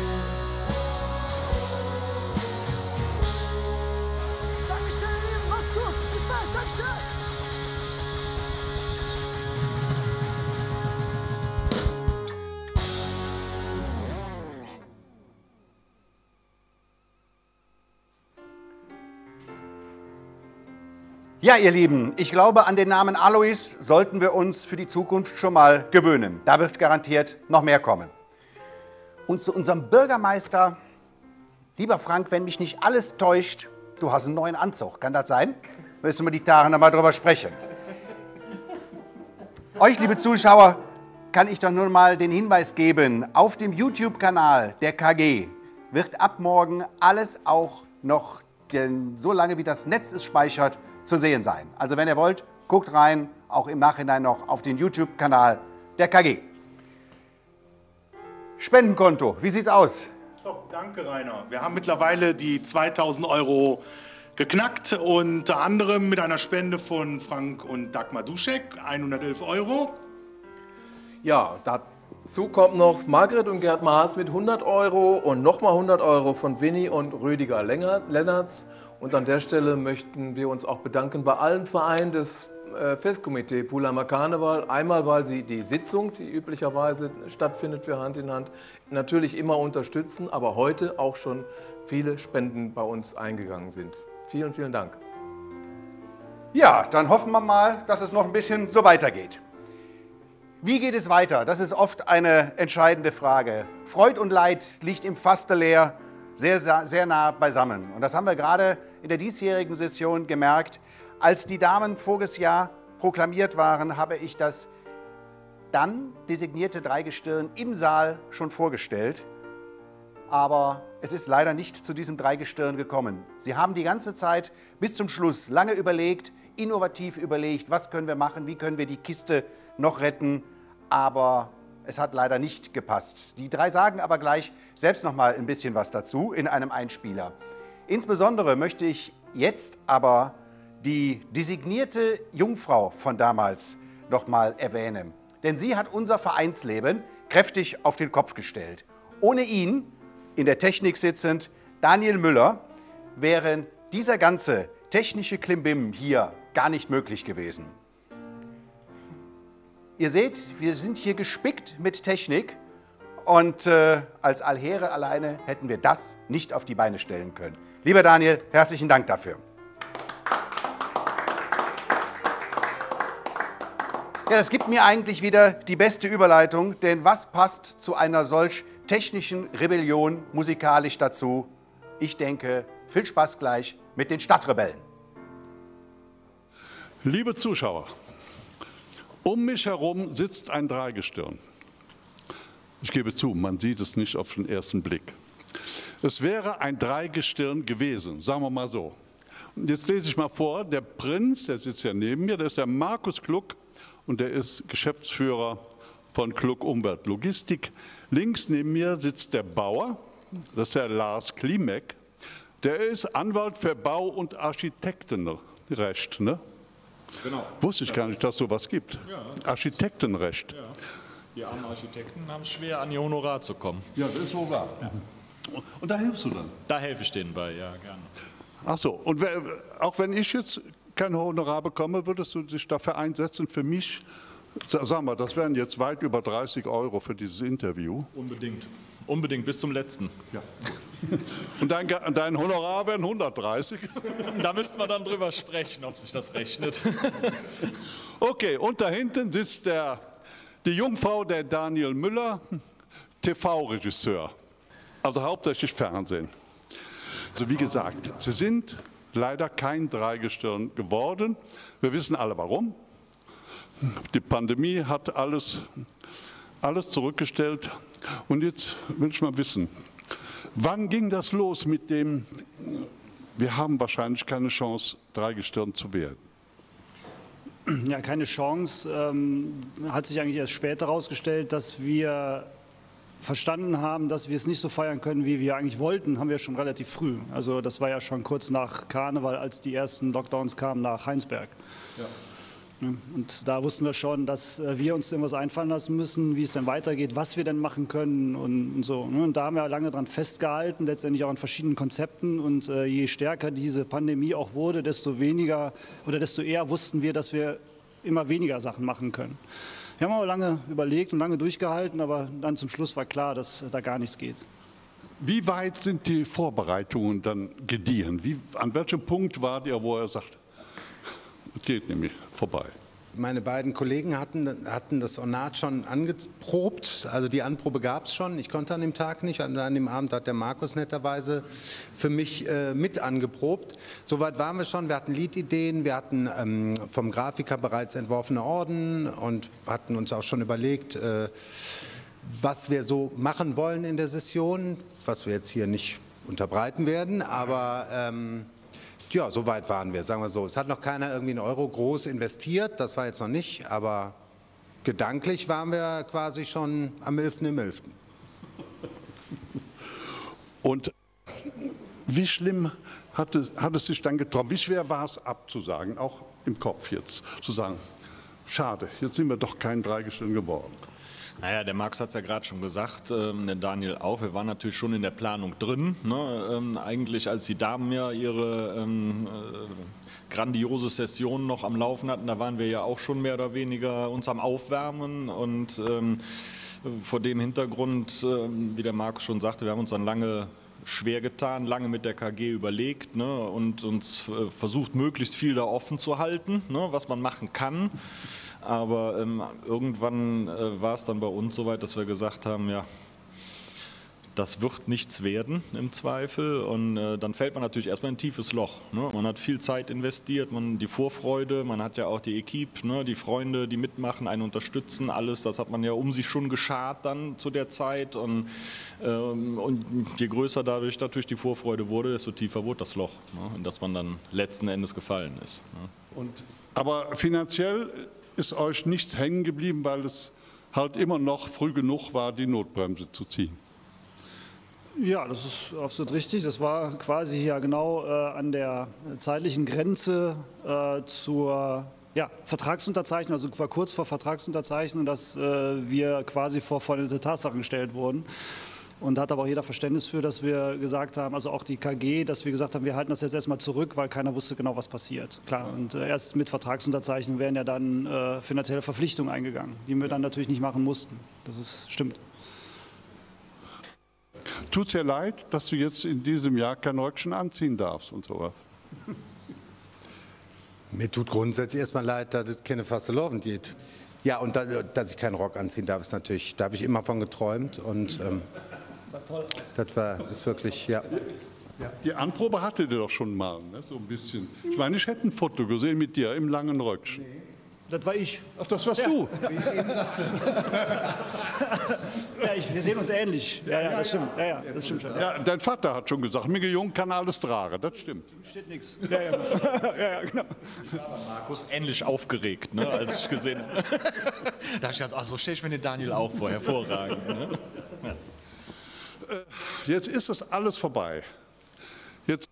Dankeschön, ihr macht's gut. Bis bald. Dankeschön. Ja, ihr Lieben, ich glaube, an den Namen Alois sollten wir uns für die Zukunft schon mal gewöhnen. Da wird garantiert noch mehr kommen. Und zu unserem Bürgermeister, lieber Frank, wenn mich nicht alles täuscht, du hast einen neuen Anzug, kann das sein? Müssen wir die Tage noch mal drüber sprechen. Euch, liebe Zuschauer, kann ich doch nur mal den Hinweis geben, auf dem YouTube-Kanal der KG wird ab morgen alles auch noch, so lange wie das Netz es speichert, zu sehen sein. Also wenn ihr wollt, guckt rein, auch im Nachhinein noch auf den YouTube-Kanal der KG. Spendenkonto, wie sieht's aus? Top, danke Rainer. Wir haben mittlerweile die 2000 € geknackt, unter anderem mit einer Spende von Frank und Dagmar Duschek, 111 €. Ja, dazu kommt noch Margret und Gerd Maas mit 100 € und nochmal 100 € von Winnie und Rüdiger Lennertz. Und an der Stelle möchten wir uns auch bedanken bei allen Vereinen des Festkomitee Pulheimer Karneval. Einmal, weil sie die Sitzung, die üblicherweise stattfindet für Hand in Hand, natürlich immer unterstützen, aber heute auch schon viele Spenden bei uns eingegangen sind. Vielen, vielen Dank. Ja, dann hoffen wir mal, dass es noch ein bisschen so weitergeht. Wie geht es weiter? Das ist oft eine entscheidende Frage. Freud und Leid liegt im Faste leer, sehr nah beisammen. Und das haben wir gerade in der diesjährigen Session gemerkt. Als die Damen voriges Jahr proklamiert waren, habe ich das dann designierte Dreigestirn im Saal schon vorgestellt. Aber es ist leider nicht zu diesem Dreigestirn gekommen. Sie haben die ganze Zeit bis zum Schluss lange überlegt, innovativ überlegt, was können wir machen, wie können wir die Kiste noch retten, aber es hat leider nicht gepasst. Die drei sagen aber gleich selbst noch mal ein bisschen was dazu in einem Einspieler. Insbesondere möchte ich jetzt aber die designierte Jungfrau von damals noch mal erwähnen. Denn sie hat unser Vereinsleben kräftig auf den Kopf gestellt. Ohne ihn, in der Technik sitzend, Daniel Müller, wäre dieser ganze technische Klimbim hier gar nicht möglich gewesen. Ihr seht, wir sind hier gespickt mit Technik und als Alhere alleine hätten wir das nicht auf die Beine stellen können. Lieber Daniel, herzlichen Dank dafür. Ja, das gibt mir eigentlich wieder die beste Überleitung, denn was passt zu einer solch technischen Rebellion musikalisch dazu? Ich denke, viel Spaß gleich mit den Stadtrebellen. Liebe Zuschauer, um mich herum sitzt ein Dreigestirn. Ich gebe zu, man sieht es nicht auf den ersten Blick. Es wäre ein Dreigestirn gewesen, sagen wir mal so. Und jetzt lese ich mal vor, der Prinz, der sitzt ja neben mir, der ist der Markus Kluck und der ist Geschäftsführer von Kluck Umwelt Logistik. Links neben mir sitzt der Bauer, das ist der Lars Klimek. Der ist Anwalt für Bau- und Architektenrecht, ne? Genau. Wusste ich gar nicht, dass es sowas gibt. Ja. Architektenrecht. Ja. Die armen Architekten haben es schwer, an ihr Honorar zu kommen. Ja, das ist wohl wahr. Ja. Und da hilfst du dann? Da helfe ich denen bei, ja, gerne. Ach so, und auch wenn ich jetzt kein Honorar bekomme, würdest du dich dafür einsetzen, für mich, sag mal, das wären jetzt weit über 30 € für dieses Interview. Unbedingt. Unbedingt, bis zum letzten. Ja. Und dein Honorar wären 130? Da müssten wir dann drüber sprechen, ob sich das rechnet. Okay, und da hinten sitzt der Die Jungfrau, der Daniel Müller, TV-Regisseur, also hauptsächlich Fernsehen. Also wie gesagt, Sie sind leider kein Dreigestirn geworden. Wir wissen alle warum. Die Pandemie hat alles zurückgestellt. Und jetzt will ich mal wissen, wann ging das los mit dem, wir haben wahrscheinlich keine Chance, Dreigestirn zu werden? Ja, keine Chance. Hat sich eigentlich erst später herausgestellt, dass wir verstanden haben, dass wir es nicht so feiern können, wie wir eigentlich wollten, haben wir schon relativ früh. Also das war ja schon kurz nach Karneval, als die ersten Lockdowns kamen nach Heinsberg. Ja. Und da wussten wir schon, dass wir uns irgendwas einfallen lassen müssen, wie es denn weitergeht, was wir denn machen können und so. Und da haben wir lange dran festgehalten, letztendlich auch an verschiedenen Konzepten. Und je stärker diese Pandemie auch wurde, desto weniger oder desto eher wussten wir, dass wir immer weniger Sachen machen können. Wir haben aber lange überlegt und lange durchgehalten, aber dann zum Schluss war klar, dass da gar nichts geht. Wie weit sind die Vorbereitungen dann gediehen? An welchem Punkt wart ihr, wo er sagt, es geht nämlich vorbei? Meine beiden Kollegen hatten das Ornat schon angeprobt, also die Anprobe gab es schon. Ich konnte an dem Tag nicht, an dem Abend hat der Markus netterweise für mich mit angeprobt. Soweit waren wir schon, wir hatten Liedideen, wir hatten vom Grafiker bereits entworfene Orden und hatten uns auch schon überlegt, was wir so machen wollen in der Session, was wir jetzt hier nicht unterbreiten werden, aber ja, so weit waren wir, sagen wir so. Es hat noch keiner irgendwie einen Euro groß investiert, das war jetzt noch nicht, aber gedanklich waren wir quasi schon am 11.11. Und wie schlimm hat es sich dann getroffen? Wie schwer war es abzusagen, auch im Kopf jetzt, zu sagen, schade, jetzt sind wir doch kein Dreigestirn geworden? Naja, der Markus hat es ja gerade schon gesagt, der Daniel auch, wir waren natürlich schon in der Planung drin. Ne? Eigentlich als die Damen ja ihre grandiose Session noch am Laufen hatten, da waren wir ja auch schon mehr oder weniger uns am Aufwärmen und vor dem Hintergrund, wie der Markus schon sagte, wir haben uns dann lange schwer getan, lange mit der KG überlegt, ne, und uns versucht, möglichst viel da offen zu halten, ne, was man machen kann. Aber irgendwann war es dann bei uns soweit, dass wir gesagt haben, ja, das wird nichts werden im Zweifel. Und dann fällt man natürlich erstmal in ein tiefes Loch. Ne? Man hat viel Zeit investiert, die Vorfreude, man hat ja auch die Equipe, ne? Die Freunde, die mitmachen, einen unterstützen, alles, das hat man ja um sich schon geschart dann zu der Zeit. Und je größer dadurch natürlich die Vorfreude wurde, desto tiefer wurde das Loch, ne? In das man dann letzten Endes gefallen ist. Ne? Aber finanziell ist euch nichts hängen geblieben, weil es halt immer noch früh genug war, die Notbremse zu ziehen. Ja, das ist absolut richtig. Das war quasi ja genau an der zeitlichen Grenze zur Vertragsunterzeichnung, also war kurz vor Vertragsunterzeichnung, dass wir quasi vor vollendete Tatsachen gestellt wurden. Und da hat aber auch jeder Verständnis für, dass wir gesagt haben, also auch die KG, dass wir gesagt haben, wir halten das jetzt erstmal zurück, weil keiner wusste genau, was passiert. Klar, und erst mit Vertragsunterzeichnung wären ja dann finanzielle Verpflichtungen eingegangen, die wir dann natürlich nicht machen mussten. Stimmt. Tut dir leid, dass du jetzt in diesem Jahr kein Röckchen anziehen darfst und sowas? Mir tut grundsätzlich erstmal leid, dass es keine Fastelovend geht. Ja, und dass ich keinen Rock anziehen darf, ist natürlich, da habe ich immer von geträumt. Und das ist wirklich, ja. Die Anprobe hattet ihr doch schon mal, ne? So ein bisschen. Ich meine, ich hätte ein Foto gesehen mit dir im langen Röckchen. Nee. Das war ich. Ach, das warst du? Wie ich eben sagte. Wir sehen uns ähnlich. Ja, das stimmt. Ja, das stimmt schon. Ja, dein Vater hat schon gesagt, Miguel Jung kann alles tragen. Das stimmt. Steht nichts. Ja, genau. Ich war bei Markus ähnlich aufgeregt, ne, als ich gesehen habe. Da habe ich gedacht, ach, so stelle ich mir den Daniel auch vor. Hervorragend. Ne? Ja. Jetzt ist es alles vorbei. Jetzt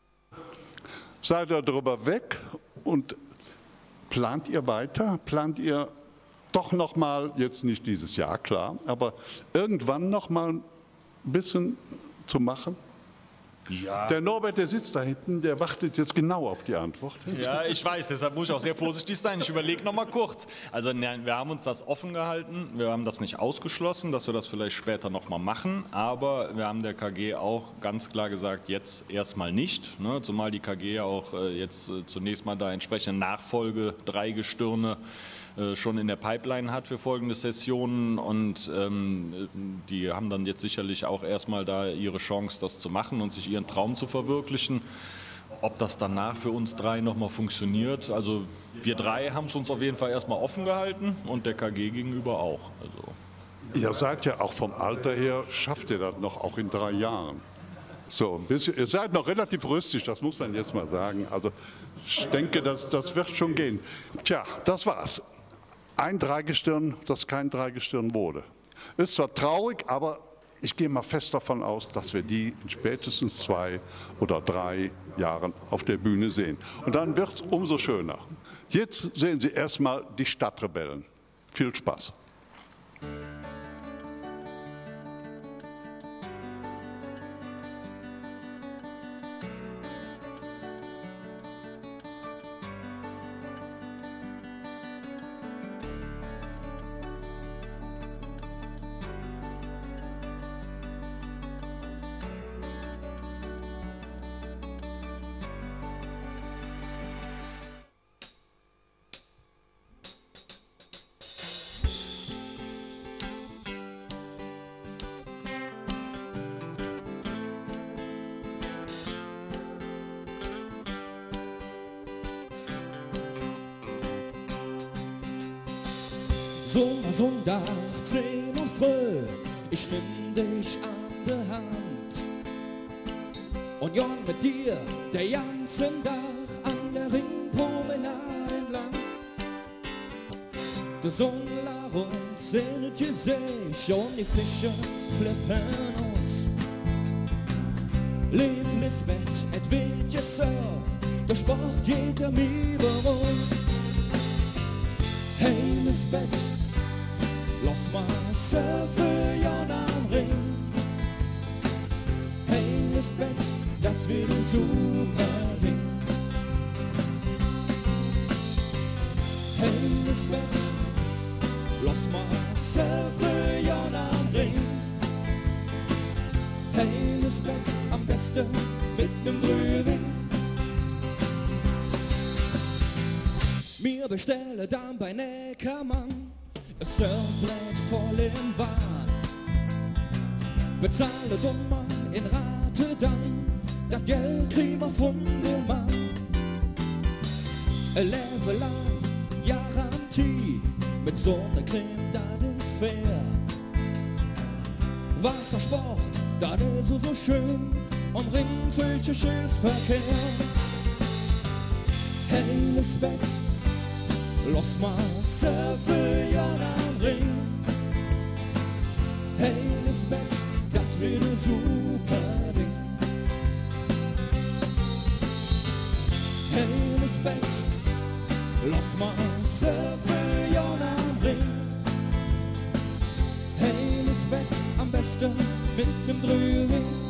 seid ihr drüber weg und plant ihr weiter? Plant ihr doch noch mal, jetzt nicht dieses Jahr, klar, aber irgendwann noch mal ein bisschen zu machen? Ja. Der Norbert, der sitzt da hinten, der wartet jetzt genau auf die Antwort. Ja, ich weiß, deshalb muss ich auch sehr vorsichtig sein. Ich überlege noch mal kurz. Also wir haben uns das offen gehalten, wir haben das nicht ausgeschlossen, dass wir das vielleicht später noch mal machen, aber wir haben der KG auch ganz klar gesagt, jetzt erstmal nicht, ne? Zumal die KG ja auch jetzt zunächst mal da entsprechende Nachfolge, 3 Gestirne schon in der Pipeline hat für folgende Sessionen und die haben dann jetzt sicherlich auch erstmal da ihre Chance, das zu machen und sich ihren Traum zu verwirklichen. Ob das danach für uns 3 nochmal funktioniert, also wir 3 haben es uns auf jeden Fall erstmal offen gehalten und der KG gegenüber auch. Also. Ihr seid ja auch vom Alter her, schafft ihr das noch, auch in 3 Jahren? So, ein bisschen, ihr seid noch relativ rüstig, das muss man jetzt mal sagen. Also ich denke, das wird schon gehen. Tja, das war's. Ein Dreigestirn, das kein Dreigestirn wurde. Ist zwar traurig, aber ich gehe mal fest davon aus, dass wir die in spätestens 2 oder 3 Jahren auf der Bühne sehen. Und dann wird es umso schöner. Jetzt sehen Sie erstmal die Stadtrebellen. Viel Spaß. Sonntag, 10 Uhr früh, ich nimm dich an der Hand und Jon mit dir der ganzen Tag an der Ringpromenade entlang. Die Sonne lacht uns in das Gesicht und die Fische flippen aus. Lief Lisbeth, et wird gesurft, der Sport jeder mir uns. Hey Lisbeth, lass mal surfen, Jon am Ring. Hey Lisbeth, das wird ein super Ding. Hey Lisbeth, lass mal surfen, Jon am Ring. Hey Lisbeth, am besten mit nem Drüben. Mir bestelle dann bei Neckermann Surfbrett voll im Wahn. Bezahle dummer in Rate dann, das Geld kriegen wir von dem Mann. Lebe lang, Garantie, mit Sonnencreme, das ist fair. Wassersport, das ist so schön, umringt solche Schiffsverkehr. Hey Lisbeth, lass mal surfen, Jon am Ring. Hey Lisbeth, das wird ein super Ding. Hey Lisbeth, lass mal surfen, Jon am Ring. Hey Lisbeth, am besten mit nem Drüben.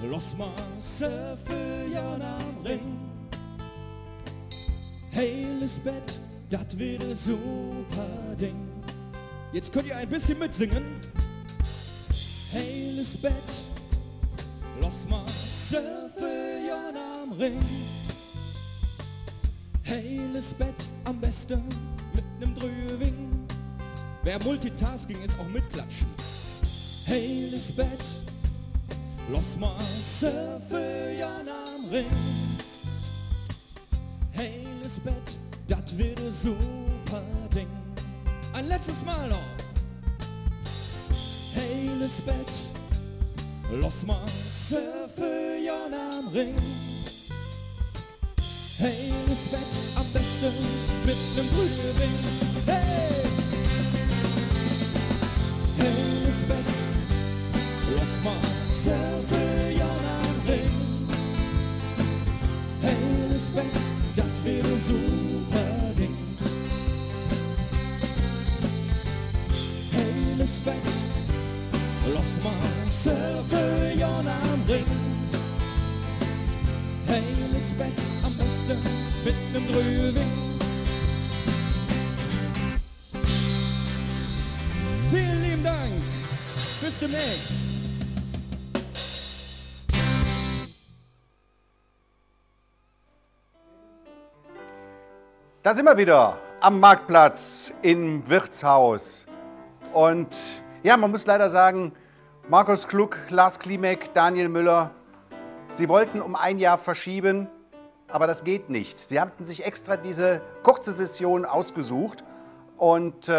Lass mal surfen, Jon am Ring. Hey Lisbeth, das wird ein super Ding. Jetzt könnt ihr ein bisschen mitsingen. Hey Lisbeth, lass mal surfen, Jon am Ring. Hey Lisbeth, am besten mit nem Drüwing. Wer Multitasking ist, auch mitklatschen. Hey Lisbeth, lass mal surfen, Jon am Ring. Hey Lisbeth, das wird ein super Ding. Ein letztes Mal noch. Hey Lisbeth, lass mal surfen Jan am Ring. Hey Lisbeth, am besten mit nem Brühring. Hey! Hey Lisbeth, lass mal surfen Jan am Ring. Hey Lisbeth, das wird ein super Ding. Hey Lisbeth, lass mal surfen Jan am Ring. Hey Lisbeth, am besten mit nem Drüwing. Vielen lieben Dank. Bis demnächst. Da sind wir wieder am Marktplatz im Wirtshaus. Und ja, man muss leider sagen, Markus Kluck, Lars Klimek, Daniel Müller, sie wollten um ein Jahr verschieben, aber das geht nicht. Sie hatten sich extra diese kurze Session ausgesucht und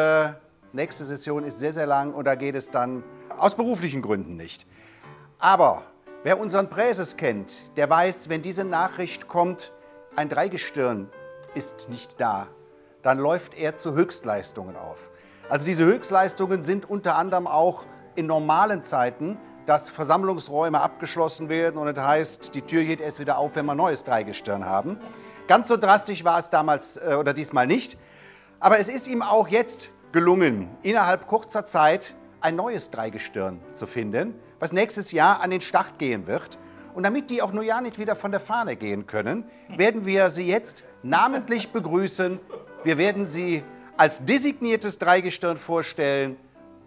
nächste Session ist sehr, sehr lang und da geht es dann aus beruflichen Gründen nicht. Aber wer unseren Präses kennt, der weiß, wenn diese Nachricht kommt, ein Dreigestirn ist nicht da, dann läuft er zu Höchstleistungen auf. Also diese Höchstleistungen sind unter anderem auch in normalen Zeiten, dass Versammlungsräume abgeschlossen werden und das heißt, die Tür geht erst wieder auf, wenn wir ein neues Dreigestirn haben. Ganz so drastisch war es damals oder diesmal nicht, aber es ist ihm auch jetzt gelungen, innerhalb kurzer Zeit ein neues Dreigestirn zu finden, was nächstes Jahr an den Start gehen wird. Und damit die auch nur ja nicht wieder von der Fahne gehen können, werden wir sie jetzt namentlich begrüßen. Wir werden sie als designiertes Dreigestirn vorstellen,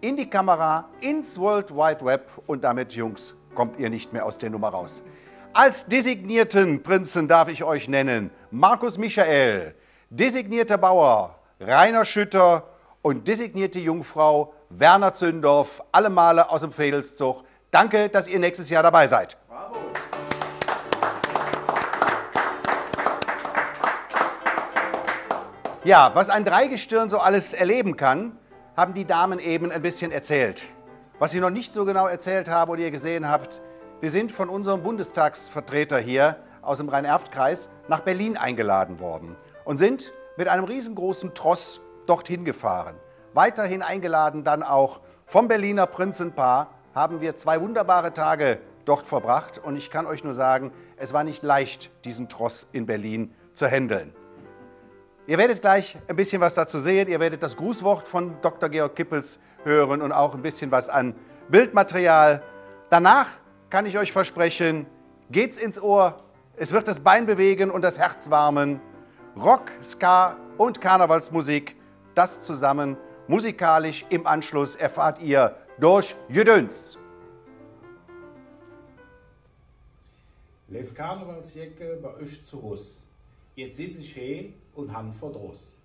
in die Kamera, ins World Wide Web und damit, Jungs, kommt ihr nicht mehr aus der Nummer raus. Als designierten Prinzen darf ich euch nennen Markus Michael, designierter Bauer Rainer Schütter und designierte Jungfrau Werner Zündorf, alle Male aus dem Vedelszug. Danke, dass ihr nächstes Jahr dabei seid. Bravo. Ja, was ein Dreigestirn so alles erleben kann, haben die Damen eben ein bisschen erzählt. Was ich noch nicht so genau erzählt habe oder ihr gesehen habt, wir sind von unserem Bundestagsvertreter hier aus dem Rhein-Erft-Kreis nach Berlin eingeladen worden und sind mit einem riesengroßen Tross dorthin gefahren. Weiterhin eingeladen dann auch vom Berliner Prinzenpaar haben wir 2 wunderbare Tage dort verbracht und ich kann euch nur sagen, es war nicht leicht, diesen Tross in Berlin zu handeln. Ihr werdet gleich ein bisschen was dazu sehen, ihr werdet das Grußwort von Dr. Georg Kippels hören und auch ein bisschen was an Bildmaterial. Danach kann ich euch versprechen, geht's ins Ohr, es wird das Bein bewegen und das Herz warmen. Rock, Ska und Karnevalsmusik, das zusammen musikalisch im Anschluss erfahrt ihr durch Gedöns. Lev Karnevalsjacke bei euch zu Hus. Jetzt sitz ich he und han Verdruss.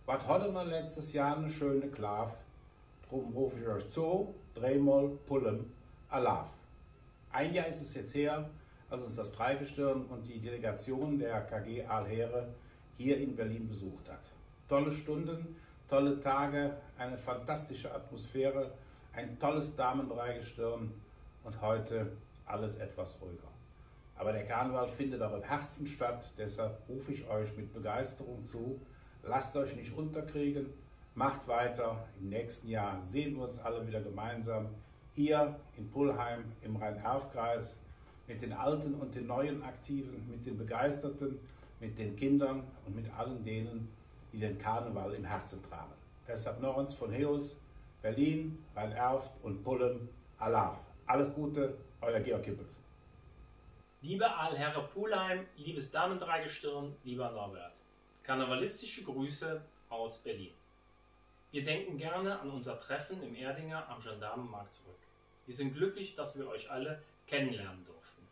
Was hatte man letztes Jahr eine schöne Klav? Drum rufe ich euch zu, dreimal Pullem Alaf. Ein Jahr ist es jetzt her, als uns das Dreigestirn und die Delegation der KG Aalheere hier in Berlin besucht hat. Tolle Stunden, tolle Tage, eine fantastische Atmosphäre, ein tolles Damendreigestirn und heute alles etwas ruhiger. Aber der Karneval findet auch im Herzen statt, deshalb rufe ich euch mit Begeisterung zu. Lasst euch nicht unterkriegen, macht weiter. Im nächsten Jahr sehen wir uns alle wieder gemeinsam hier in Pulheim im Rhein-Erft-Kreis mit den Alten und den neuen Aktiven, mit den Begeisterten, mit den Kindern und mit allen denen, die den Karneval im Herzen tragen. Deshalb noch uns von Heus, Berlin, Rhein-Erft und Pullen, Alaf. Alles Gute, euer Georg Kippels. Liebe Aalheere Pulheim, liebes Damendreigestirn, lieber Norbert. Karnevalistische Grüße aus Berlin. Wir denken gerne an unser Treffen im Erdinger am Gendarmenmarkt zurück. Wir sind glücklich, dass wir euch alle kennenlernen durften.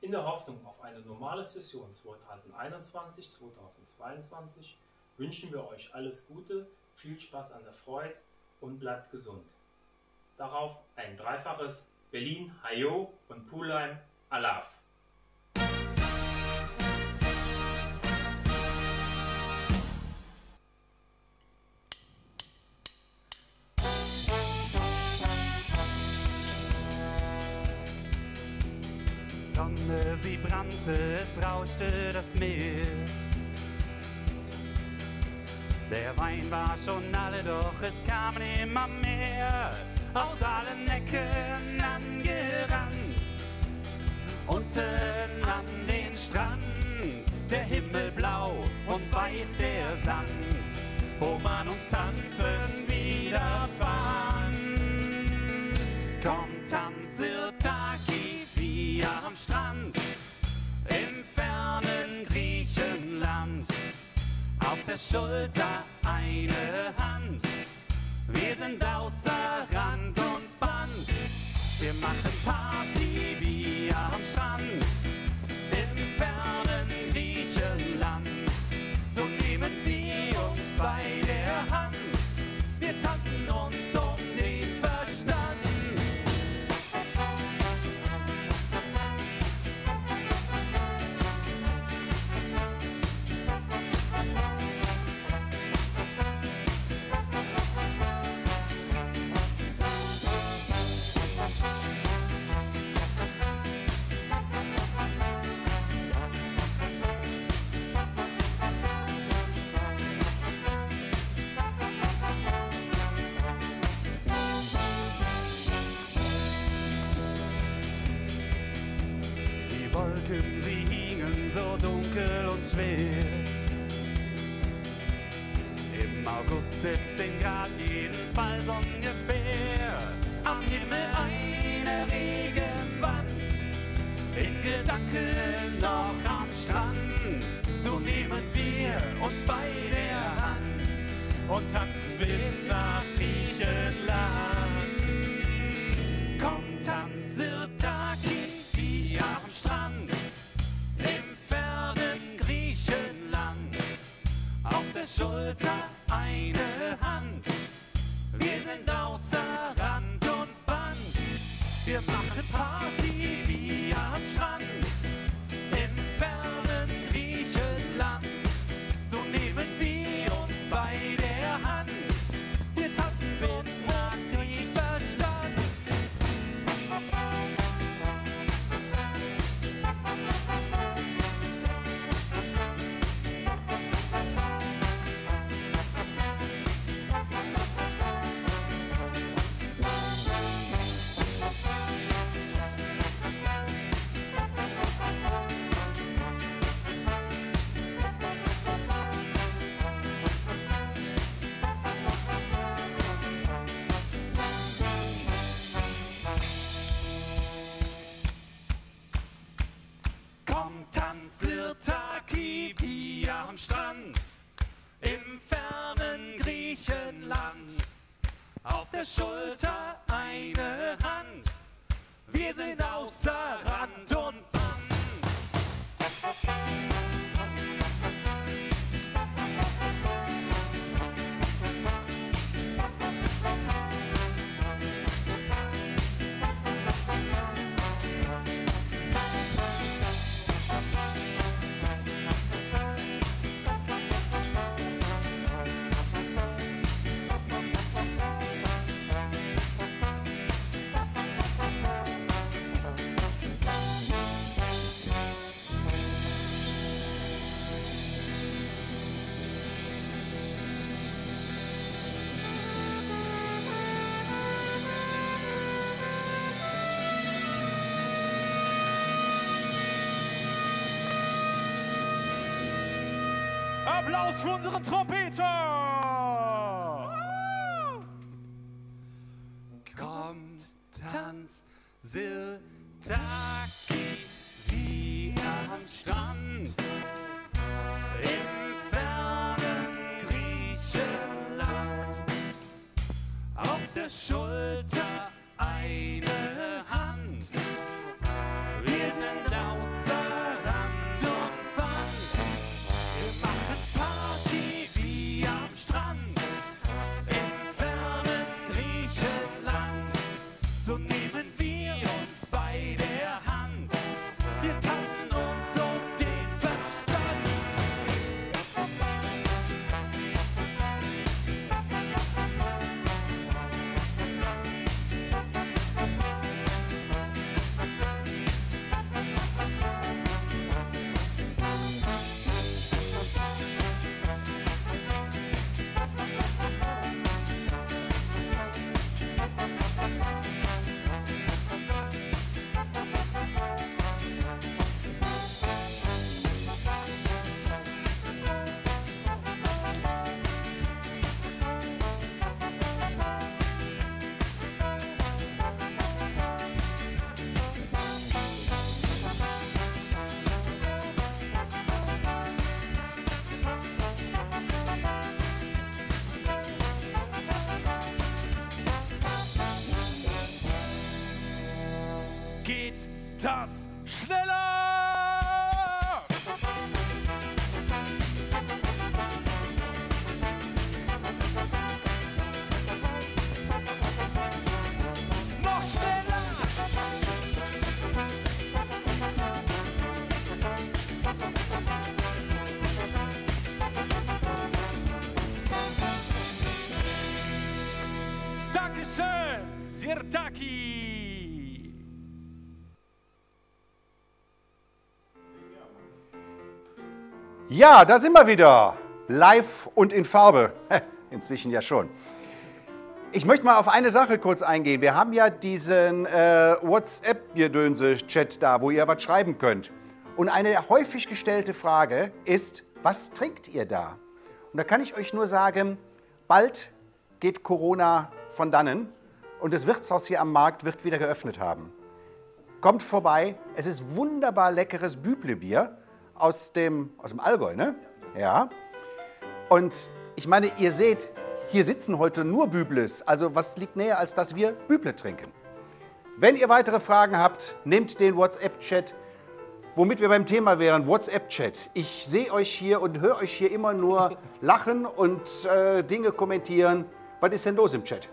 In der Hoffnung auf eine normale Session 2021-2022 wünschen wir euch alles Gute, viel Spaß an der Freude und bleibt gesund. Darauf ein dreifaches Berlin, Hajo und Pulheim, Alaf. Sonne, sie brannte, es rauschte das Meer. Der Wein war schon alle, doch es kamen immer mehr aus allen Ecken angerannt. Unten an den Strand, der Himmel blau und weiß der Sand, wo man uns tanzen wieder fand. Komm, tanz Sirtaki, wie am Strand, im fernen Griechenland. Auf der Schulter eine Hand, wir sind außer Rand und Band. Wir machen Party wie am Strand, im fernen Griechenland. So nehmen wir uns bei der Hand, wir tanzen uns um den Verstand. Wolken, sie hingen so dunkel und schwer. Im August 17 Grad, jedenfalls ungefähr. Am Himmel eine Regenwand, in Gedanken noch am Strand. So nehmen wir uns bei der Hand und tanzen bis nach Griechenland. Komm, tanz Sirtaki, wie am Strand, im fernen Griechenland. Auf der Schulter eine Hand, wir sind außer Rand und Band. Wir machen Party wie am Strand, im fernen Griechenland. So nehmen wir uns bei der Hand, wir tanzen bis nach Griechenland. Komm, tanz Sirtaki, wie am Strand, im fernen Griechenland. Auf der Schulter eine Hand, wir sind außer Rand und Band. Applaus für unsere Trompeter! Kommt, tanzt Sirtaki, wie am Strand, im fernen Griechenland. Auf der Schulter eine Hand, wir sind außer Rand und Band. Wir machen Party wie am Strand, im fernen Griechenland. So nehmen wir uns bei der Hand, wir tanzen uns um den Verstand. geht das schneller. Noch schneller. Dankeschön, Sirtaki. Ja, da sind wir wieder. Live und in Farbe. Inzwischen ja schon. Ich möchte mal auf eine Sache kurz eingehen. Wir haben ja diesen WhatsApp-Gedönse-Chat da, wo ihr was schreiben könnt. Und eine häufig gestellte Frage ist, was trinkt ihr da? Und da kann ich euch nur sagen, bald geht Corona von dannen und das Wirtshaus hier am Markt wird wieder geöffnet haben. Kommt vorbei, es ist wunderbar leckeres Büble-Bier aus dem Allgäu, ne? Ja. Und ich meine, ihr seht, hier sitzen heute nur Bübles. Also was liegt näher, als dass wir Büble trinken? Wenn ihr weitere Fragen habt, nehmt den WhatsApp-Chat. Womit wir beim Thema wären, WhatsApp-Chat. Ich sehe euch hier und höre euch hier immer nur lachen und Dinge kommentieren. Was ist denn los im Chat?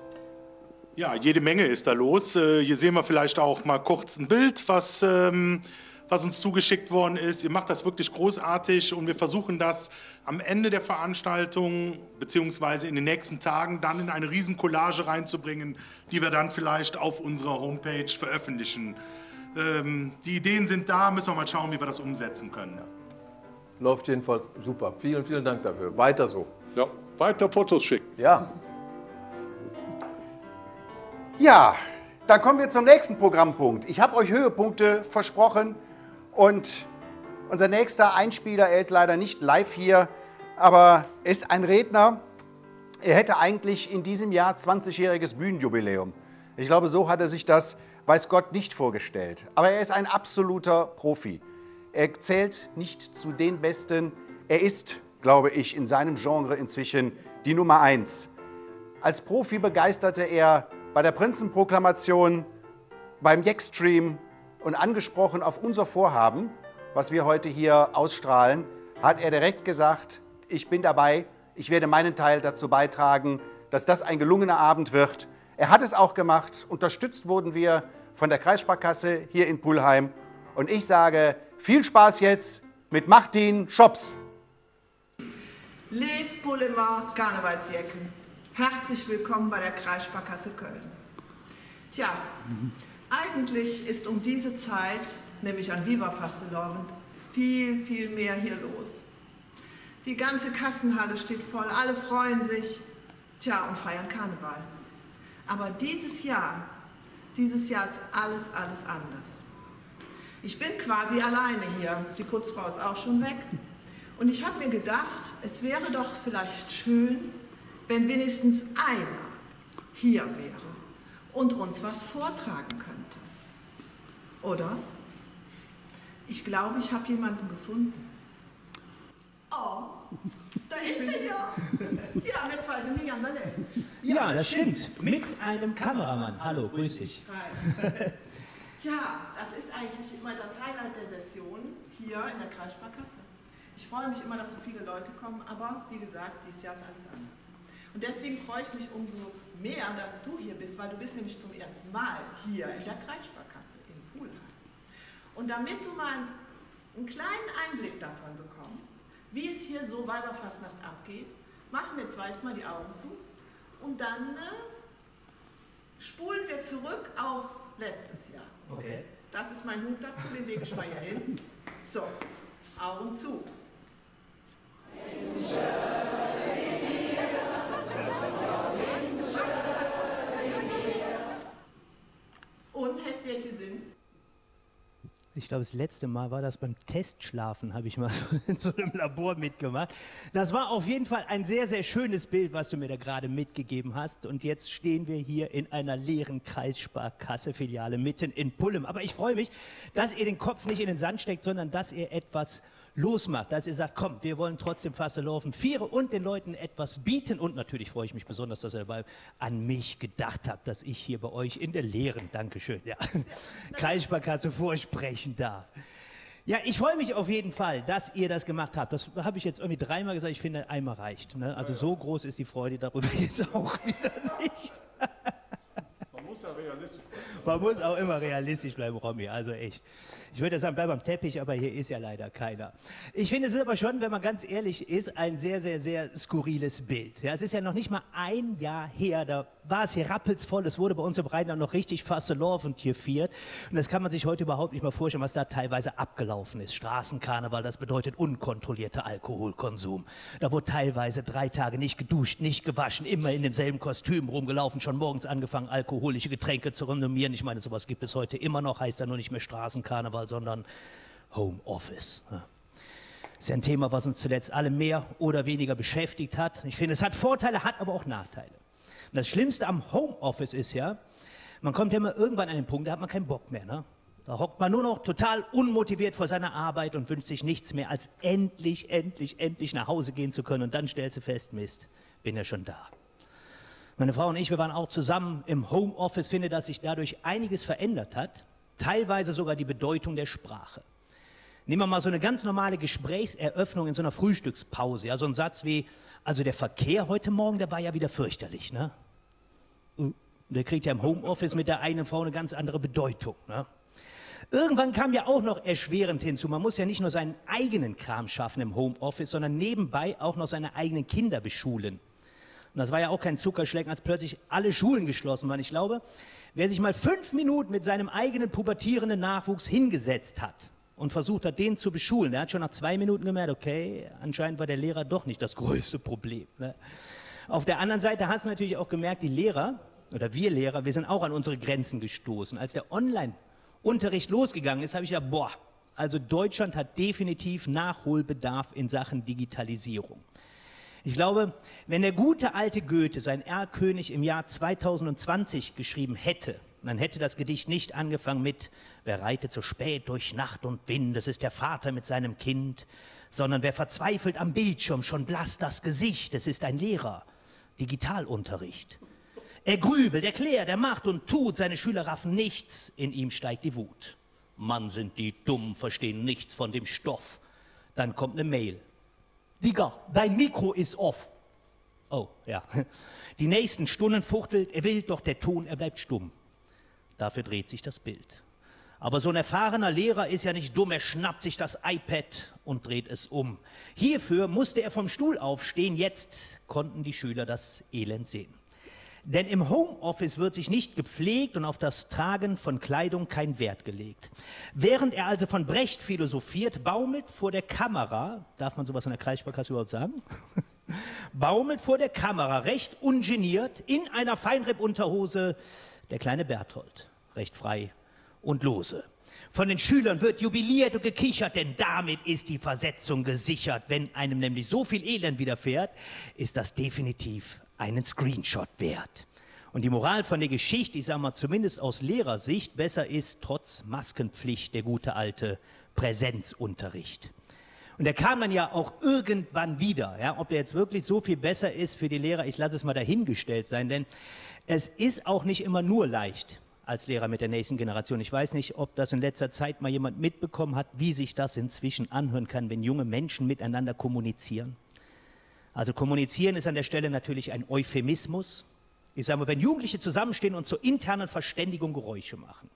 Ja, jede Menge ist da los. Hier sehen wir vielleicht auch mal kurz ein Bild, was uns zugeschickt worden ist. Ihr macht das wirklich großartig und wir versuchen das am Ende der Veranstaltung beziehungsweise in den nächsten Tagen dann in eine riesen Collage reinzubringen, die wir dann vielleicht auf unserer Homepage veröffentlichen. Die Ideen sind da, müssen wir mal schauen, wie wir das umsetzen können. Läuft jedenfalls super. Vielen, vielen Dank dafür. Weiter so. Ja, weiter Fotos schicken. Ja. Ja, dann kommen wir zum nächsten Programmpunkt. Ich habe euch Höhepunkte versprochen und unser nächster Einspieler, er ist leider nicht live hier, aber ist ein Redner. Er hätte eigentlich in diesem Jahr 20-jähriges Bühnenjubiläum. Ich glaube, so hat er sich das, weiß Gott, nicht vorgestellt. Aber er ist ein absoluter Profi. Er zählt nicht zu den Besten. Er ist, glaube ich, in seinem Genre inzwischen die Nummer 1. Als Profi begeisterte er bei der Prinzenproklamation, beim Jackstream und angesprochen auf unser Vorhaben, was wir heute hier ausstrahlen, hat er direkt gesagt, ich bin dabei, ich werde meinen Teil dazu beitragen, dass das ein gelungener Abend wird. Er hat es auch gemacht, unterstützt wurden wir von der Kreissparkasse hier in Pulheim. Und ich sage, viel Spaß jetzt mit Martin Schops. Lev Pulhemer Karnevalsjecken. Herzlich willkommen bei der Kreissparkasse Köln. Tja, eigentlich ist um diese Zeit, nämlich an Viva Fastelovend, viel, viel mehr hier los. Die ganze Kassenhalle steht voll, alle freuen sich, tja, und feiern Karneval. Aber dieses Jahr ist alles anders. Ich bin quasi alleine hier, die Putzfrau ist auch schon weg. Und ich habe mir gedacht, es wäre doch vielleicht schön, wenn wenigstens einer hier wäre und uns was vortragen könnte. Oder? Ich glaube, ich habe jemanden gefunden. Oh, da ist er ja. Ja, wir zwei sind nicht ganz allein. Ja, das stimmt. Mit einem Kameramann. Hallo, grüß dich. Hi. Ja, das ist eigentlich immer das Highlight der Session hier in der Kreissparkasse. Ich freue mich immer, dass so viele Leute kommen, aber wie gesagt, dieses Jahr ist alles anders. Und deswegen freue ich mich umso mehr, dass du hier bist, weil du bist nämlich zum ersten Mal hier in der Kreissparkasse in Pulheim. Und damit du mal einen kleinen Einblick davon bekommst, wie es hier so Weiberfastnacht abgeht, machen wir zwar jetzt mal die Augen zu und dann spulen wir zurück auf letztes Jahr. Okay. Das ist mein Hut dazu, den lege ich mal hier hin. So, Augen zu. Und Hässchen Sinn? Ich glaube, das letzte Mal war das beim Testschlafen, habe ich mal in so einem Labor mitgemacht. Das war auf jeden Fall ein sehr, sehr schönes Bild, was du mir da gerade mitgegeben hast. Und jetzt stehen wir hier in einer leeren Kreissparkasse-Filiale mitten in Pulheim. Aber ich freue mich, dass ihr den Kopf nicht in den Sand steckt, sondern dass ihr etwas losmacht, dass ihr sagt, komm, wir wollen trotzdem Fasselhofen feiern und den Leuten etwas bieten. Und natürlich freue ich mich besonders, dass ihr dabei an mich gedacht habt, dass ich hier bei euch in der leeren, Dankeschön, ja, Kreissparkasse vorsprechen darf. Ja, ich freue mich auf jeden Fall, dass ihr das gemacht habt. Das habe ich jetzt irgendwie 3-mal gesagt, ich finde, einmal reicht. Ne? Also so groß ist die Freude darüber jetzt auch wieder nicht. Man muss ja realistisch bleiben. Man muss auch immer realistisch bleiben, Romy, also echt. Ich würde sagen, bleib am Teppich, aber hier ist ja leider keiner. Ich finde es ist aber schon, wenn man ganz ehrlich ist, ein sehr, sehr, sehr skurriles Bild. Ja, es ist ja noch nicht mal ein Jahr her, da war es hier rappelsvoll, es wurde bei uns im Rheinland noch richtig Fasselhofen gefeiert. Und das kann man sich heute überhaupt nicht mal vorstellen, was da teilweise abgelaufen ist. Straßenkarneval, das bedeutet unkontrollierter Alkoholkonsum. Da wurde teilweise 3 Tage nicht geduscht, nicht gewaschen, immer in demselben Kostüm rumgelaufen, schon morgens angefangen, alkoholische Getränke zu konsumieren. Ich meine, sowas gibt es heute immer noch, heißt ja nur nicht mehr Straßenkarneval, sondern Homeoffice. Ja. Das ist ja ein Thema, was uns zuletzt alle mehr oder weniger beschäftigt hat. Ich finde, es hat Vorteile, hat aber auch Nachteile. Und das Schlimmste am Homeoffice ist ja, man kommt ja immer irgendwann an den Punkt, da hat man keinen Bock mehr. Ne? Da hockt man nur noch total unmotiviert vor seiner Arbeit und wünscht sich nichts mehr, als endlich nach Hause gehen zu können. Und dann stellst du fest, Mist, bin ja schon da. Meine Frau und ich, wir waren auch zusammen im Homeoffice, finde, dass sich dadurch einiges verändert hat. Teilweise sogar die Bedeutung der Sprache. Nehmen wir mal so eine ganz normale Gesprächseröffnung in so einer Frühstückspause. Ja, so ein Satz wie, also der Verkehr heute Morgen, der war ja wieder fürchterlich. Ne? Der kriegt ja im Homeoffice mit der einen Frau eine ganz andere Bedeutung. Ne? Irgendwann kam ja auch noch erschwerend hinzu, man muss ja nicht nur seinen eigenen Kram schaffen im Homeoffice, sondern nebenbei auch noch seine eigenen Kinder beschulen. Und das war ja auch kein Zuckerschlecken, als plötzlich alle Schulen geschlossen waren. Ich glaube, wer sich mal 5 Minuten mit seinem eigenen pubertierenden Nachwuchs hingesetzt hat und versucht hat, den zu beschulen, der hat schon nach 2 Minuten gemerkt, okay, anscheinend war der Lehrer doch nicht das größte Problem. Ne? Auf der anderen Seite hast du natürlich auch gemerkt, die Lehrer, oder wir Lehrer, wir sind auch an unsere Grenzen gestoßen. Als der Online-Unterricht losgegangen ist, habe ich gedacht, boah, also Deutschland hat definitiv Nachholbedarf in Sachen Digitalisierung. Ich glaube, wenn der gute alte Goethe sein Erlkönig im Jahr 2020 geschrieben hätte, dann hätte das Gedicht nicht angefangen mit »Wer reitet so spät durch Nacht und Wind, es ist der Vater mit seinem Kind«, sondern »Wer verzweifelt am Bildschirm, schon blass das Gesicht, es ist ein Lehrer, Digitalunterricht«. Er grübelt, erklärt, er macht und tut, seine Schüler raffen nichts, in ihm steigt die Wut. Mann, sind die dumm, verstehen nichts von dem Stoff. Dann kommt eine Mail. Digga, dein Mikro ist off. Oh, ja. Die nächsten Stunden fuchtelt, er will, doch der Ton, er bleibt stumm. Dafür dreht sich das Bild. Aber so ein erfahrener Lehrer ist ja nicht dumm, er schnappt sich das iPad und dreht es um. Hierfür musste er vom Stuhl aufstehen, jetzt konnten die Schüler das Elend sehen. Denn im Homeoffice wird sich nicht gepflegt und auf das Tragen von Kleidung kein Wert gelegt. Während er also von Brecht philosophiert, baumelt vor der Kamera, darf man sowas in der Kreissparkasse überhaupt sagen? Baumelt vor der Kamera, recht ungeniert, in einer Feinripp-Unterhose, der kleine Berthold, recht frei und lose. Von den Schülern wird jubiliert und gekichert, denn damit ist die Versetzung gesichert. Wenn einem nämlich so viel Elend widerfährt, ist das definitiv einen Screenshot wert. Und die Moral von der Geschichte, ich sage mal zumindest aus Lehrersicht, besser ist trotz Maskenpflicht der gute alte Präsenzunterricht. Und der kam dann ja auch irgendwann wieder. Ja, ob der jetzt wirklich so viel besser ist für die Lehrer, ich lasse es mal dahingestellt sein, denn es ist auch nicht immer nur leicht als Lehrer mit der nächsten Generation. Ich weiß nicht, ob das in letzter Zeit mal jemand mitbekommen hat, wie sich das inzwischen anhören kann, wenn junge Menschen miteinander kommunizieren. Also kommunizieren ist an der Stelle natürlich ein Euphemismus. Ich sage mal, wenn Jugendliche zusammenstehen und zur internen Verständigung Geräusche machen.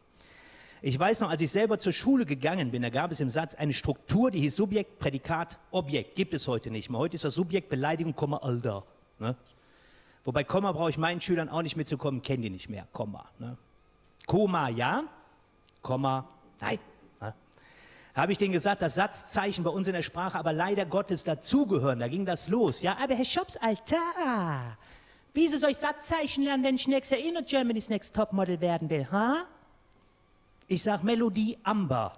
Ich weiß noch, als ich selber zur Schule gegangen bin, da gab es im Satz eine Struktur, die hieß Subjekt, Prädikat, Objekt. Gibt es heute nicht mehr. Heute ist das Subjekt Beleidigung, Komma, Alter. Ne? Wobei Komma brauche ich meinen Schülern auch nicht mitzukommen, kennen die nicht mehr. Komma. Ne? Komma ja, Komma nein. Ne? Habe ich denen gesagt, dass Satzzeichen bei uns in der Sprache aber leider Gottes dazugehören. Da ging das los. Ja, aber Herr Schops, Alter, wieso soll ich Satzzeichen lernen, wenn ich nächstes Jahr eh noch Germany's Next Topmodel werden will, ha? Ich sag Melodie Amber.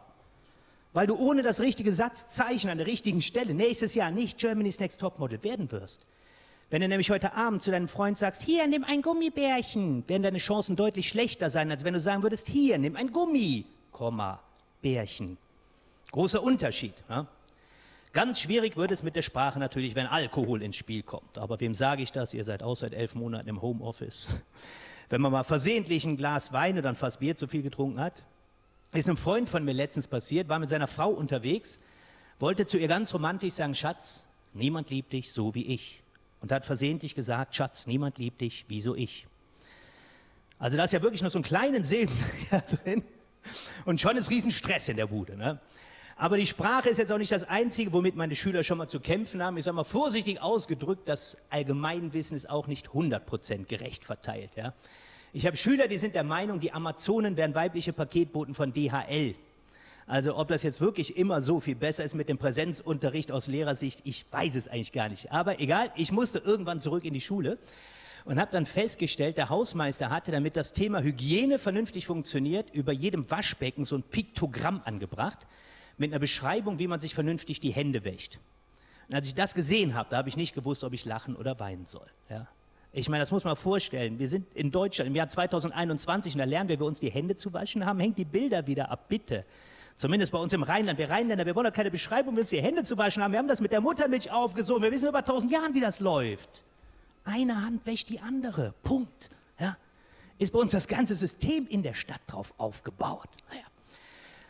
Weil du ohne das richtige Satzzeichen an der richtigen Stelle nächstes Jahr nicht Germany's Next Topmodel werden wirst. Wenn du nämlich heute Abend zu deinem Freund sagst, hier, nimm ein Gummibärchen, werden deine Chancen deutlich schlechter sein, als wenn du sagen würdest, hier, nimm ein Gummi, Komma, Bärchen. Großer Unterschied. Ja? Ganz schwierig wird es mit der Sprache natürlich, wenn Alkohol ins Spiel kommt. Aber wem sage ich das? Ihr seid auch seit 11 Monaten im Homeoffice. Wenn man mal versehentlich ein Glas Wein oder ein Fass Bier zu viel getrunken hat. Ist einem Freund von mir letztens passiert, war mit seiner Frau unterwegs, wollte zu ihr ganz romantisch sagen, Schatz, niemand liebt dich so wie ich. Und hat versehentlich gesagt, Schatz, niemand liebt dich wie so ich. Also da ist ja wirklich noch so einen kleinen Silben drin. Und schon ist riesen Stress in der Bude. Ne? Aber die Sprache ist jetzt auch nicht das Einzige, womit meine Schüler schon mal zu kämpfen haben. Ich sage mal vorsichtig ausgedrückt, das Allgemeinwissen ist auch nicht 100% gerecht verteilt. Ja? Ich habe Schüler, die sind der Meinung, die Amazonen wären weibliche Paketboten von DHL. Also ob das jetzt wirklich immer so viel besser ist mit dem Präsenzunterricht aus Lehrersicht, ich weiß es eigentlich gar nicht. Aber egal, ich musste irgendwann zurück in die Schule und habe dann festgestellt, der Hausmeister hatte, damit das Thema Hygiene vernünftig funktioniert, über jedem Waschbecken so ein Piktogramm angebracht, mit einer Beschreibung, wie man sich vernünftig die Hände wäscht. Und als ich das gesehen habe, da habe ich nicht gewusst, ob ich lachen oder weinen soll. Ja. Ich meine, das muss man vorstellen. Wir sind in Deutschland im Jahr 2021 und da lernen wir, wie uns die Hände zu waschen haben. Hängt die Bilder wieder ab, bitte. Zumindest bei uns im Rheinland. Wir Rheinländer, wir wollen doch keine Beschreibung, wie uns die Hände zu waschen haben. Wir haben das mit der Muttermilch aufgesogen. Wir wissen über 1000 Jahren, wie das läuft. Eine Hand wäscht die andere. Punkt. Ja. Ist bei uns das ganze System in der Stadt drauf aufgebaut. Naja.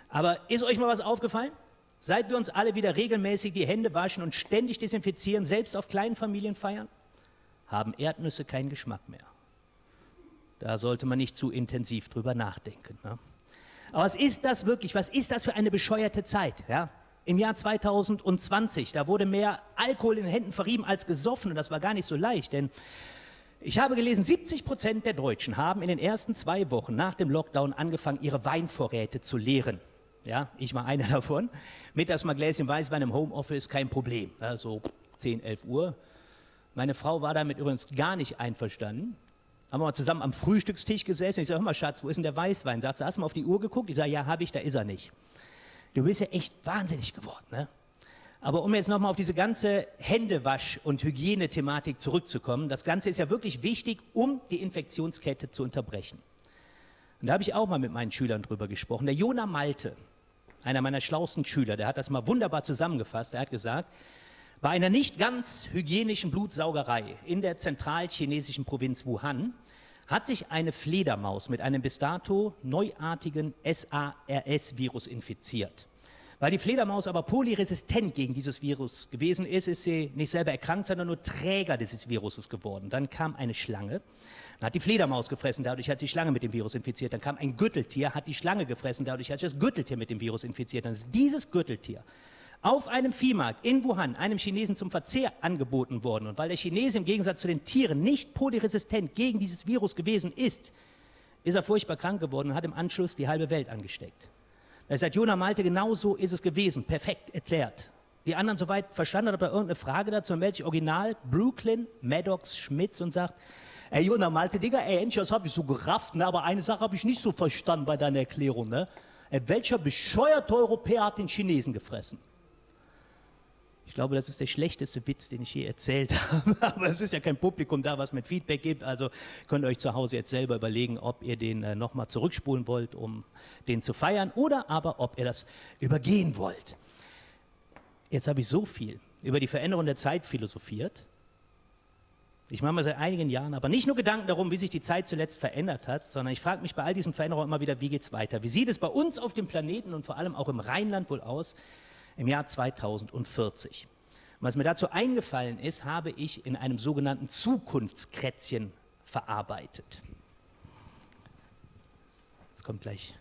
Aber ist euch mal was aufgefallen? Seit wir uns alle wieder regelmäßig die Hände waschen und ständig desinfizieren, selbst auf kleinen Familienfeiern, haben Erdnüsse keinen Geschmack mehr. Da sollte man nicht zu intensiv drüber nachdenken. Ne? Aber was ist das wirklich? Was ist das für eine bescheuerte Zeit? Ja? Im Jahr 2020, da wurde mehr Alkohol in den Händen verrieben als gesoffen und das war gar nicht so leicht, denn ich habe gelesen, 70% der Deutschen haben in den ersten 2 Wochen nach dem Lockdown angefangen, ihre Weinvorräte zu leeren. Ja, ich war einer davon. Mittags mal Gläschen Weißwein im Homeoffice, kein Problem. Ja, so 10, 11 Uhr. Meine Frau war damit übrigens gar nicht einverstanden. Haben wir mal zusammen am Frühstückstisch gesessen. Ich sage, hör mal Schatz, wo ist denn der Weißwein? Sagt sie, hast du mal auf die Uhr geguckt? Ich sage, ja, habe ich, da ist er nicht. Du bist ja echt wahnsinnig geworden. Ne? Aber um jetzt nochmal auf diese ganze Händewasch- und Hygienethematik zurückzukommen, das Ganze ist ja wirklich wichtig, um die Infektionskette zu unterbrechen. Und da habe ich auch mal mit meinen Schülern drüber gesprochen. Der Jonah Malte, einer meiner schlauesten Schüler, der hat das mal wunderbar zusammengefasst. Er hat gesagt, bei einer nicht ganz hygienischen Blutsaugerei in der zentralchinesischen Provinz Wuhan hat sich eine Fledermaus mit einem bis dato neuartigen SARS-Virus infiziert. Weil die Fledermaus aber polyresistent gegen dieses Virus gewesen ist, ist sie nicht selber erkrankt, sondern nur Träger dieses Viruses geworden. Dann kam eine Schlange, dann hat die Fledermaus gefressen, dadurch hat die Schlange mit dem Virus infiziert. Dann kam ein Gürteltier, hat die Schlange gefressen, dadurch hat sich das Gürteltier mit dem Virus infiziert. Dann ist dieses Gürteltier auf einem Viehmarkt in Wuhan einem Chinesen zum Verzehr angeboten worden. Und weil der Chinese im Gegensatz zu den Tieren nicht polyresistent gegen dieses Virus gewesen ist, ist er furchtbar krank geworden und hat im Anschluss die halbe Welt angesteckt. Da sagt Jonah Malte, genau so ist es gewesen, perfekt erklärt. Die anderen soweit verstanden, hat da irgendeine Frage dazu, dann meldet sich Original Brooklyn Maddox Schmitz und sagt, ey Jonah Malte, Digga, ey, das habe ich so gerafft, ne? Aber eine Sache habe ich nicht so verstanden bei deiner Erklärung. Ne? Welcher bescheuerte Europäer hat den Chinesen gefressen? Ich glaube, das ist der schlechteste Witz, den ich je erzählt habe. Aber es ist ja kein Publikum da, was mit Feedback gibt. Also könnt ihr euch zu Hause jetzt selber überlegen, ob ihr den nochmal zurückspulen wollt, um den zu feiern, oder aber ob ihr das übergehen wollt. Jetzt habe ich so viel über die Veränderung der Zeit philosophiert. Ich mache mir seit einigen Jahren aber nicht nur Gedanken darum, wie sich die Zeit zuletzt verändert hat, sondern ich frage mich bei all diesen Veränderungen immer wieder, wie geht es weiter? Wie sieht es bei uns auf dem Planeten und vor allem auch im Rheinland wohl aus im Jahr 2040? Was mir dazu eingefallen ist, habe ich in einem sogenannten Zukunftskrätzchen verarbeitet. Jetzt kommt gleich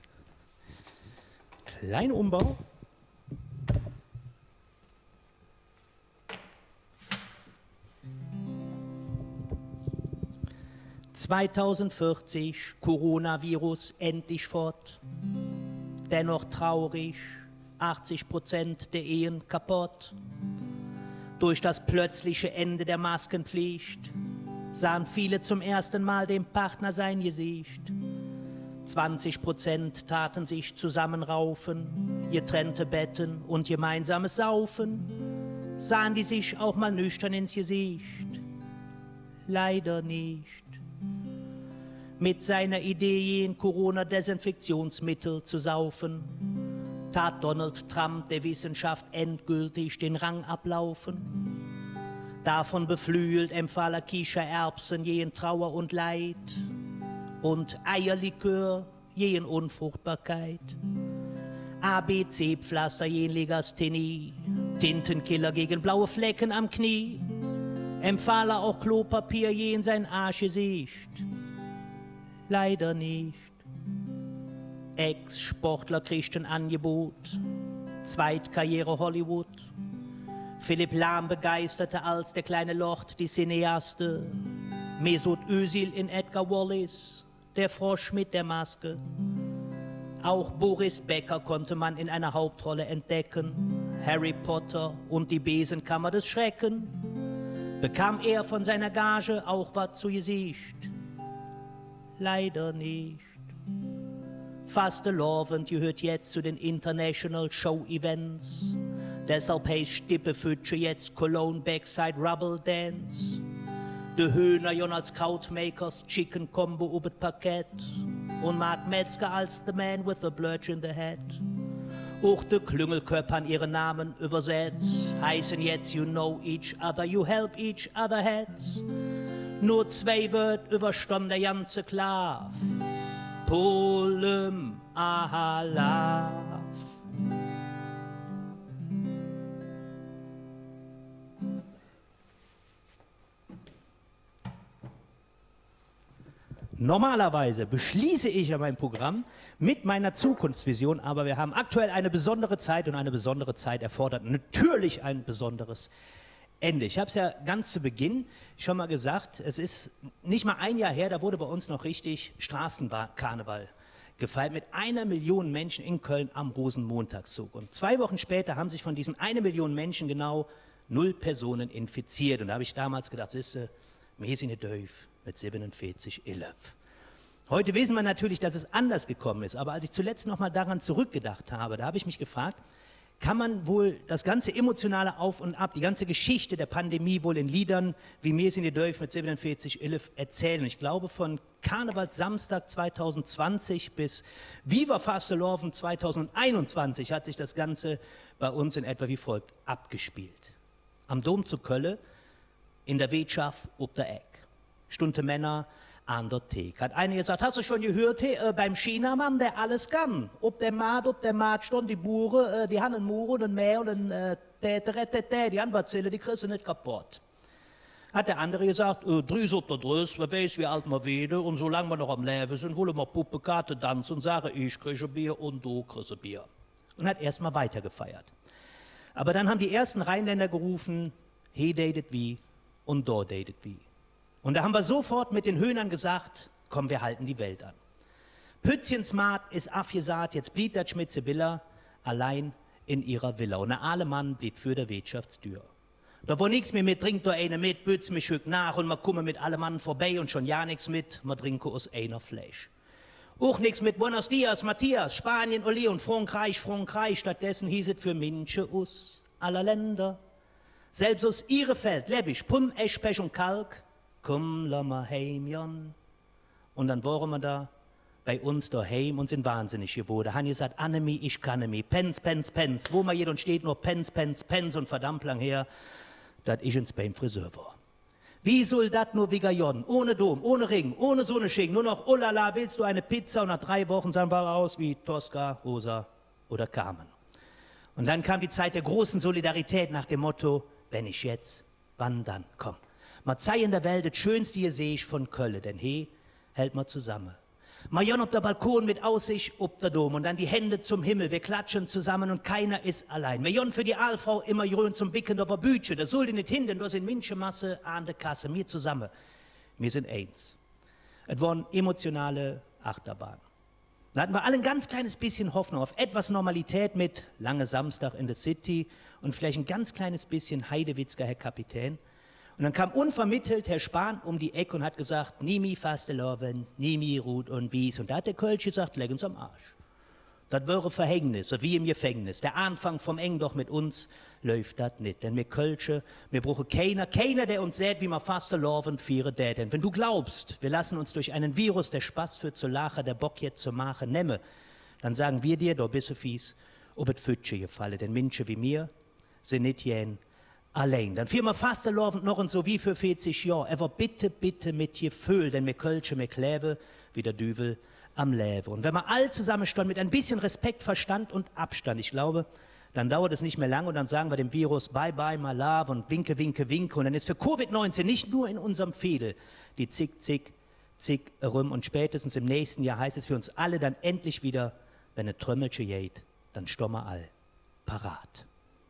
ein kleiner Umbau. »2040, Coronavirus endlich fort. Dennoch traurig, 80% der Ehen kaputt. Durch das plötzliche Ende der Maskenpflicht sahen viele zum ersten Mal dem Partner sein Gesicht. 20% taten sich zusammenraufen, getrennte Betten und gemeinsames Saufen. Sahen die sich auch mal nüchtern ins Gesicht? Leider nicht. Mit seiner Idee, ein Corona-Desinfektionsmittel zu saufen, tat Donald Trump der Wissenschaft endgültig den Rang ablaufen. Davon beflügelt empfahl er Kichererbsen jenen Trauer und Leid und Eierlikör jenen Unfruchtbarkeit. ABC-Pflaster jen Legasthenie, Tintenkiller gegen blaue Flecken am Knie, empfahl er auch Klopapier jen sein Arschgesicht. Leider nicht. Ex-Sportler kriegt ein Angebot, Zweitkarriere Hollywood. Philipp Lahm begeisterte als der kleine Lord die Cineaste. Mesut Özil in Edgar Wallace, der Frosch mit der Maske. Auch Boris Becker konnte man in einer Hauptrolle entdecken. Harry Potter und die Besenkammer des Schrecken. Bekam er von seiner Gage auch was zu Gesicht? Leider nicht. Fastelovend gehört jetzt zu den International Show Events. Deshalb heißt Stippefütsche jetzt Cologne Backside Rubble Dance. De Höhner jon als Krautmakers Chicken Combo über das Parkett. Und Mark Metzger als The Man with the Blurch in the Head. Auch de Klüngelköpfe an ihre Namen übersetzt heißen jetzt You know each other, you help each other heads. Nur 2 Wörter überstand der ganze Klav. Polem Ahalav. Normalerweise beschließe ich ja mein Programm mit meiner Zukunftsvision, aber wir haben aktuell eine besondere Zeit und eine besondere Zeit erfordert natürlich ein besonderes Ende. Ich habe es ja ganz zu Beginn schon mal gesagt, es ist nicht mal ein Jahr her, da wurde bei uns noch richtig Straßenkarneval gefeiert mit 1 Million Menschen in Köln am Rosenmontagszug. Und 2 Wochen später haben sich von diesen 1 Million Menschen genau 0 Personen infiziert. Und da habe ich damals gedacht, siehste, wir sind nicht doof. Mit 47,11. Heute wissen wir natürlich, dass es anders gekommen ist, aber als ich zuletzt noch mal daran zurückgedacht habe, da habe ich mich gefragt, kann man wohl das ganze emotionale Auf und Ab, die ganze Geschichte der Pandemie wohl in Liedern wie «Mir sind die Dörf» mit 47,11 erzählen? Und ich glaube, von Karnevalssamstag 2020 bis Viva Fastelovend 2021 hat sich das Ganze bei uns in etwa wie folgt abgespielt. Am Dom zu Köln, in der Wirtschaft, ob der Eck. Stunde Männer an der Theke. Hat einer gesagt, hast du schon gehört, beim Chinamann, der alles kann. Ob der Markt stand, die Bure, die haben einen Mur und ein Meer und ein die Anbazille, die kriegst du nicht kaputt. Hat der andere gesagt, drüs ob der Drüs, wer weiß, wie alt wir werden und solange wir noch am Leben sind, wollen wir Puppekarte tanzen und sagen, ich kriege Bier und du kriegst Bier. Und hat erstmal weiter gefeiert. Aber dann haben die ersten Rheinländer gerufen, he datet wie und do datet wie. Und da haben wir sofort mit den Höhnern gesagt, komm, wir halten die Welt an. Pützchensmaat ist afgesagt, jetzt blieb das Schmitzebiller allein in ihrer Villa. Und der Alemann blieb für der Wirtschaftstür. Da war nichts mehr mit, trinkt doch eine mit, bütz mich schück nach und man komme mit alle Mann vorbei und schon ja nichts mit, man trinke aus einer Fleisch. Auch nichts mit Buenos Dias, Matthias, Spanien, Ole und Frankreich, stattdessen hieß es für Minche aus aller Länder. Selbst aus Ihrefeld, Lebbisch, Pum, Eschpech und Kalk, komm, lass mal heim, Jon. Und dann waren wir da bei uns daheim und sind wahnsinnig geworden. Han gesagt, Annemie, ich kann nicht. Pens, Pens, Pens. Wo man jeder steht, nur Pens, Pens, Pens und verdammt lang her, dass ich ins beim Friseur war. Wie soll das nur wegen Jon? Ohne Dom, ohne Ring, ohne so eine Schinken, nur noch, oh la la, willst du eine Pizza? Und nach 3 Wochen sahen wir aus wie Tosca, Rosa oder Carmen. Und dann kam die Zeit der großen Solidarität nach dem Motto, wenn ich jetzt, wann dann? Komm. Ma sei in der Welt, das Schönste hier sehe ich von Köln, denn he, hält ma zusammen. Ma Jon ob der Balkon mit Aussicht, ob der Dom und dann die Hände zum Himmel, wir klatschen zusammen und keiner ist allein. Ma Jon für die Aalfrau immer grün zum Bicken der Bütche, das soll die nicht hin, denn da sind Menschenmasse an der Kasse, mir zusammen, wir sind eins. Es waren emotionale Achterbahn. Da hatten wir alle ein ganz kleines bisschen Hoffnung auf etwas Normalität mit lange Samstag in der City und vielleicht ein ganz kleines bisschen Heidewitzka, Herr Kapitän. Und dann kam unvermittelt Herr Spahn um die Ecke und hat gesagt, Nimi Fastelovend, Nimi Ruth und Wies. Und da hat der Kölsch gesagt, leg uns am Arsch. Das wäre Verhängnis, wie im Gefängnis. Der Anfang vom Eng doch mit uns läuft das nicht. Denn wir Kölsche, wir brauchen keiner, der uns sagt, wie man Fastelovend feiern det. Denn wenn du glaubst, wir lassen uns durch einen Virus, der Spaß für zu lachen, der Bock jetzt zu machen, nemme, dann sagen wir dir, da bist du fies ob es Fütsche gefallen, denn Menschen wie mir sind nicht jen allein. Dann viermal Fastenlaufend noch und so wie für 40 Jahre, aber bitte, bitte mit Gefühl, denn mir Kölsche, mir Klebe, wie der Düvel am Leben. Und wenn wir all zusammenstehen mit ein bisschen Respekt, Verstand und Abstand, ich glaube, dann dauert es nicht mehr lange und dann sagen wir dem Virus Bye-bye, Malav und Winke, Winke, Winke. Und dann ist für Covid-19 nicht nur in unserem Fädel die Zick rum. Und spätestens im nächsten Jahr heißt es für uns alle dann endlich wieder, wenn eine Trömmelche geht, dann stehen wir all parat.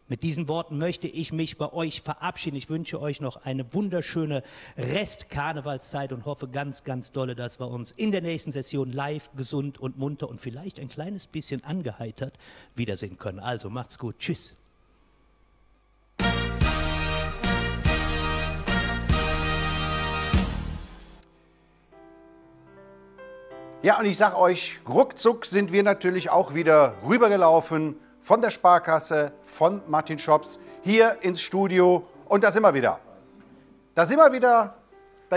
Mit diesen Worten möchte ich mich bei euch verabschieden. Ich wünsche euch noch eine wunderschöne Rest-Karnevalszeit und hoffe ganz, ganz dolle, dass wir uns in der nächsten Session live, gesund und munter und vielleicht ein kleines bisschen angeheitert wiedersehen können. Also macht's gut. Tschüss. Ja, und ich sage euch, ruckzuck sind wir natürlich auch wieder rübergelaufen von der Sparkasse, von Martin Schops, hier ins Studio. Und da sind wir wieder. Da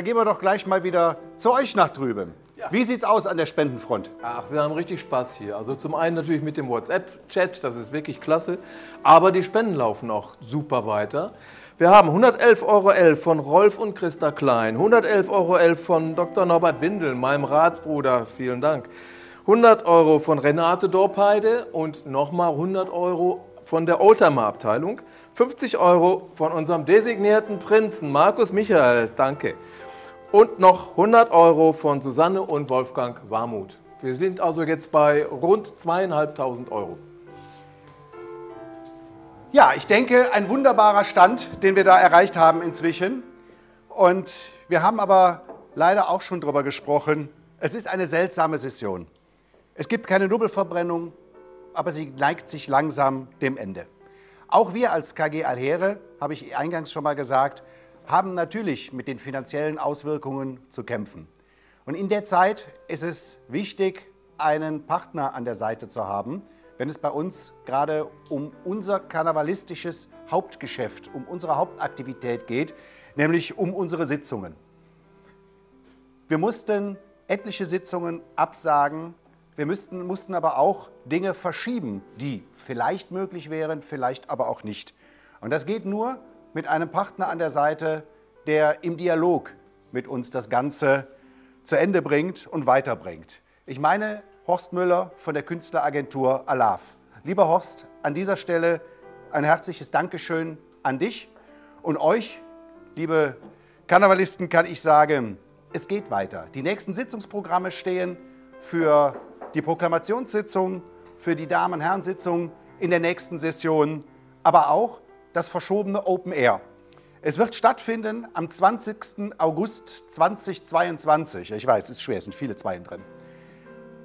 gehen wir doch gleich mal wieder zu euch nach drüben. Ja. Wie sieht's aus an der Spendenfront? Ach, wir haben richtig Spaß hier. Also zum einen natürlich mit dem WhatsApp-Chat, das ist wirklich klasse. Aber die Spenden laufen auch super weiter. Wir haben 111,11 € von Rolf und Christa Klein, 111,11 € von Dr. Norbert Windel, meinem Ratsbruder, vielen Dank. 100 € von Renate Dorpeide und nochmal 100 € von der Oldtimer-Abteilung. 50 € von unserem designierten Prinzen Markus Michael, danke. Und noch 100 € von Susanne und Wolfgang Warmuth. Wir sind also jetzt bei rund 2.500 €. Ja, ich denke, ein wunderbarer Stand, den wir da erreicht haben inzwischen. Und wir haben aber leider auch schon darüber gesprochen, es ist eine seltsame Session. Es gibt keine Nubbelverbrennung, aber sie neigt sich langsam dem Ende. Auch wir als KG Alheere, habe ich eingangs schon mal gesagt, haben natürlich mit den finanziellen Auswirkungen zu kämpfen. Und in der Zeit ist es wichtig, einen Partner an der Seite zu haben, wenn es bei uns gerade um unser karnevalistisches Hauptgeschäft, um unsere Hauptaktivität geht, nämlich um unsere Sitzungen. Wir mussten etliche Sitzungen absagen. Wir mussten aber auch Dinge verschieben, die vielleicht möglich wären, vielleicht aber auch nicht. Und das geht nur mit einem Partner an der Seite, der im Dialog mit uns das Ganze zu Ende bringt und weiterbringt. Ich meine Horst Müller von der Künstleragentur Alav. Lieber Horst, an dieser Stelle ein herzliches Dankeschön an dich und euch, liebe Karnevalisten, kann ich sagen, es geht weiter. Die nächsten Sitzungsprogramme stehen für die Proklamationssitzung, für die Damen-Herren-Sitzung in der nächsten Session, aber auch das verschobene Open Air. Es wird stattfinden am 20. August 2022. Ich weiß, es ist schwer, es sind viele Zweien drin.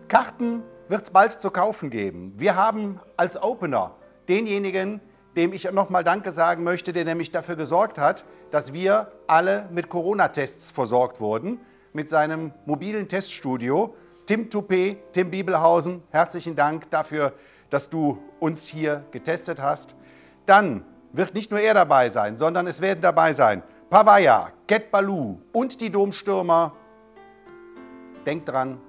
Karten wird es bald zu kaufen geben. Wir haben als Opener denjenigen, dem ich nochmal Danke sagen möchte, der nämlich dafür gesorgt hat, dass wir alle mit Corona-Tests versorgt wurden, mit seinem mobilen Teststudio. Tim Toupé, Tim Bibelhausen, herzlichen Dank dafür, dass du uns hier getestet hast. Dann wird nicht nur er dabei sein, sondern es werden dabei sein Pavaya, Ket Baloo und die Domstürmer. Denkt dran,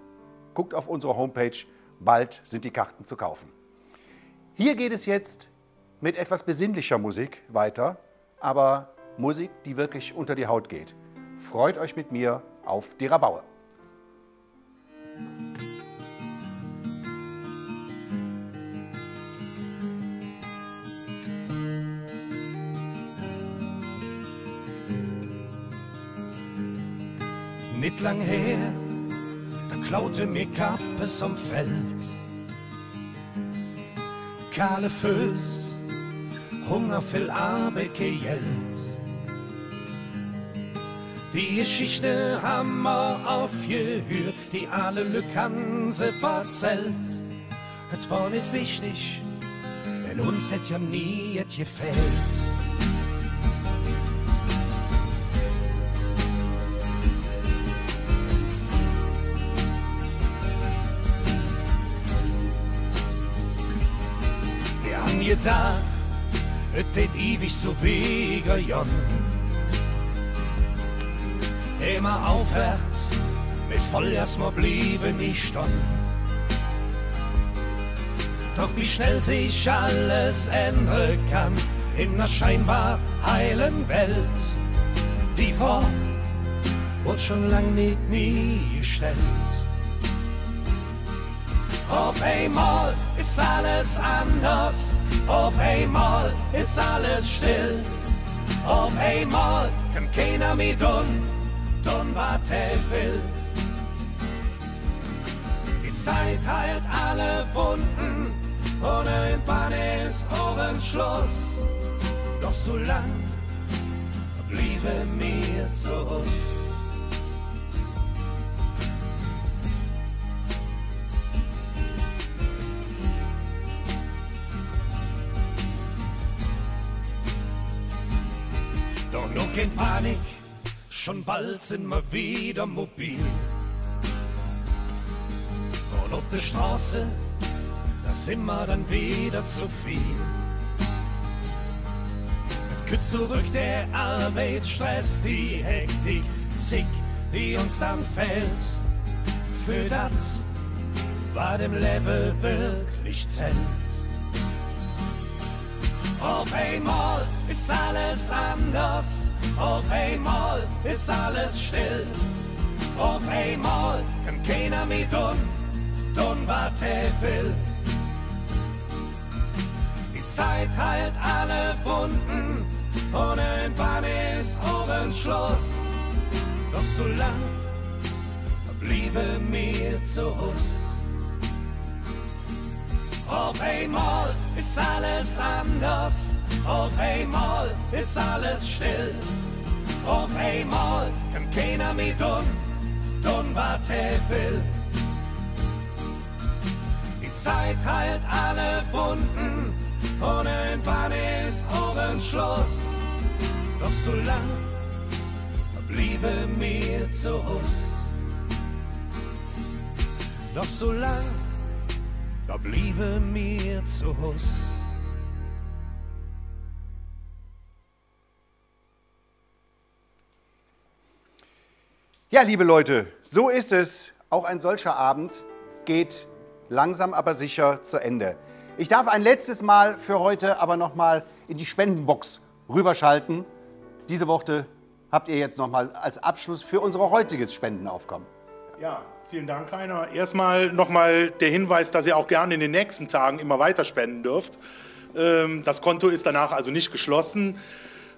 guckt auf unsere Homepage, bald sind die Karten zu kaufen. Hier geht es jetzt mit etwas besinnlicher Musik weiter, aber Musik, die wirklich unter die Haut geht. Freut euch mit mir auf die Rabaue. Nicht lang her, da klaute mir Kappes am Feld. Kahle Füß, Hunger, viel Arbeit, kein Geld. Die Geschichte haben wir aufgehört, die alle Lücken se verzählt. Es war nicht wichtig, denn uns hätt ja nie et gefällt. Wir haben gedacht, es tät ewig so wege Jon. Immer aufwärts, mit Vollgas mal blieben nicht stand. Doch wie schnell sich alles ändern kann in einer scheinbar heilen Welt. Die Frage wird schon lang nicht mehr gestellt. Auf einmal ist alles anders, auf einmal ist alles still. Auf einmal kann keiner mehr tun, was er will. Die Zeit heilt alle Wunden und irgendwann ist auch ein Schluss. Doch so lang bliebe mir zu Hus. Doch nur kein Panik, schon bald sind wir wieder mobil. Und auf der Straße, da sind wir dann wieder zu viel. Mit zurück der Arbeitsstress, die Hektik, Zick, die uns dann fällt. Für das, was dem Leben wirklich zählt. Auf einmal ist alles anders, auf einmal ist alles still. Auf einmal kann keiner mehr tun, was er will. Die Zeit heilt alle Wunden und irgendwann ist auch ein Schluss. Doch so lang bliebe mir zu Hus. Auf einmal ist alles anders, auf einmal ist alles still. Auf einmal kann keiner mehr tun, was er will. Die Zeit heilt alle Wunden und irgendwann ist auch ein Schluss. Doch so lang bliebe mir zu Hus. Doch so lang da bliebe mir zu Hus. Ja, liebe Leute, so ist es. Auch ein solcher Abend geht langsam aber sicher zu Ende. Ich darf ein letztes Mal für heute aber noch mal in die Spendenbox rüberschalten. Diese Worte habt ihr jetzt noch mal als Abschluss für unser heutiges Spendenaufkommen. Ja, vielen Dank, Rainer. Erstmal nochmal der Hinweis, dass ihr auch gerne in den nächsten Tagen immer weiter spenden dürft. Das Konto ist danach also nicht geschlossen.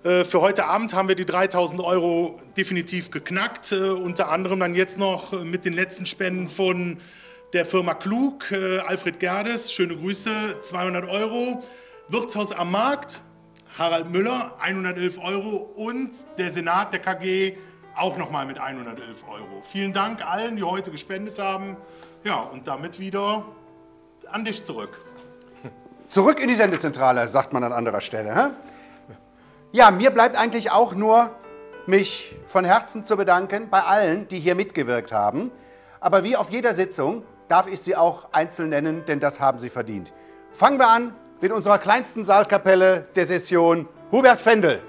Für heute Abend haben wir die 3.000 € definitiv geknackt. Unter anderem dann jetzt noch mit den letzten Spenden von der Firma Klug, Alfred Gerdes, schöne Grüße, 200 €. Wirtshaus am Markt, Harald Müller, 111 € und der Senat der KG auch nochmal mit 111 €. Vielen Dank allen, die heute gespendet haben. Ja, und damit wieder an dich zurück. Zurück in die Sendezentrale, sagt man an anderer Stelle. Hä? Ja, mir bleibt eigentlich auch nur, mich von Herzen zu bedanken bei allen, die hier mitgewirkt haben. Aber wie auf jeder Sitzung darf ich sie auch einzeln nennen, denn das haben sie verdient. Fangen wir an mit unserer kleinsten Saalkapelle der Session, Hubert Fendel.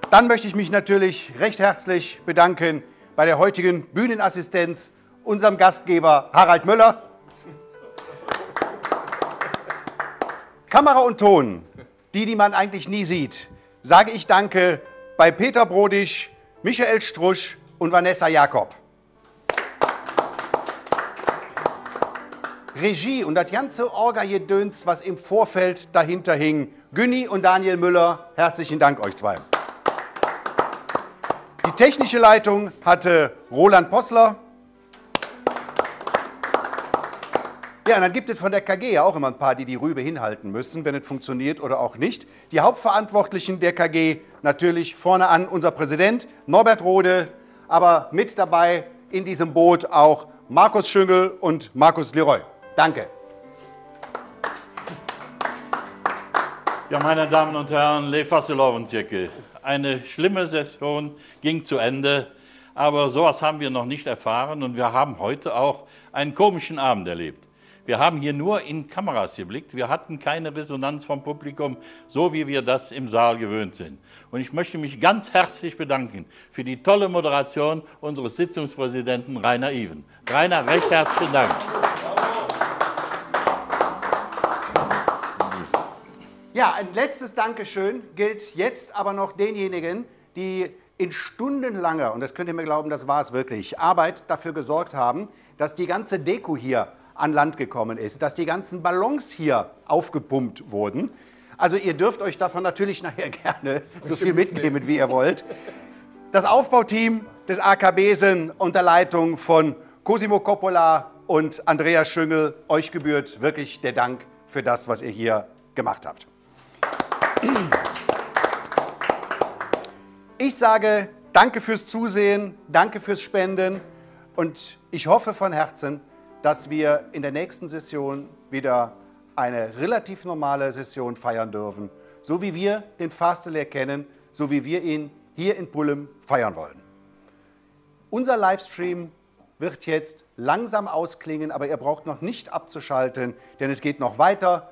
Dann möchte ich mich natürlich recht herzlich bedanken bei der heutigen Bühnenassistenz, unserem Gastgeber Harald Müller. Kamera und Ton, die man eigentlich nie sieht, sage ich Danke bei Peter Brodisch, Michael Strusch und Vanessa Jakob. Regie und das ganze Orga-Gedöns, was im Vorfeld dahinter hing, Günni und Daniel Müller, herzlichen Dank euch zwei. Die technische Leitung hatte Roland Possler. Ja, und dann gibt es von der KG ja auch immer ein paar, die die Rübe hinhalten müssen, wenn es funktioniert oder auch nicht. Die Hauptverantwortlichen der KG, natürlich vorne an unser Präsident Norbert Rode, aber mit dabei in diesem Boot auch Markus Schüngel und Markus Leroy. Danke. Ja, meine Damen und Herren, Lefasse-Lovensjecke. Eine schlimme Session ging zu Ende, aber sowas haben wir noch nicht erfahren und wir haben heute auch einen komischen Abend erlebt. Wir haben hier nur in Kameras geblickt. Wir hatten keine Resonanz vom Publikum, so wie wir das im Saal gewöhnt sind. Und ich möchte mich ganz herzlich bedanken für die tolle Moderation unseres Sitzungspräsidenten Rainer Iven. Rainer, recht herzlichen Dank. Ja, ein letztes Dankeschön gilt jetzt aber noch denjenigen, die in stundenlanger, und das könnt ihr mir glauben, das war es wirklich, Arbeit dafür gesorgt haben, dass die ganze Deko hier an Land gekommen ist, dass die ganzen Ballons hier aufgepumpt wurden. Also ihr dürft euch davon natürlich nachher gerne so viel mitnehmen, wie ihr wollt. Das Aufbauteam des AKBsen unter Leitung von Cosimo Coppola und Andreas Schüngel, euch gebührt wirklich der Dank für das, was ihr hier gemacht habt. Ich sage danke fürs Zusehen, danke fürs Spenden und ich hoffe von Herzen, dass wir in der nächsten Session wieder eine relativ normale Session feiern dürfen, so wie wir den Fasteleer kennen, so wie wir ihn hier in Pullum feiern wollen. Unser Livestream wird jetzt langsam ausklingen, aber ihr braucht noch nicht abzuschalten, denn es geht noch weiter.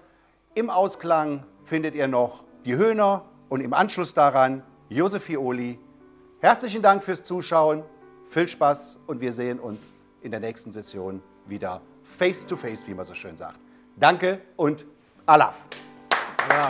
Im Ausklang findet ihr noch die Höhner und im Anschluss daran Josef Fioli. Herzlichen Dank fürs Zuschauen, viel Spaß und wir sehen uns in der nächsten Session wieder face to face, wie man so schön sagt. Danke und Alaf. Ja.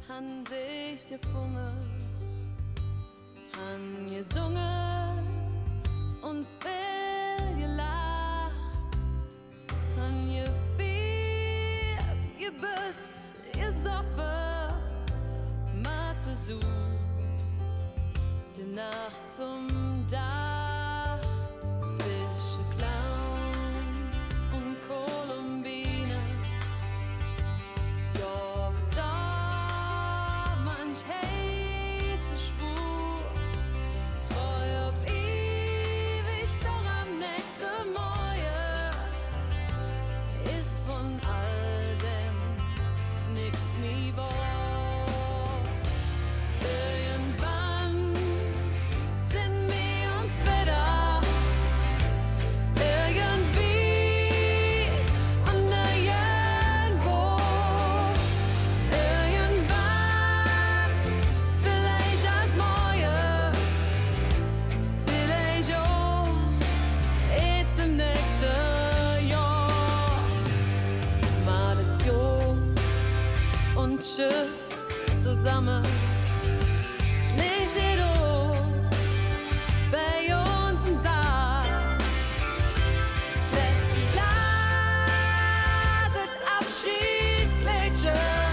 Han sich gefunden, han gesungen und viel gelacht, han gefeiert, gebützt, gesoffen, Mathe sucht, die Nacht zum Dach, zwischen Clowns und Kolumbine. Ja, da manch heiße Schwur, treu ob ewig, doch am nächsten Morgen ist von all dem nix mehr wahr. Irgendwann sind wir uns wieder irgendwie an der irgendwo. Irgendwann, vielleicht halt morgen, vielleicht auch jetzt im nächsten Jahr. Malet Jod und Tschüss zusammen. Das Licht geht aus bei uns im Saal. Das letzte Glas, das Abschiedsliedchen,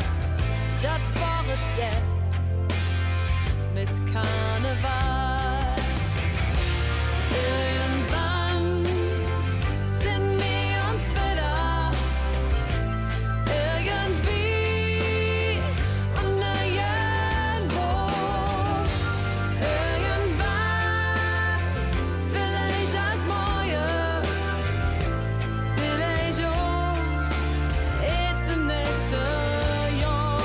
das war es jetzt mit Karneval. Irgendwann sind wir uns wieder irgendwie an der irgendwo. Irgendwann, vielleicht halt morgen, vielleicht auch jetzt im nächsten Jahr.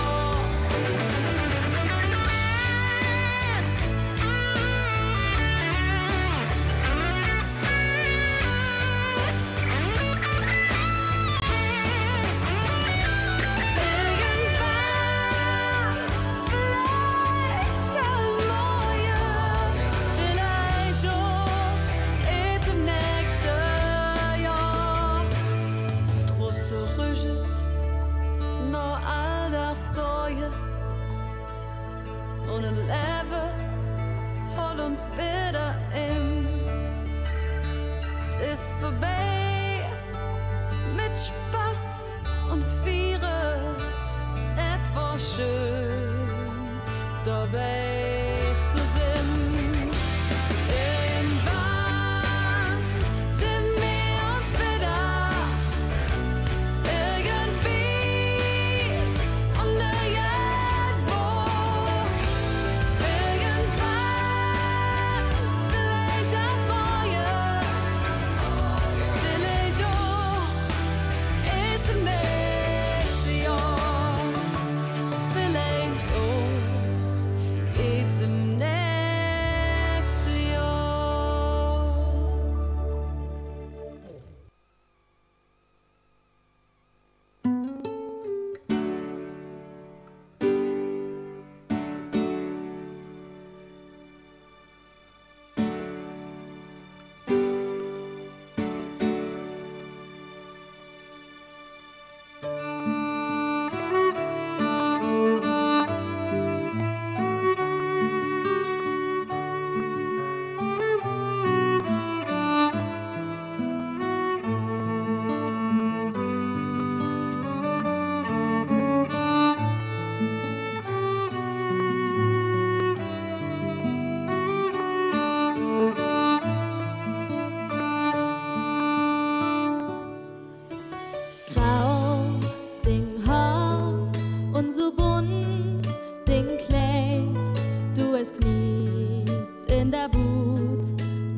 Und ein Leben holt uns wieder in. Es ist vorbei mit Spaß und Viere. Etwas schön dabei zu sein. Irgendwann sind wir uns wieder irgendwie an der irgendwo. Irgendwann, vielleicht auch morgen,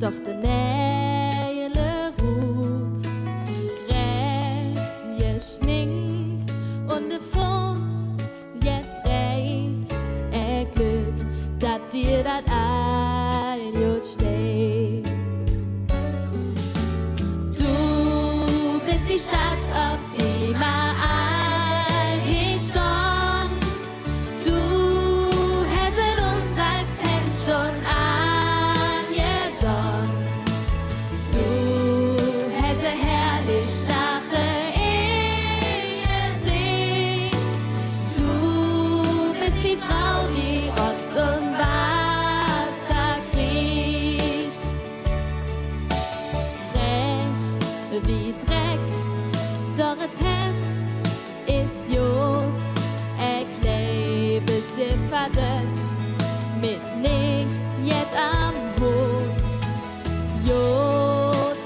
doch der Nähe ruht. Grell geschminkt und der Fund jetzt breit. Glück, dass dir das ein steht. Du bist die Stadt, auf die man einstand. Du hättest uns als Mensch schon angetan. Du hättest herrlich lache in Gesicht. Du bist die Frau, die Otz und Wasser kriegt. Recht wie Dreck, doch das Herz ist Jod. Bisschen verdächt, mit nix jetzt am Hut. Jod,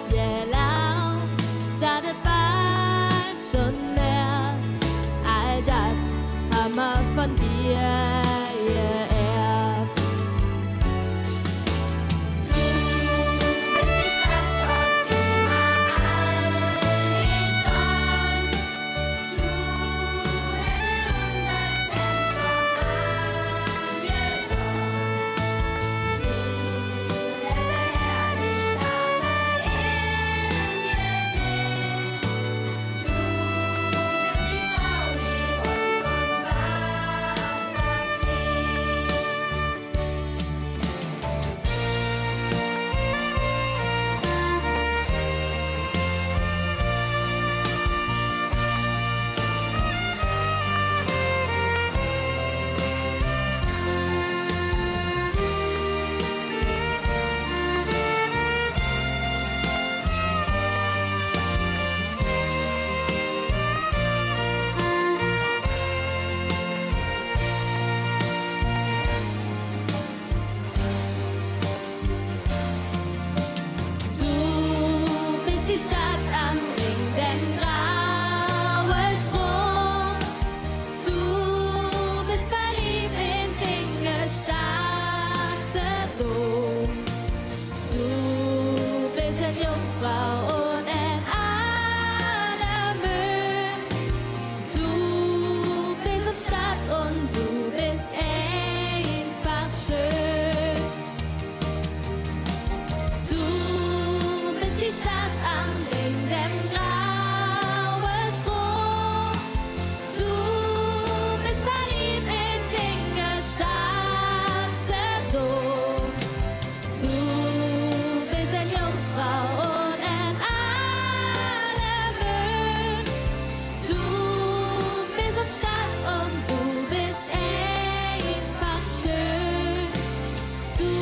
laut, da das war schon mehr. All das haben wir von dir geerbt. Die Stadt am Ring, den grauen Strom. Du bist verliebt in Dinge, Staatsdom. Du bist eine Jungfrau und in allem Müll. Du bist eine Stadt und du bist einfach schön. Du bist die Stadt am Ring, dem grauen Strom. Du bist verliebt in Dinge, Staatsdom. Du bist eine Jungfrau und in allem Müll. Du bist eine Stadt und du bist einfach schön. Du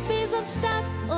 bist eine Stadt und